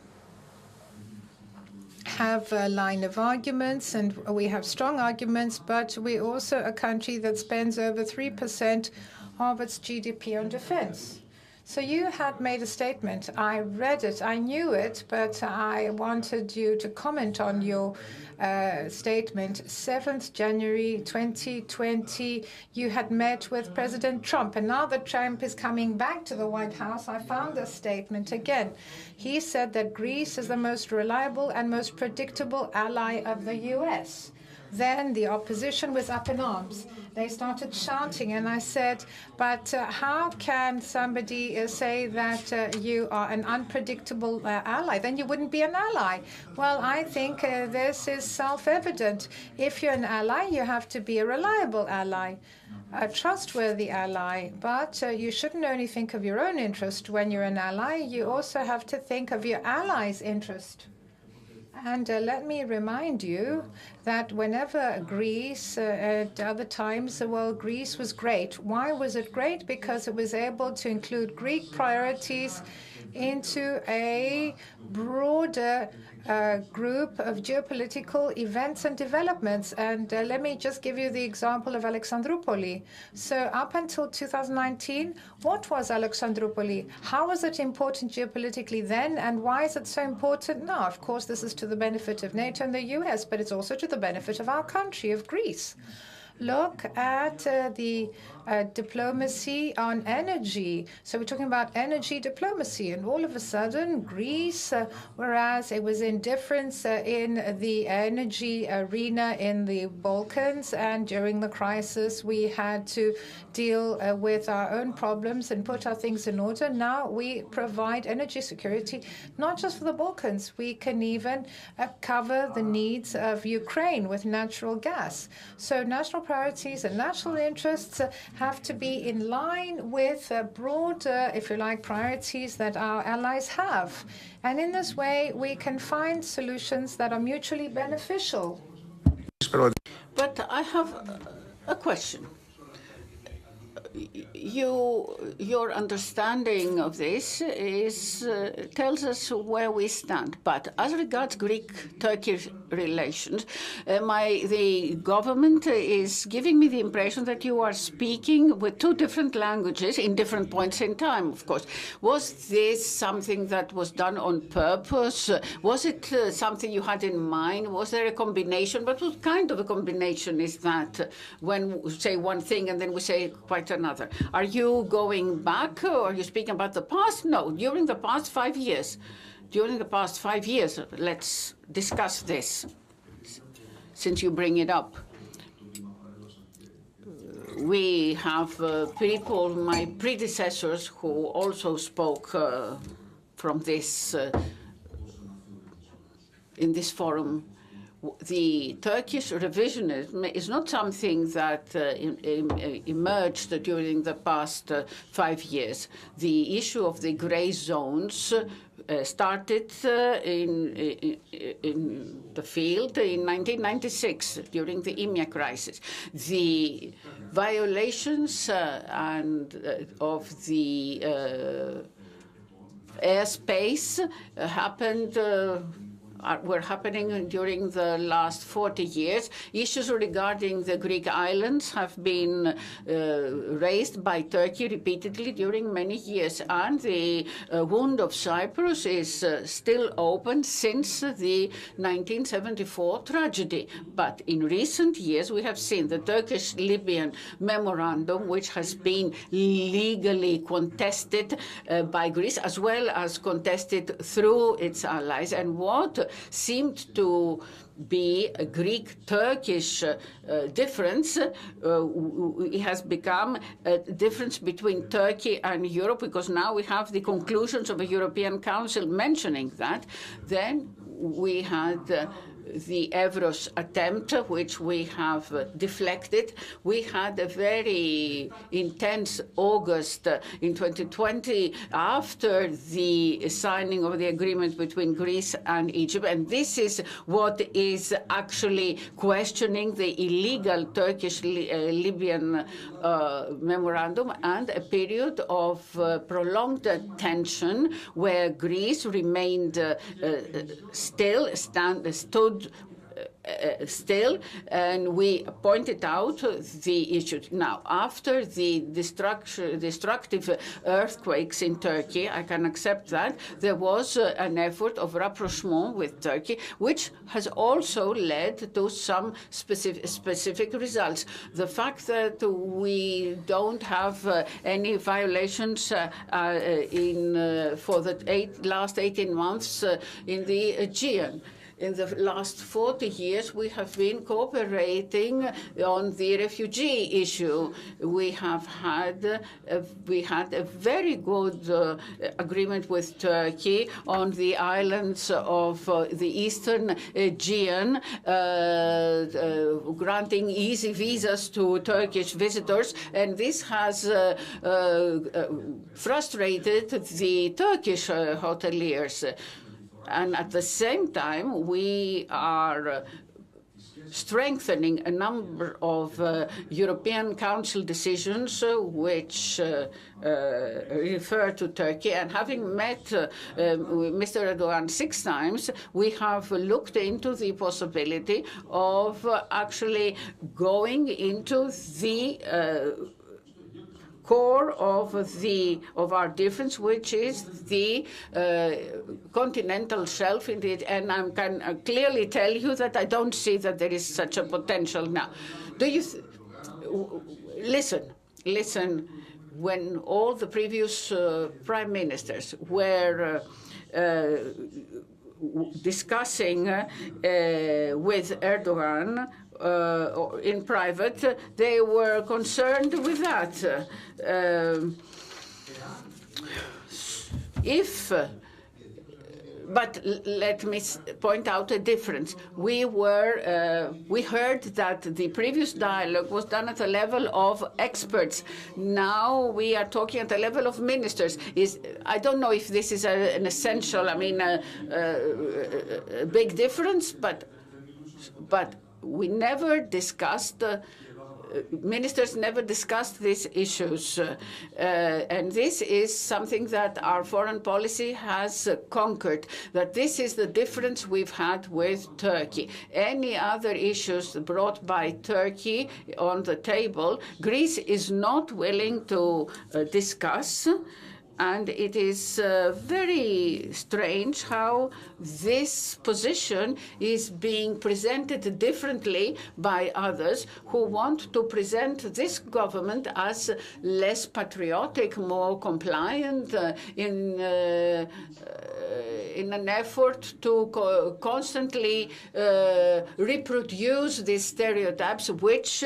B: have a line of arguments, and we have strong arguments, but we're also a country that spends over 3% of its GDP on defense. So you had made a statement. I read it. I knew it, but I wanted you to comment on your statement. 7th January 2020, you had met with President Trump. And now that Trump is coming back to the White House, I found this statement again. He said that Greece is the most reliable and most predictable ally of the U.S. Then the opposition was up in arms. They started shouting, and I said, but how can somebody say that you are an unpredictable ally? Then you wouldn't be an ally. Well, I think this is self-evident. If you're an ally, you have to be a reliable ally, a trustworthy ally. But you shouldn't only think of your own interest when you're an ally. You also have to think of your ally's interest. And let me remind you that whenever Greece, at other times, well, Greece was great. Why was it great? Because it was able to include Greek priorities into a broader group of geopolitical events and developments. And let me just give you the example of Alexandroupoli. So up until 2019, what was Alexandroupoli? How was it important geopolitically then? And why is it so important now? Of course, this is to the benefit of NATO and the US, but it's also to the benefit of our country, of Greece. Look at the diplomacy on energy. So we're talking about energy diplomacy, and all of a sudden, Greece, whereas it was indifference in the energy arena in the Balkans, and during the crisis, we had to deal with our own problems and put our things in order. Now we provide energy security, not just for the Balkans. We can even cover the needs of Ukraine with natural gas. So national priorities and national interests have to be in line with broader, if you like, priorities that our allies have. And in this way, we can find solutions that are mutually beneficial.
C: But I have a question. Your understanding of this is tells us where we stand. But as regards Greek-Turkey relations, the government is giving me the impression that you are speaking with two different languages in different points in time, of course. Was this something that was done on purpose? Was it something you had in mind? Was there a combination? But what kind of a combination is that when we say one thing and then we say quite another? Are you going back, or are you speaking about the past? No, during the past 5 years. During the past 5 years, let's discuss this, since you bring it up. We have people, my predecessors, who also spoke from this, in this forum. The Turkish revisionism is not something that emerged during the past 5 years. The issue of the grey zones started in the field in 1996 during the EMIA crisis. The violations of the airspace happened were happening during the last 40 years. Issues regarding the Greek islands have been raised by Turkey repeatedly during many years, and the wound of Cyprus is still open since the 1974 tragedy. But in recent years, we have seen the Turkish-Libyan memorandum, which has been legally contested by Greece, as well as contested through its allies. And what seemed to be a Greek-Turkish difference, it has become a difference between Turkey and Europe, because now we have the conclusions of a European Council mentioning that. Then we had the Evros attempt, which we have deflected. We had a very intense August in 2020 after the signing of the agreement between Greece and Egypt. And this is what is actually questioning the illegal Turkish-Libyan memorandum, and a period of prolonged tension where Greece remained stood still, and we pointed out the issue. Now, after the destructive earthquakes in Turkey, I can accept that, there was an effort of rapprochement with Turkey, which has also led to some specific results. The fact that we don't have any violations for the last 18 months in the Aegean. In the last 40 years, we have been cooperating on the refugee issue. We had a very good agreement with Turkey on the islands of the Eastern Aegean, granting easy visas to Turkish visitors, and this has frustrated the Turkish hoteliers. And at the same time, we are strengthening a number of European Council decisions which refer to Turkey. And having met Mr. Erdogan 6 times, we have looked into the possibility of actually going into the core of our difference, which is the continental shelf, indeed. And I can clearly tell you that I don't see that there is such a potential now. Do you listen? When all the previous prime ministers were discussing with Erdogan in private, they were concerned with that. But let me point out a difference. We heard that the previous dialogue was done at the level of experts. Now we are talking at the level of ministers. I don't know if this is an essential, a big difference, but we never discussed. Ministers never discussed these issues, and this is something that our foreign policy has conquered, that this is the difference we've had with Turkey. Any other issues brought by Turkey on the table, Greece is not willing to discuss. And it is very strange how this position is being presented differently by others who want to present this government as less patriotic, more compliant, in an effort to constantly reproduce these stereotypes which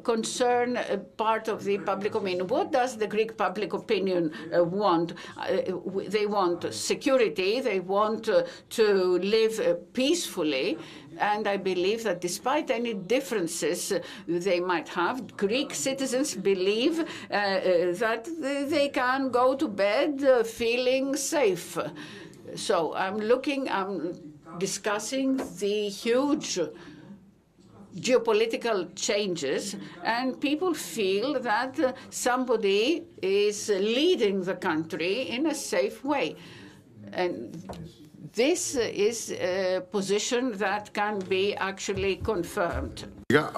C: concern part of the public opinion. What does the Greek public opinion want? They want security, they want to live peacefully, and I believe that despite any differences they might have, Greek citizens believe that they can go to bed feeling safe. So I'm discussing the huge geopolitical changes, and people feel that somebody is leading the country in a safe way. And this is a position that can be actually confirmed.
B: So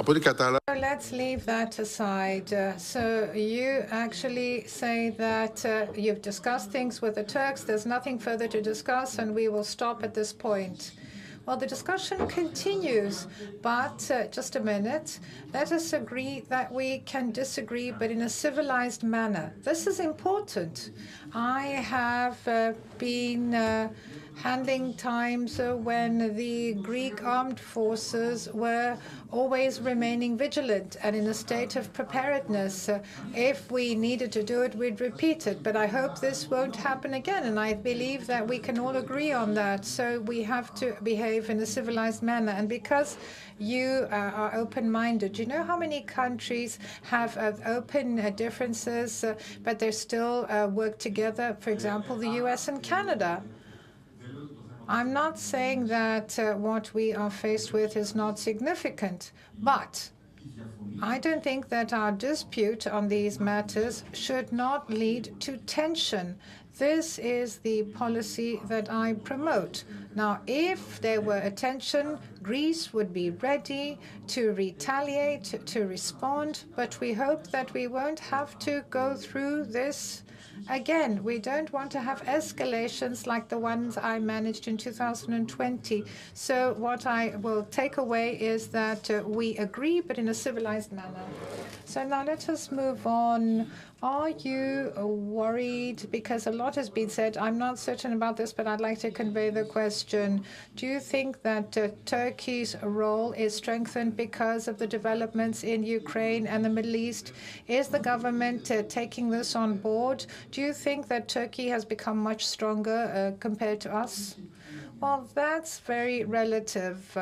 B: let's leave that aside. So you actually say that you've discussed things with the Turks, there's nothing further to discuss, and we will stop at this point. Well, the discussion continues, but just a minute. Let us agree that we can disagree, but in a civilized manner. This is important. I have been handling times when the Greek armed forces were always remaining vigilant and in a state of preparedness. If we needed to do it, we'd repeat it. But I hope this won't happen again, and I believe that we can all agree on that. So we have to behave in a civilized manner. And because you are open-minded, you know how many countries have open differences, but they still work together? For example, the US and Canada. I'm not saying that what we are faced with is not significant, but I don't think that our dispute on these matters should not lead to tension. This is the policy that I promote. Now, if there were a tension, Greece would be ready to retaliate, to respond, but we hope that we won't have to go through this again. We don't want to have escalations like the ones I managed in 2020. So what I will take away is that we agree, but in a civilized manner. So now let us move on. Are you worried? Because a lot has been said. I'm not certain about this, but I'd like to convey the question. Do you think that Turkey's role is strengthened because of the developments in Ukraine and the Middle East? Is the government taking this on board? Do you think that Turkey has become much stronger compared to us? Well, that's very relative,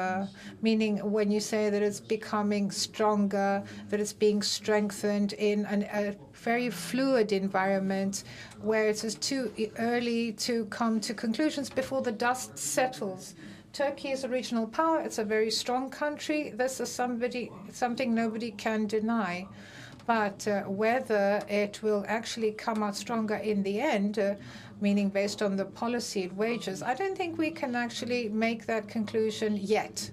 B: meaning when you say that it's becoming stronger, that it's being strengthened in a very fluid environment where it is too early to come to conclusions before the dust settles. Turkey is a regional power. It's a very strong country. This is something nobody can deny. But whether it will actually come out stronger in the end, meaning based on the policy it wages, I don't think we can actually make that conclusion yet.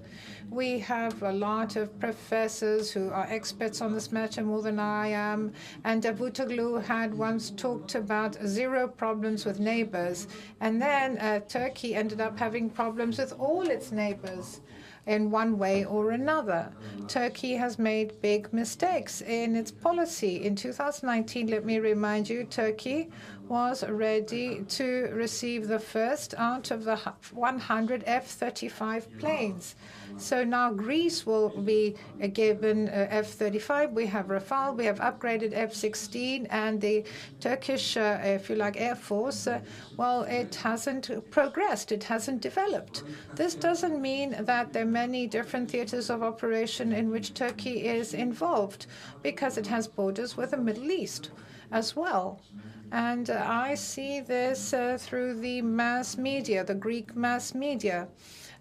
B: We have a lot of professors who are experts on this matter more than I am, and Davutoglu had once talked about 0 problems with neighbors, and then Turkey ended up having problems with all its neighbors in one way or another. Turkey has made big mistakes in its policy. In 2019, let me remind you, Turkey was ready to receive the first out of the 100 F-35 planes. So now Greece will be given F-35. We have Rafale, we have upgraded F-16, and the Turkish, if you like, Air Force, well, it hasn't progressed, it hasn't developed. This doesn't mean that there are many different theaters of operation in which Turkey is involved, because it has borders with the Middle East as well. And I see this through the mass media, the Greek mass media.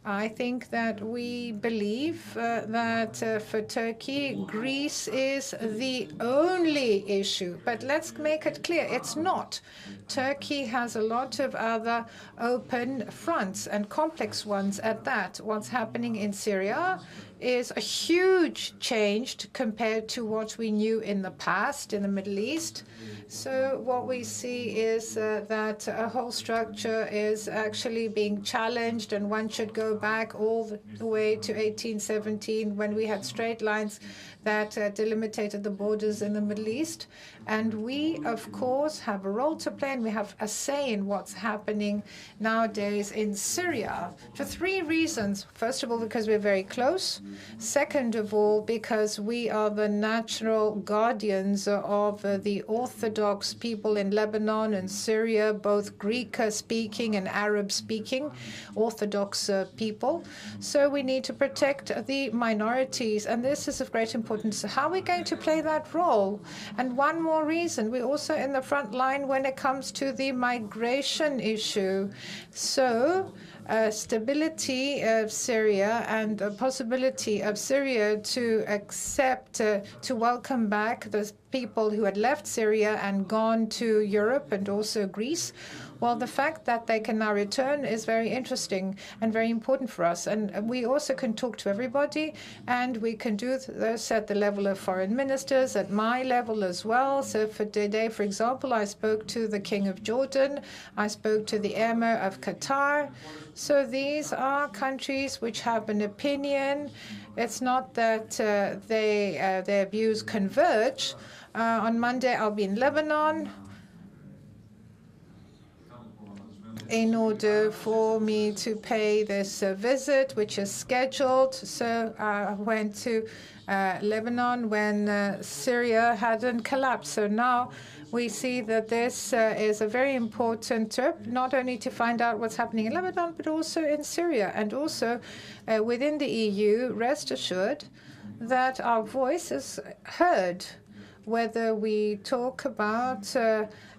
B: I think that we believe that for Turkey, Greece is the only issue. But let's make it clear, it's not. Turkey has a lot of other open fronts and complex ones at that. What's happening in Syria is a huge change compared to what we knew in the past in the Middle East. So what we see is that a whole structure is actually being challenged, and one should go back all the way to 1817 when we had straight lines that delimitated the borders in the Middle East. And we, of course, have a role to play, and we have a say in what's happening nowadays in Syria for 3 reasons. First of all, because we're very close. Second of all, because we are the natural guardians of the Orthodox people in Lebanon and Syria, both Greek-speaking and Arab-speaking Orthodox people. So we need to protect the minorities, and this is of great importance. How are we going to play that role? And one more reason, we're also in the front line when it comes to the migration issue. So stability of Syria and the possibility of Syria to accept, to welcome back the people who had left Syria and gone to Europe and also Greece. Well, the fact that they can now return is very interesting and very important for us. And we also can talk to everybody, and we can do this at the level of foreign ministers, at my level as well. So for today, for example, I spoke to the King of Jordan, I spoke to the Emir of Qatar. So these are countries which have an opinion. It's not that their views converge. On Monday, I'll be in Lebanon in order for me to pay this visit, which is scheduled. So I went to Lebanon when Syria hadn't collapsed. So now we see that this is a very important trip, not only to find out what's happening in Lebanon, but also in Syria. And also within the EU, rest assured that our voice is heard, whether we talk about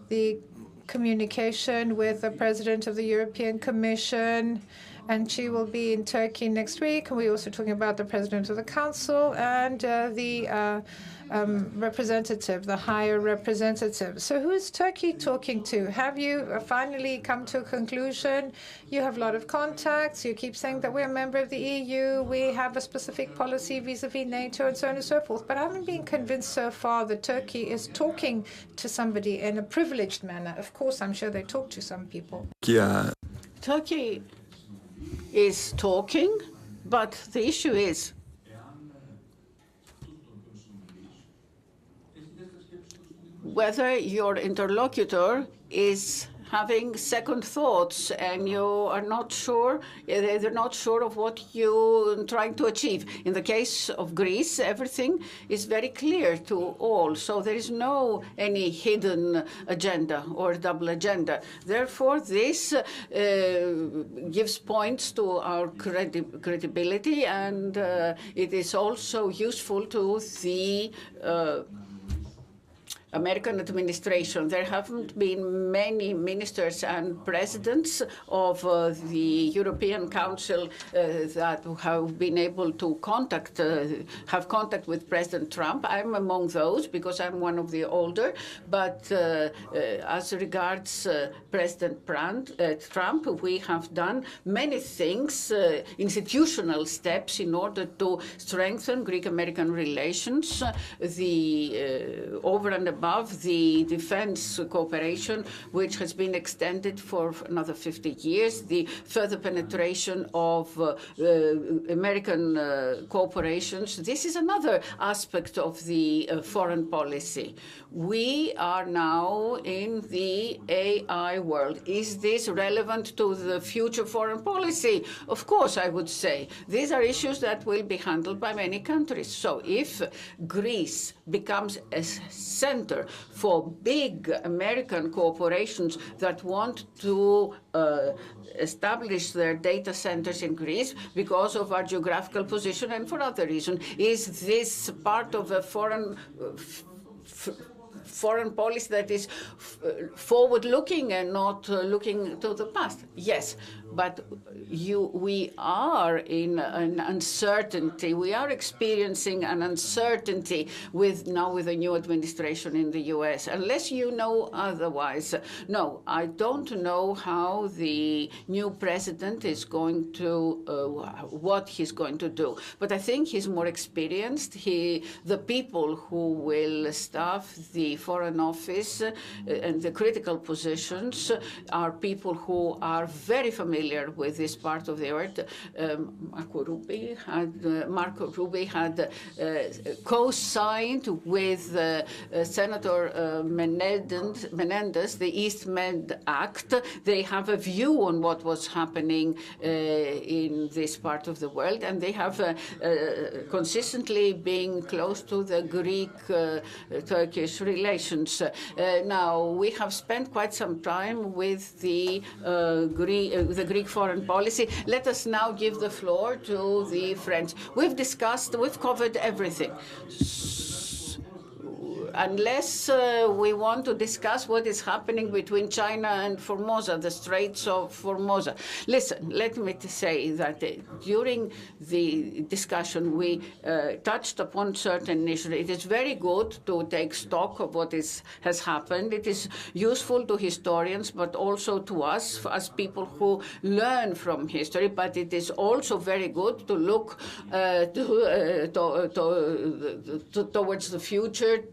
B: the communication with the President of the European Commission and she will be in Turkey next week. We're also talking about the President of the Council and the representative, the higher representative. So who is Turkey talking to? Have you finally come to a conclusion? You have a lot of contacts. You keep saying that we're a member of the EU. We have a specific policy vis-a-vis NATO and so on and so forth. But I haven't been convinced so far that Turkey is talking to somebody in a privileged manner. Of course, I'm sure they talk to some people.
C: Turkey is talking, but the issue is whether your interlocutor is having second thoughts and you are not sure, they're not sure of what you're trying to achieve. In the case of Greece, everything is very clear to all. So there is no any hidden agenda or double agenda. Therefore, this gives points to our credibility, and it is also useful to the American administration. There haven't been many ministers and presidents of the European Council that have been able to have contact with President Trump. I'm among those because I'm one of the older. But as regards President Trump, we have done many things, institutional steps in order to strengthen Greek-American relations, over and above the defense cooperation, which has been extended for another 50 years, the further penetration of American corporations. This is another aspect of the foreign policy. We are now in the AI world. Is this relevant to the future foreign policy? Of course, I would say. These are issues that will be handled by many countries. So if Greece becomes a center for big American corporations that want to establish their data centers in Greece because of our geographical position and for other reasons, is this part of a foreign policy that is forward-looking and not looking to the past? Yes, but we are in an uncertainty. We are experiencing an uncertainty now with the new administration in the U.S. Unless you know otherwise. No, I don't know how the new president is going to, what he's going to do. But I think he's more experienced. The people who will staff the Foreign Office and the critical positions are people who are very familiar with this part of the earth. Marco Rubio had co-signed with Senator Menendez the East Med Act. They have a view on what was happening in this part of the world, and they have consistently been close to the Greek-Turkish relations. Now, we have spent quite some time with the Greek foreign policy. Let us now give the floor to the French. We've covered everything. Unless we want to discuss what is happening between China and Formosa, the Straits of Formosa. Listen, let me say that during the discussion we touched upon certain issues. It is very good to take stock of what has happened. It is useful to historians, but also to us as people who learn from history. But it is also very good to look towards the future.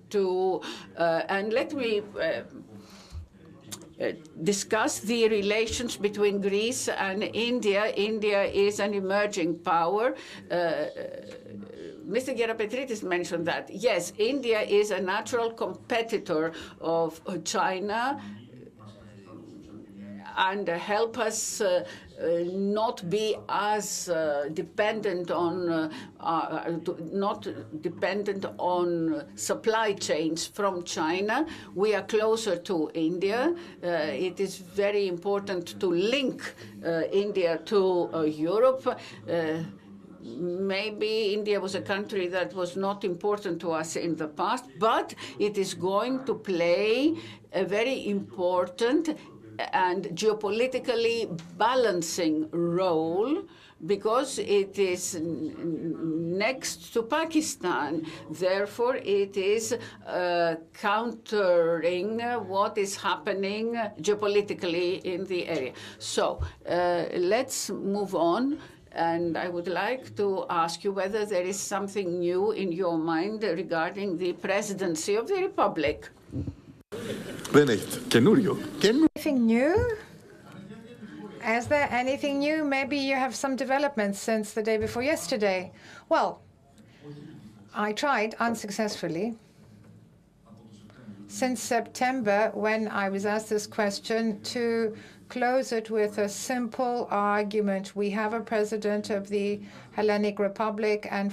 C: And let me discuss the relations between Greece and India. India is an emerging power. Mr. Gerapetritis mentioned that. Yes, India is a natural competitor of China and help us not be as dependent on supply chains from China. We are closer to India. It is very important to link India to Europe. Maybe India was a country that was not important to us in the past, but it is going to play a very important and geopolitically balancing role, because it is next to Pakistan. Therefore, it is countering what is happening geopolitically in the area. So let's move on. And I would like to ask you whether there is something new in your mind regarding the presidency of the Republic.
F: Δεν έχετε. Καινούριο.
B: Anything new? Is there anything new? Maybe you have some developments since the day before yesterday. Well, I tried unsuccessfully. Since September, when I was asked this question, to close it with a simple argument. We have a president of the Hellenic Republic, and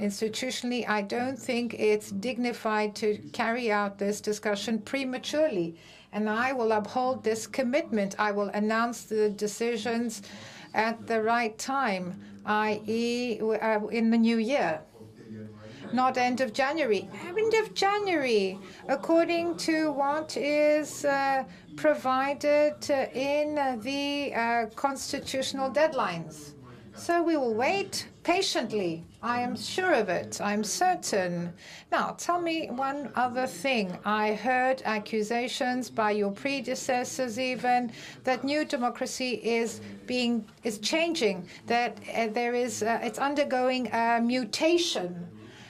B: institutionally, I don't think it's dignified to carry out this discussion prematurely. And I will uphold this commitment. I will announce the decisions at the right time, i.e. in the new year. Not end of January. End of January, according to what is provided in the constitutional deadlines. So we will wait patiently. I am sure of it. I'm certain. Now, tell me one other thing. I heard accusations by your predecessors even that new democracy is changing, that it's undergoing a mutation.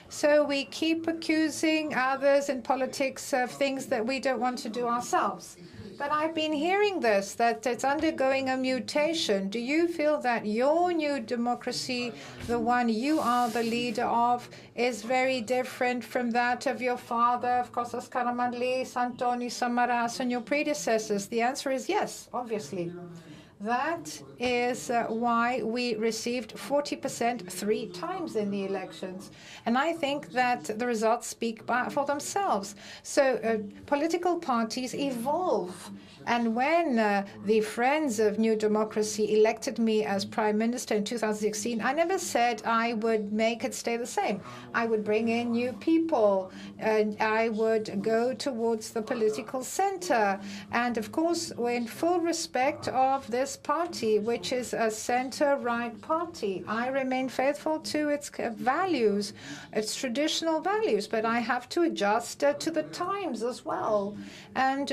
B: So we keep accusing others in politics of things that we don't want to do ourselves. But I've been hearing this, that it's undergoing a mutation. Do you feel that your new democracy, the one you are the leader of, is very different from that of your father, of Kostas Karamanlis, Antonis Samaras, and your predecessors? The answer is yes, obviously. That is why we received 40% 3 times in the elections. And I think that the results speak for themselves. So political parties evolve. And when the Friends of New Democracy elected me as Prime Minister in 2016, I never said I would make it stay the same. I would bring in new people, and I would go towards the political center. And of course, we're in full respect of this party, which is a center-right party. I remain faithful to its values, its traditional values, but I have to adjust to the times as well. And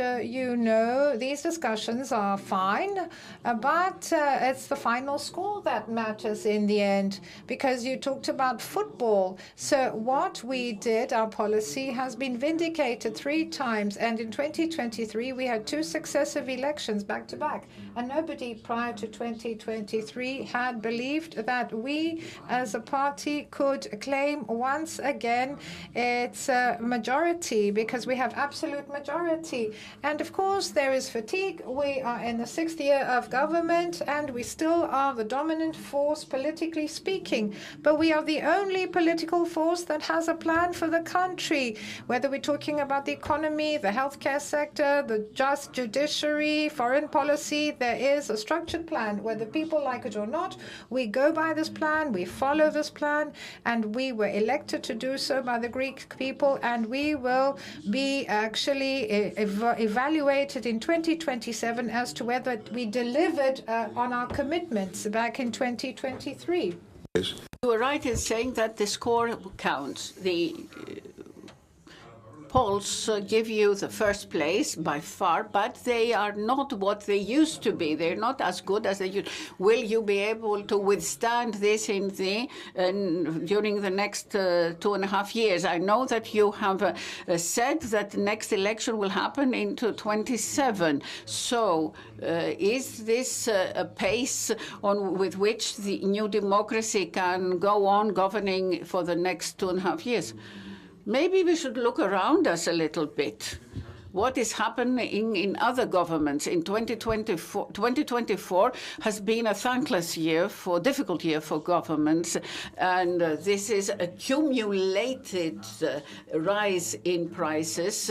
B: these discussions are fine, but it's the final score that matters in the end, because you talked about football. So what we did, our policy, has been vindicated 3 times. And in 2023, we had 2 successive elections back to back. And nobody prior to 2023 had believed that we as a party could claim once again its majority, because we have absolute majority. And of course, there is fatigue. We are in the 6th year of government, and we still are the dominant force, politically speaking. But we are the only political force that has a plan for the country, whether we're talking about the economy, the healthcare sector, the just judiciary, foreign policy. There is a structured plan. Whether people like it or not, we go by this plan, we follow this plan, and we were elected to do so by the Greek people, and we will be actually evaluated in 2027 as to whether we delivered on our commitments back in 2023.
C: You were right in saying that the score counts. The polls give you the first place by far, but they are not what they used to be. They're not as good as they used. Will you be able to withstand this during the next 2.5 years? I know that you have said that the next election will happen in 2027. So is this a pace with which the new democracy can go on governing for the next 2.5 years? Maybe we should look around us a little bit. What is happening in other governments in 2024? 2024 has been a thankless year, difficult year for governments, and this is accumulated rise in prices.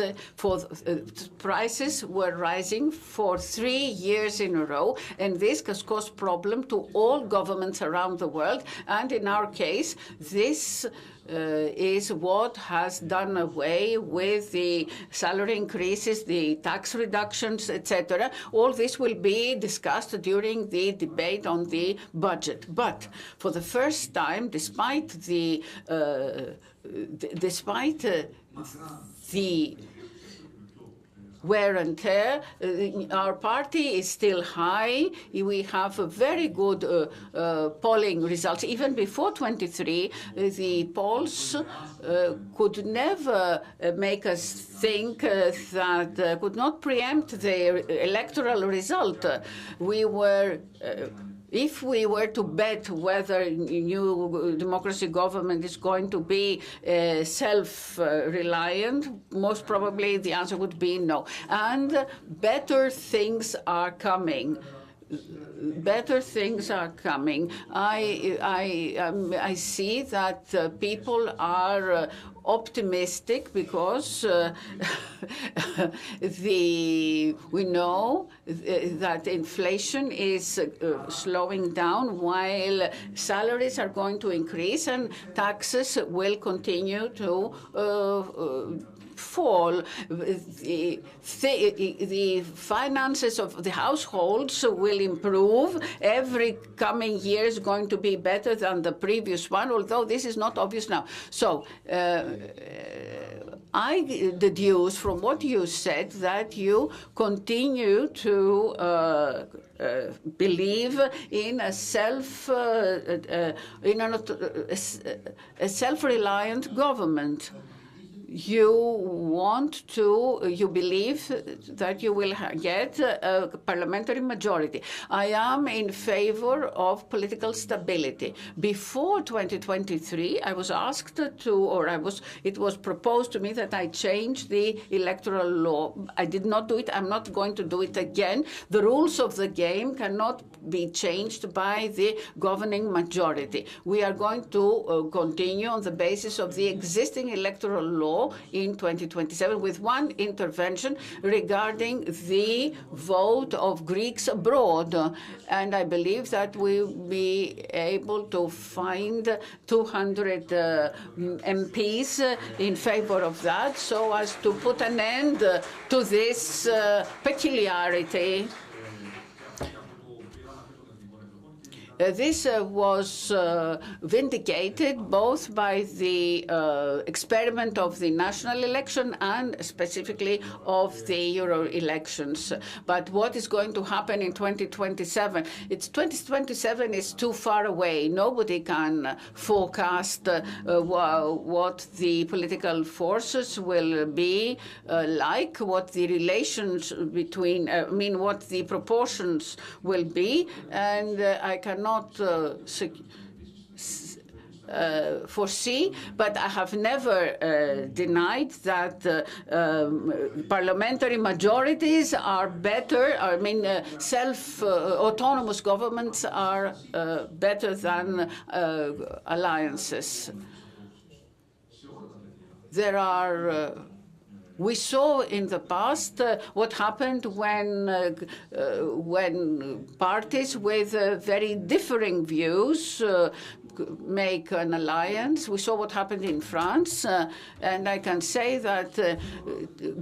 C: Prices were rising for 3 years in a row, and this has caused problem to all governments around the world. And in our case, this is what has done away with the salary increases, the tax reductions, etc. All this will be discussed during the debate on the budget. But for the first time, despite the wear and tear, our party is still high. We have a very good polling results. Even before 23, the polls could never make us think that could not preempt the electoral result. We were if we were to bet whether new democracy government is going to be self-reliant, most probably the answer would be no. And better things are coming. Better things are coming. I see that people are optimistic because we know that inflation is slowing down while salaries are going to increase and taxes will continue to fall. The finances of the households will improve. Every coming year is going to be better than the previous one, although this is not obvious now. So I deduce from what you said that you continue to believe in a self-reliant government. You believe that you will get a parliamentary majority. I am in favor of political stability. Before 2023, I was asked to, it was proposed to me that I change the electoral law. I did not do it. I'm not going to do it again. The rules of the game cannot be changed by the governing majority. We are going to continue on the basis of the existing electoral law in 2027 with one intervention regarding the vote of Greeks abroad. And I believe that we'll be able to find 200 MPs in favor of that so as to put an end to this peculiarity. This was vindicated both by the experiment of the national election and specifically of the Euro elections. But what is going to happen in 2027? 2027 is too far away. Nobody can forecast what the political forces will be like, what the relations between, what the proportions will be, and I cannot foresee, but I have never denied that parliamentary majorities are better. Autonomous governments are better than alliances. There are we saw in the past what happened when parties with very differing views make an alliance. We saw what happened in France, and I can say that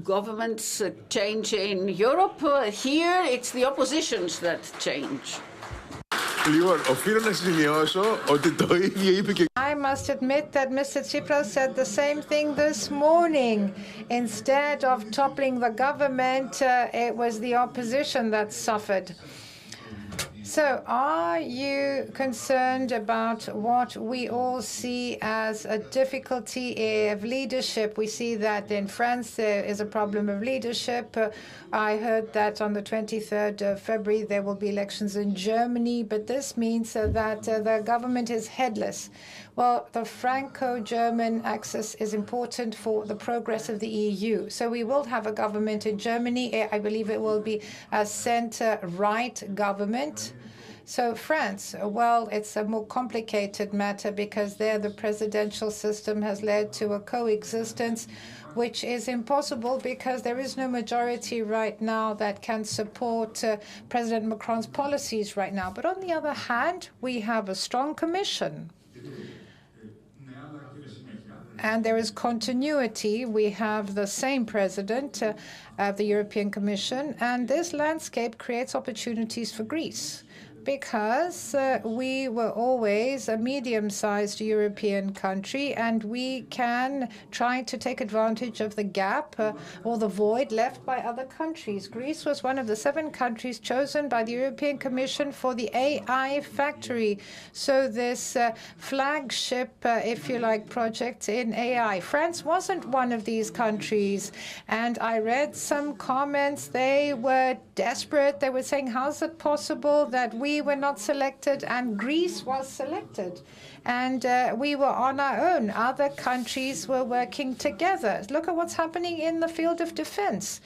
C: governments change in Europe. Here, it's the oppositions that change.
B: I must admit that Mr. Tsipras said the same thing this morning. Instead of toppling the government, it was the opposition that suffered. So are you concerned about what we all see as a difficulty of leadership? We see that in France there is a problem of leadership. I heard that on the 23rd of February there will be elections in Germany, but this means that the government is headless. Well, the Franco-German axis is important for the progress of the EU. So we will have a government in Germany. I believe it will be a center-right government. So France, well, it's a more complicated matter because there the presidential system has led to a coexistence which is impossible because there is no majority right now that can support President Macron's policies right now. But on the other hand, we have a strong commission. and there is continuity. We have the same president of the European Commission, and this landscape creates opportunities for Greece, because we were always a medium-sized European country, and we can try to take advantage of the gap or the void left by other countries. Greece was one of the 7 countries chosen by the European Commission for the AI factory. So this flagship, if you like, project in AI. France wasn't one of these countries, and I read some comments. They were desperate. They were saying, how's it possible that we were not selected and Greece was selected? And we were on our own. Other countries were working together. Look at what's happening in the field of defense.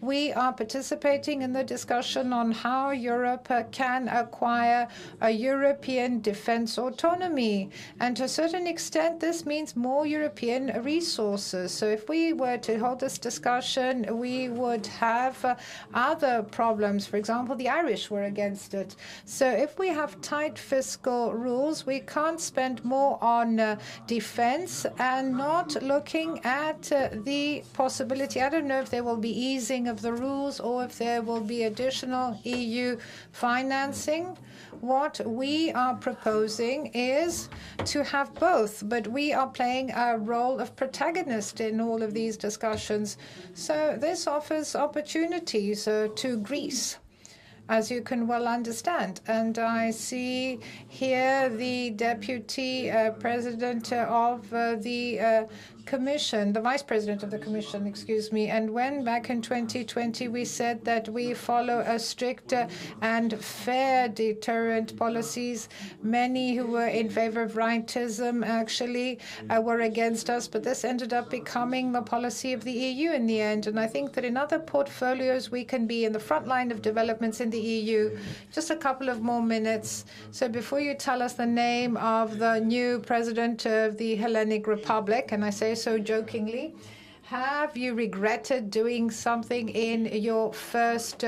B: We are participating in the discussion on how Europe can acquire a European defense autonomy. And to a certain extent, this means more European resources. So if we were to hold this discussion, we would have other problems. For example, the Irish were against it. So if we have tight fiscal rules, we can't spend more on defense and not looking at the possibility. I don't know if there will be easing of the rules or if there will be additional EU financing. What we are proposing is to have both, but we are playing a role of protagonist in all of these discussions. So this offers opportunities to Greece, as you can well understand. And I see here the deputy president of the Commission, the vice president of the Commission, excuse me. And when back in 2020 we said that we follow a strict and fair deterrent policies, many who were in favor of rightism actually were against us, but this ended up becoming the policy of the EU in the end. And I think that in other portfolios we can be in the front line of developments in the EU. Just a couple of more minutes. So before you tell us the name of the new president of the Hellenic Republic, and I say so jokingly, have you regretted doing something in your first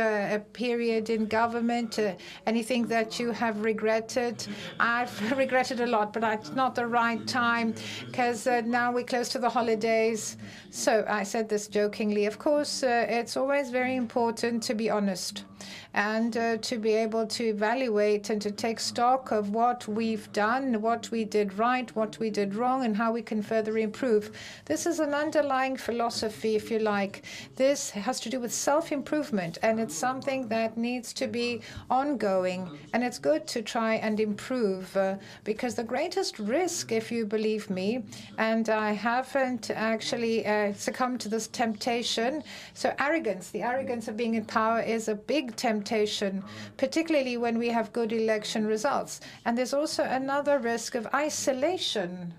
B: period in government? Anything that you have regretted? I've regretted a lot, but it's not the right time, because now we're close to the holidays. So I said this jokingly. Of course, it's always very important to be honest and to be able to evaluate and to take stock of what we've done, what we did right, what we did wrong, and how we can further improve. This is an underlying philosophy, if you like. This has to do with self-improvement, and it's something that needs to be ongoing. And it's good to try and improve, because the greatest risk, if you believe me, and I haven't actually succumbed to this temptation. So arrogance, the arrogance of being in power is a big temptation, particularly when we have good election results. And there's also another risk of isolation.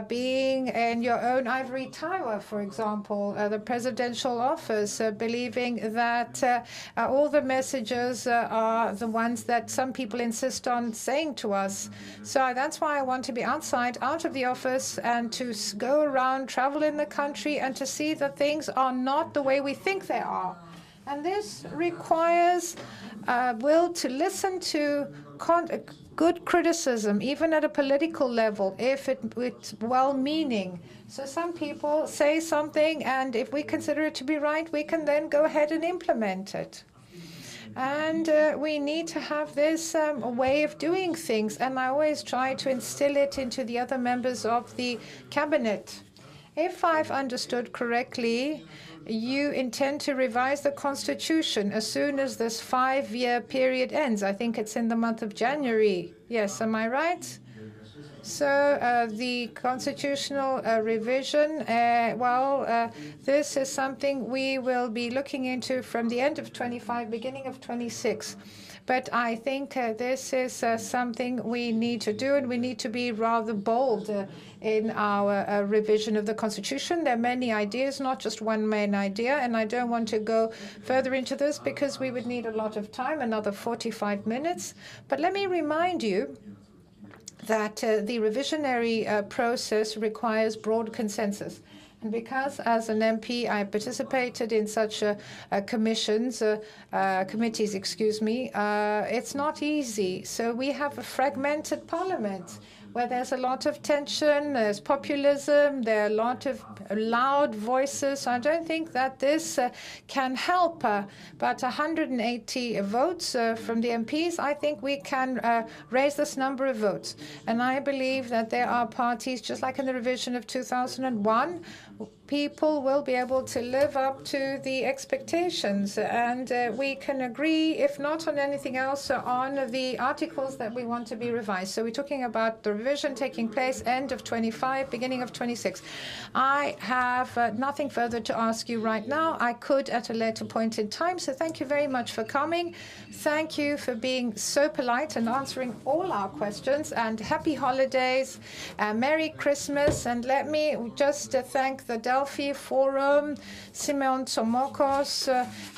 B: Being in your own ivory tower, for example, the presidential office, believing that all the messages are the ones that some people insist on saying to us. So that's why I want to be outside, out of the office, and to go around, travel in the country, and to see that things are not the way we think they are. And this requires will to listen to good criticism, even at a political level, if it's well-meaning. So some people say something, and if we consider it to be right, we can then go ahead and implement it. And we need to have this way of doing things, and I always try to instill it into the other members of the cabinet. If I've understood correctly, you intend to revise the constitution as soon as this 5-year period ends. I think it's in the month of January. Yes, am I right? So the constitutional revision, this is something we will be looking into from the end of 25, beginning of 26. But I think this is something we need to do, and we need to be rather bold in our revision of the Constitution. There are many ideas, not just one main idea, and I don't want to go further into this because we would need a lot of time, another 45 minutes. But let me remind you that the revisionary process requires broad consensus. And because as an MP I participated in such committees, it's not easy. So we have a fragmented parliament. where there's a lot of tension, there's populism, there are a lot of loud voices. So I don't think that this can help. But 180 votes from the MPs, I think we can raise this number of votes. And I believe that there are parties, just like in the revision of 2001, people will be able to live up to the expectations, and we can agree, if not on anything else, on the articles that we want to be revised. So we're talking about the revision taking place end of 25, beginning of 26. I have nothing further to ask you right now. I could at a later point in time, so thank you very much for coming. Thank you for being so polite and answering all our questions, and happy holidays, Merry Christmas, and let me just thank the Delphi Forum, Simeon Tsomokos,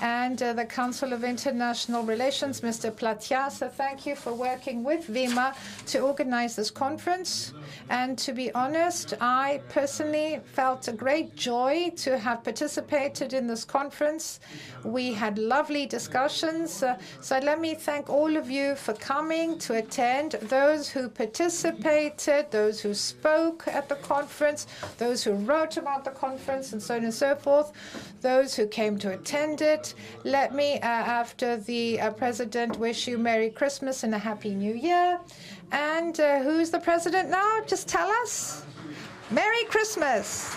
B: and the Council of International Relations, Mr. Platias. Thank you for working with VIMA to organize this conference. And to be honest, I personally felt a great joy to have participated in this conference. We had lovely discussions. So let me thank all of you for coming to attend, those who participated, those who spoke at the conference, those who wrote about the conference, and so on and so forth, those who came to attend it. Let me, after the President, wish you Merry Christmas and a Happy New Year. And who's the President now? Just tell us. Merry Christmas.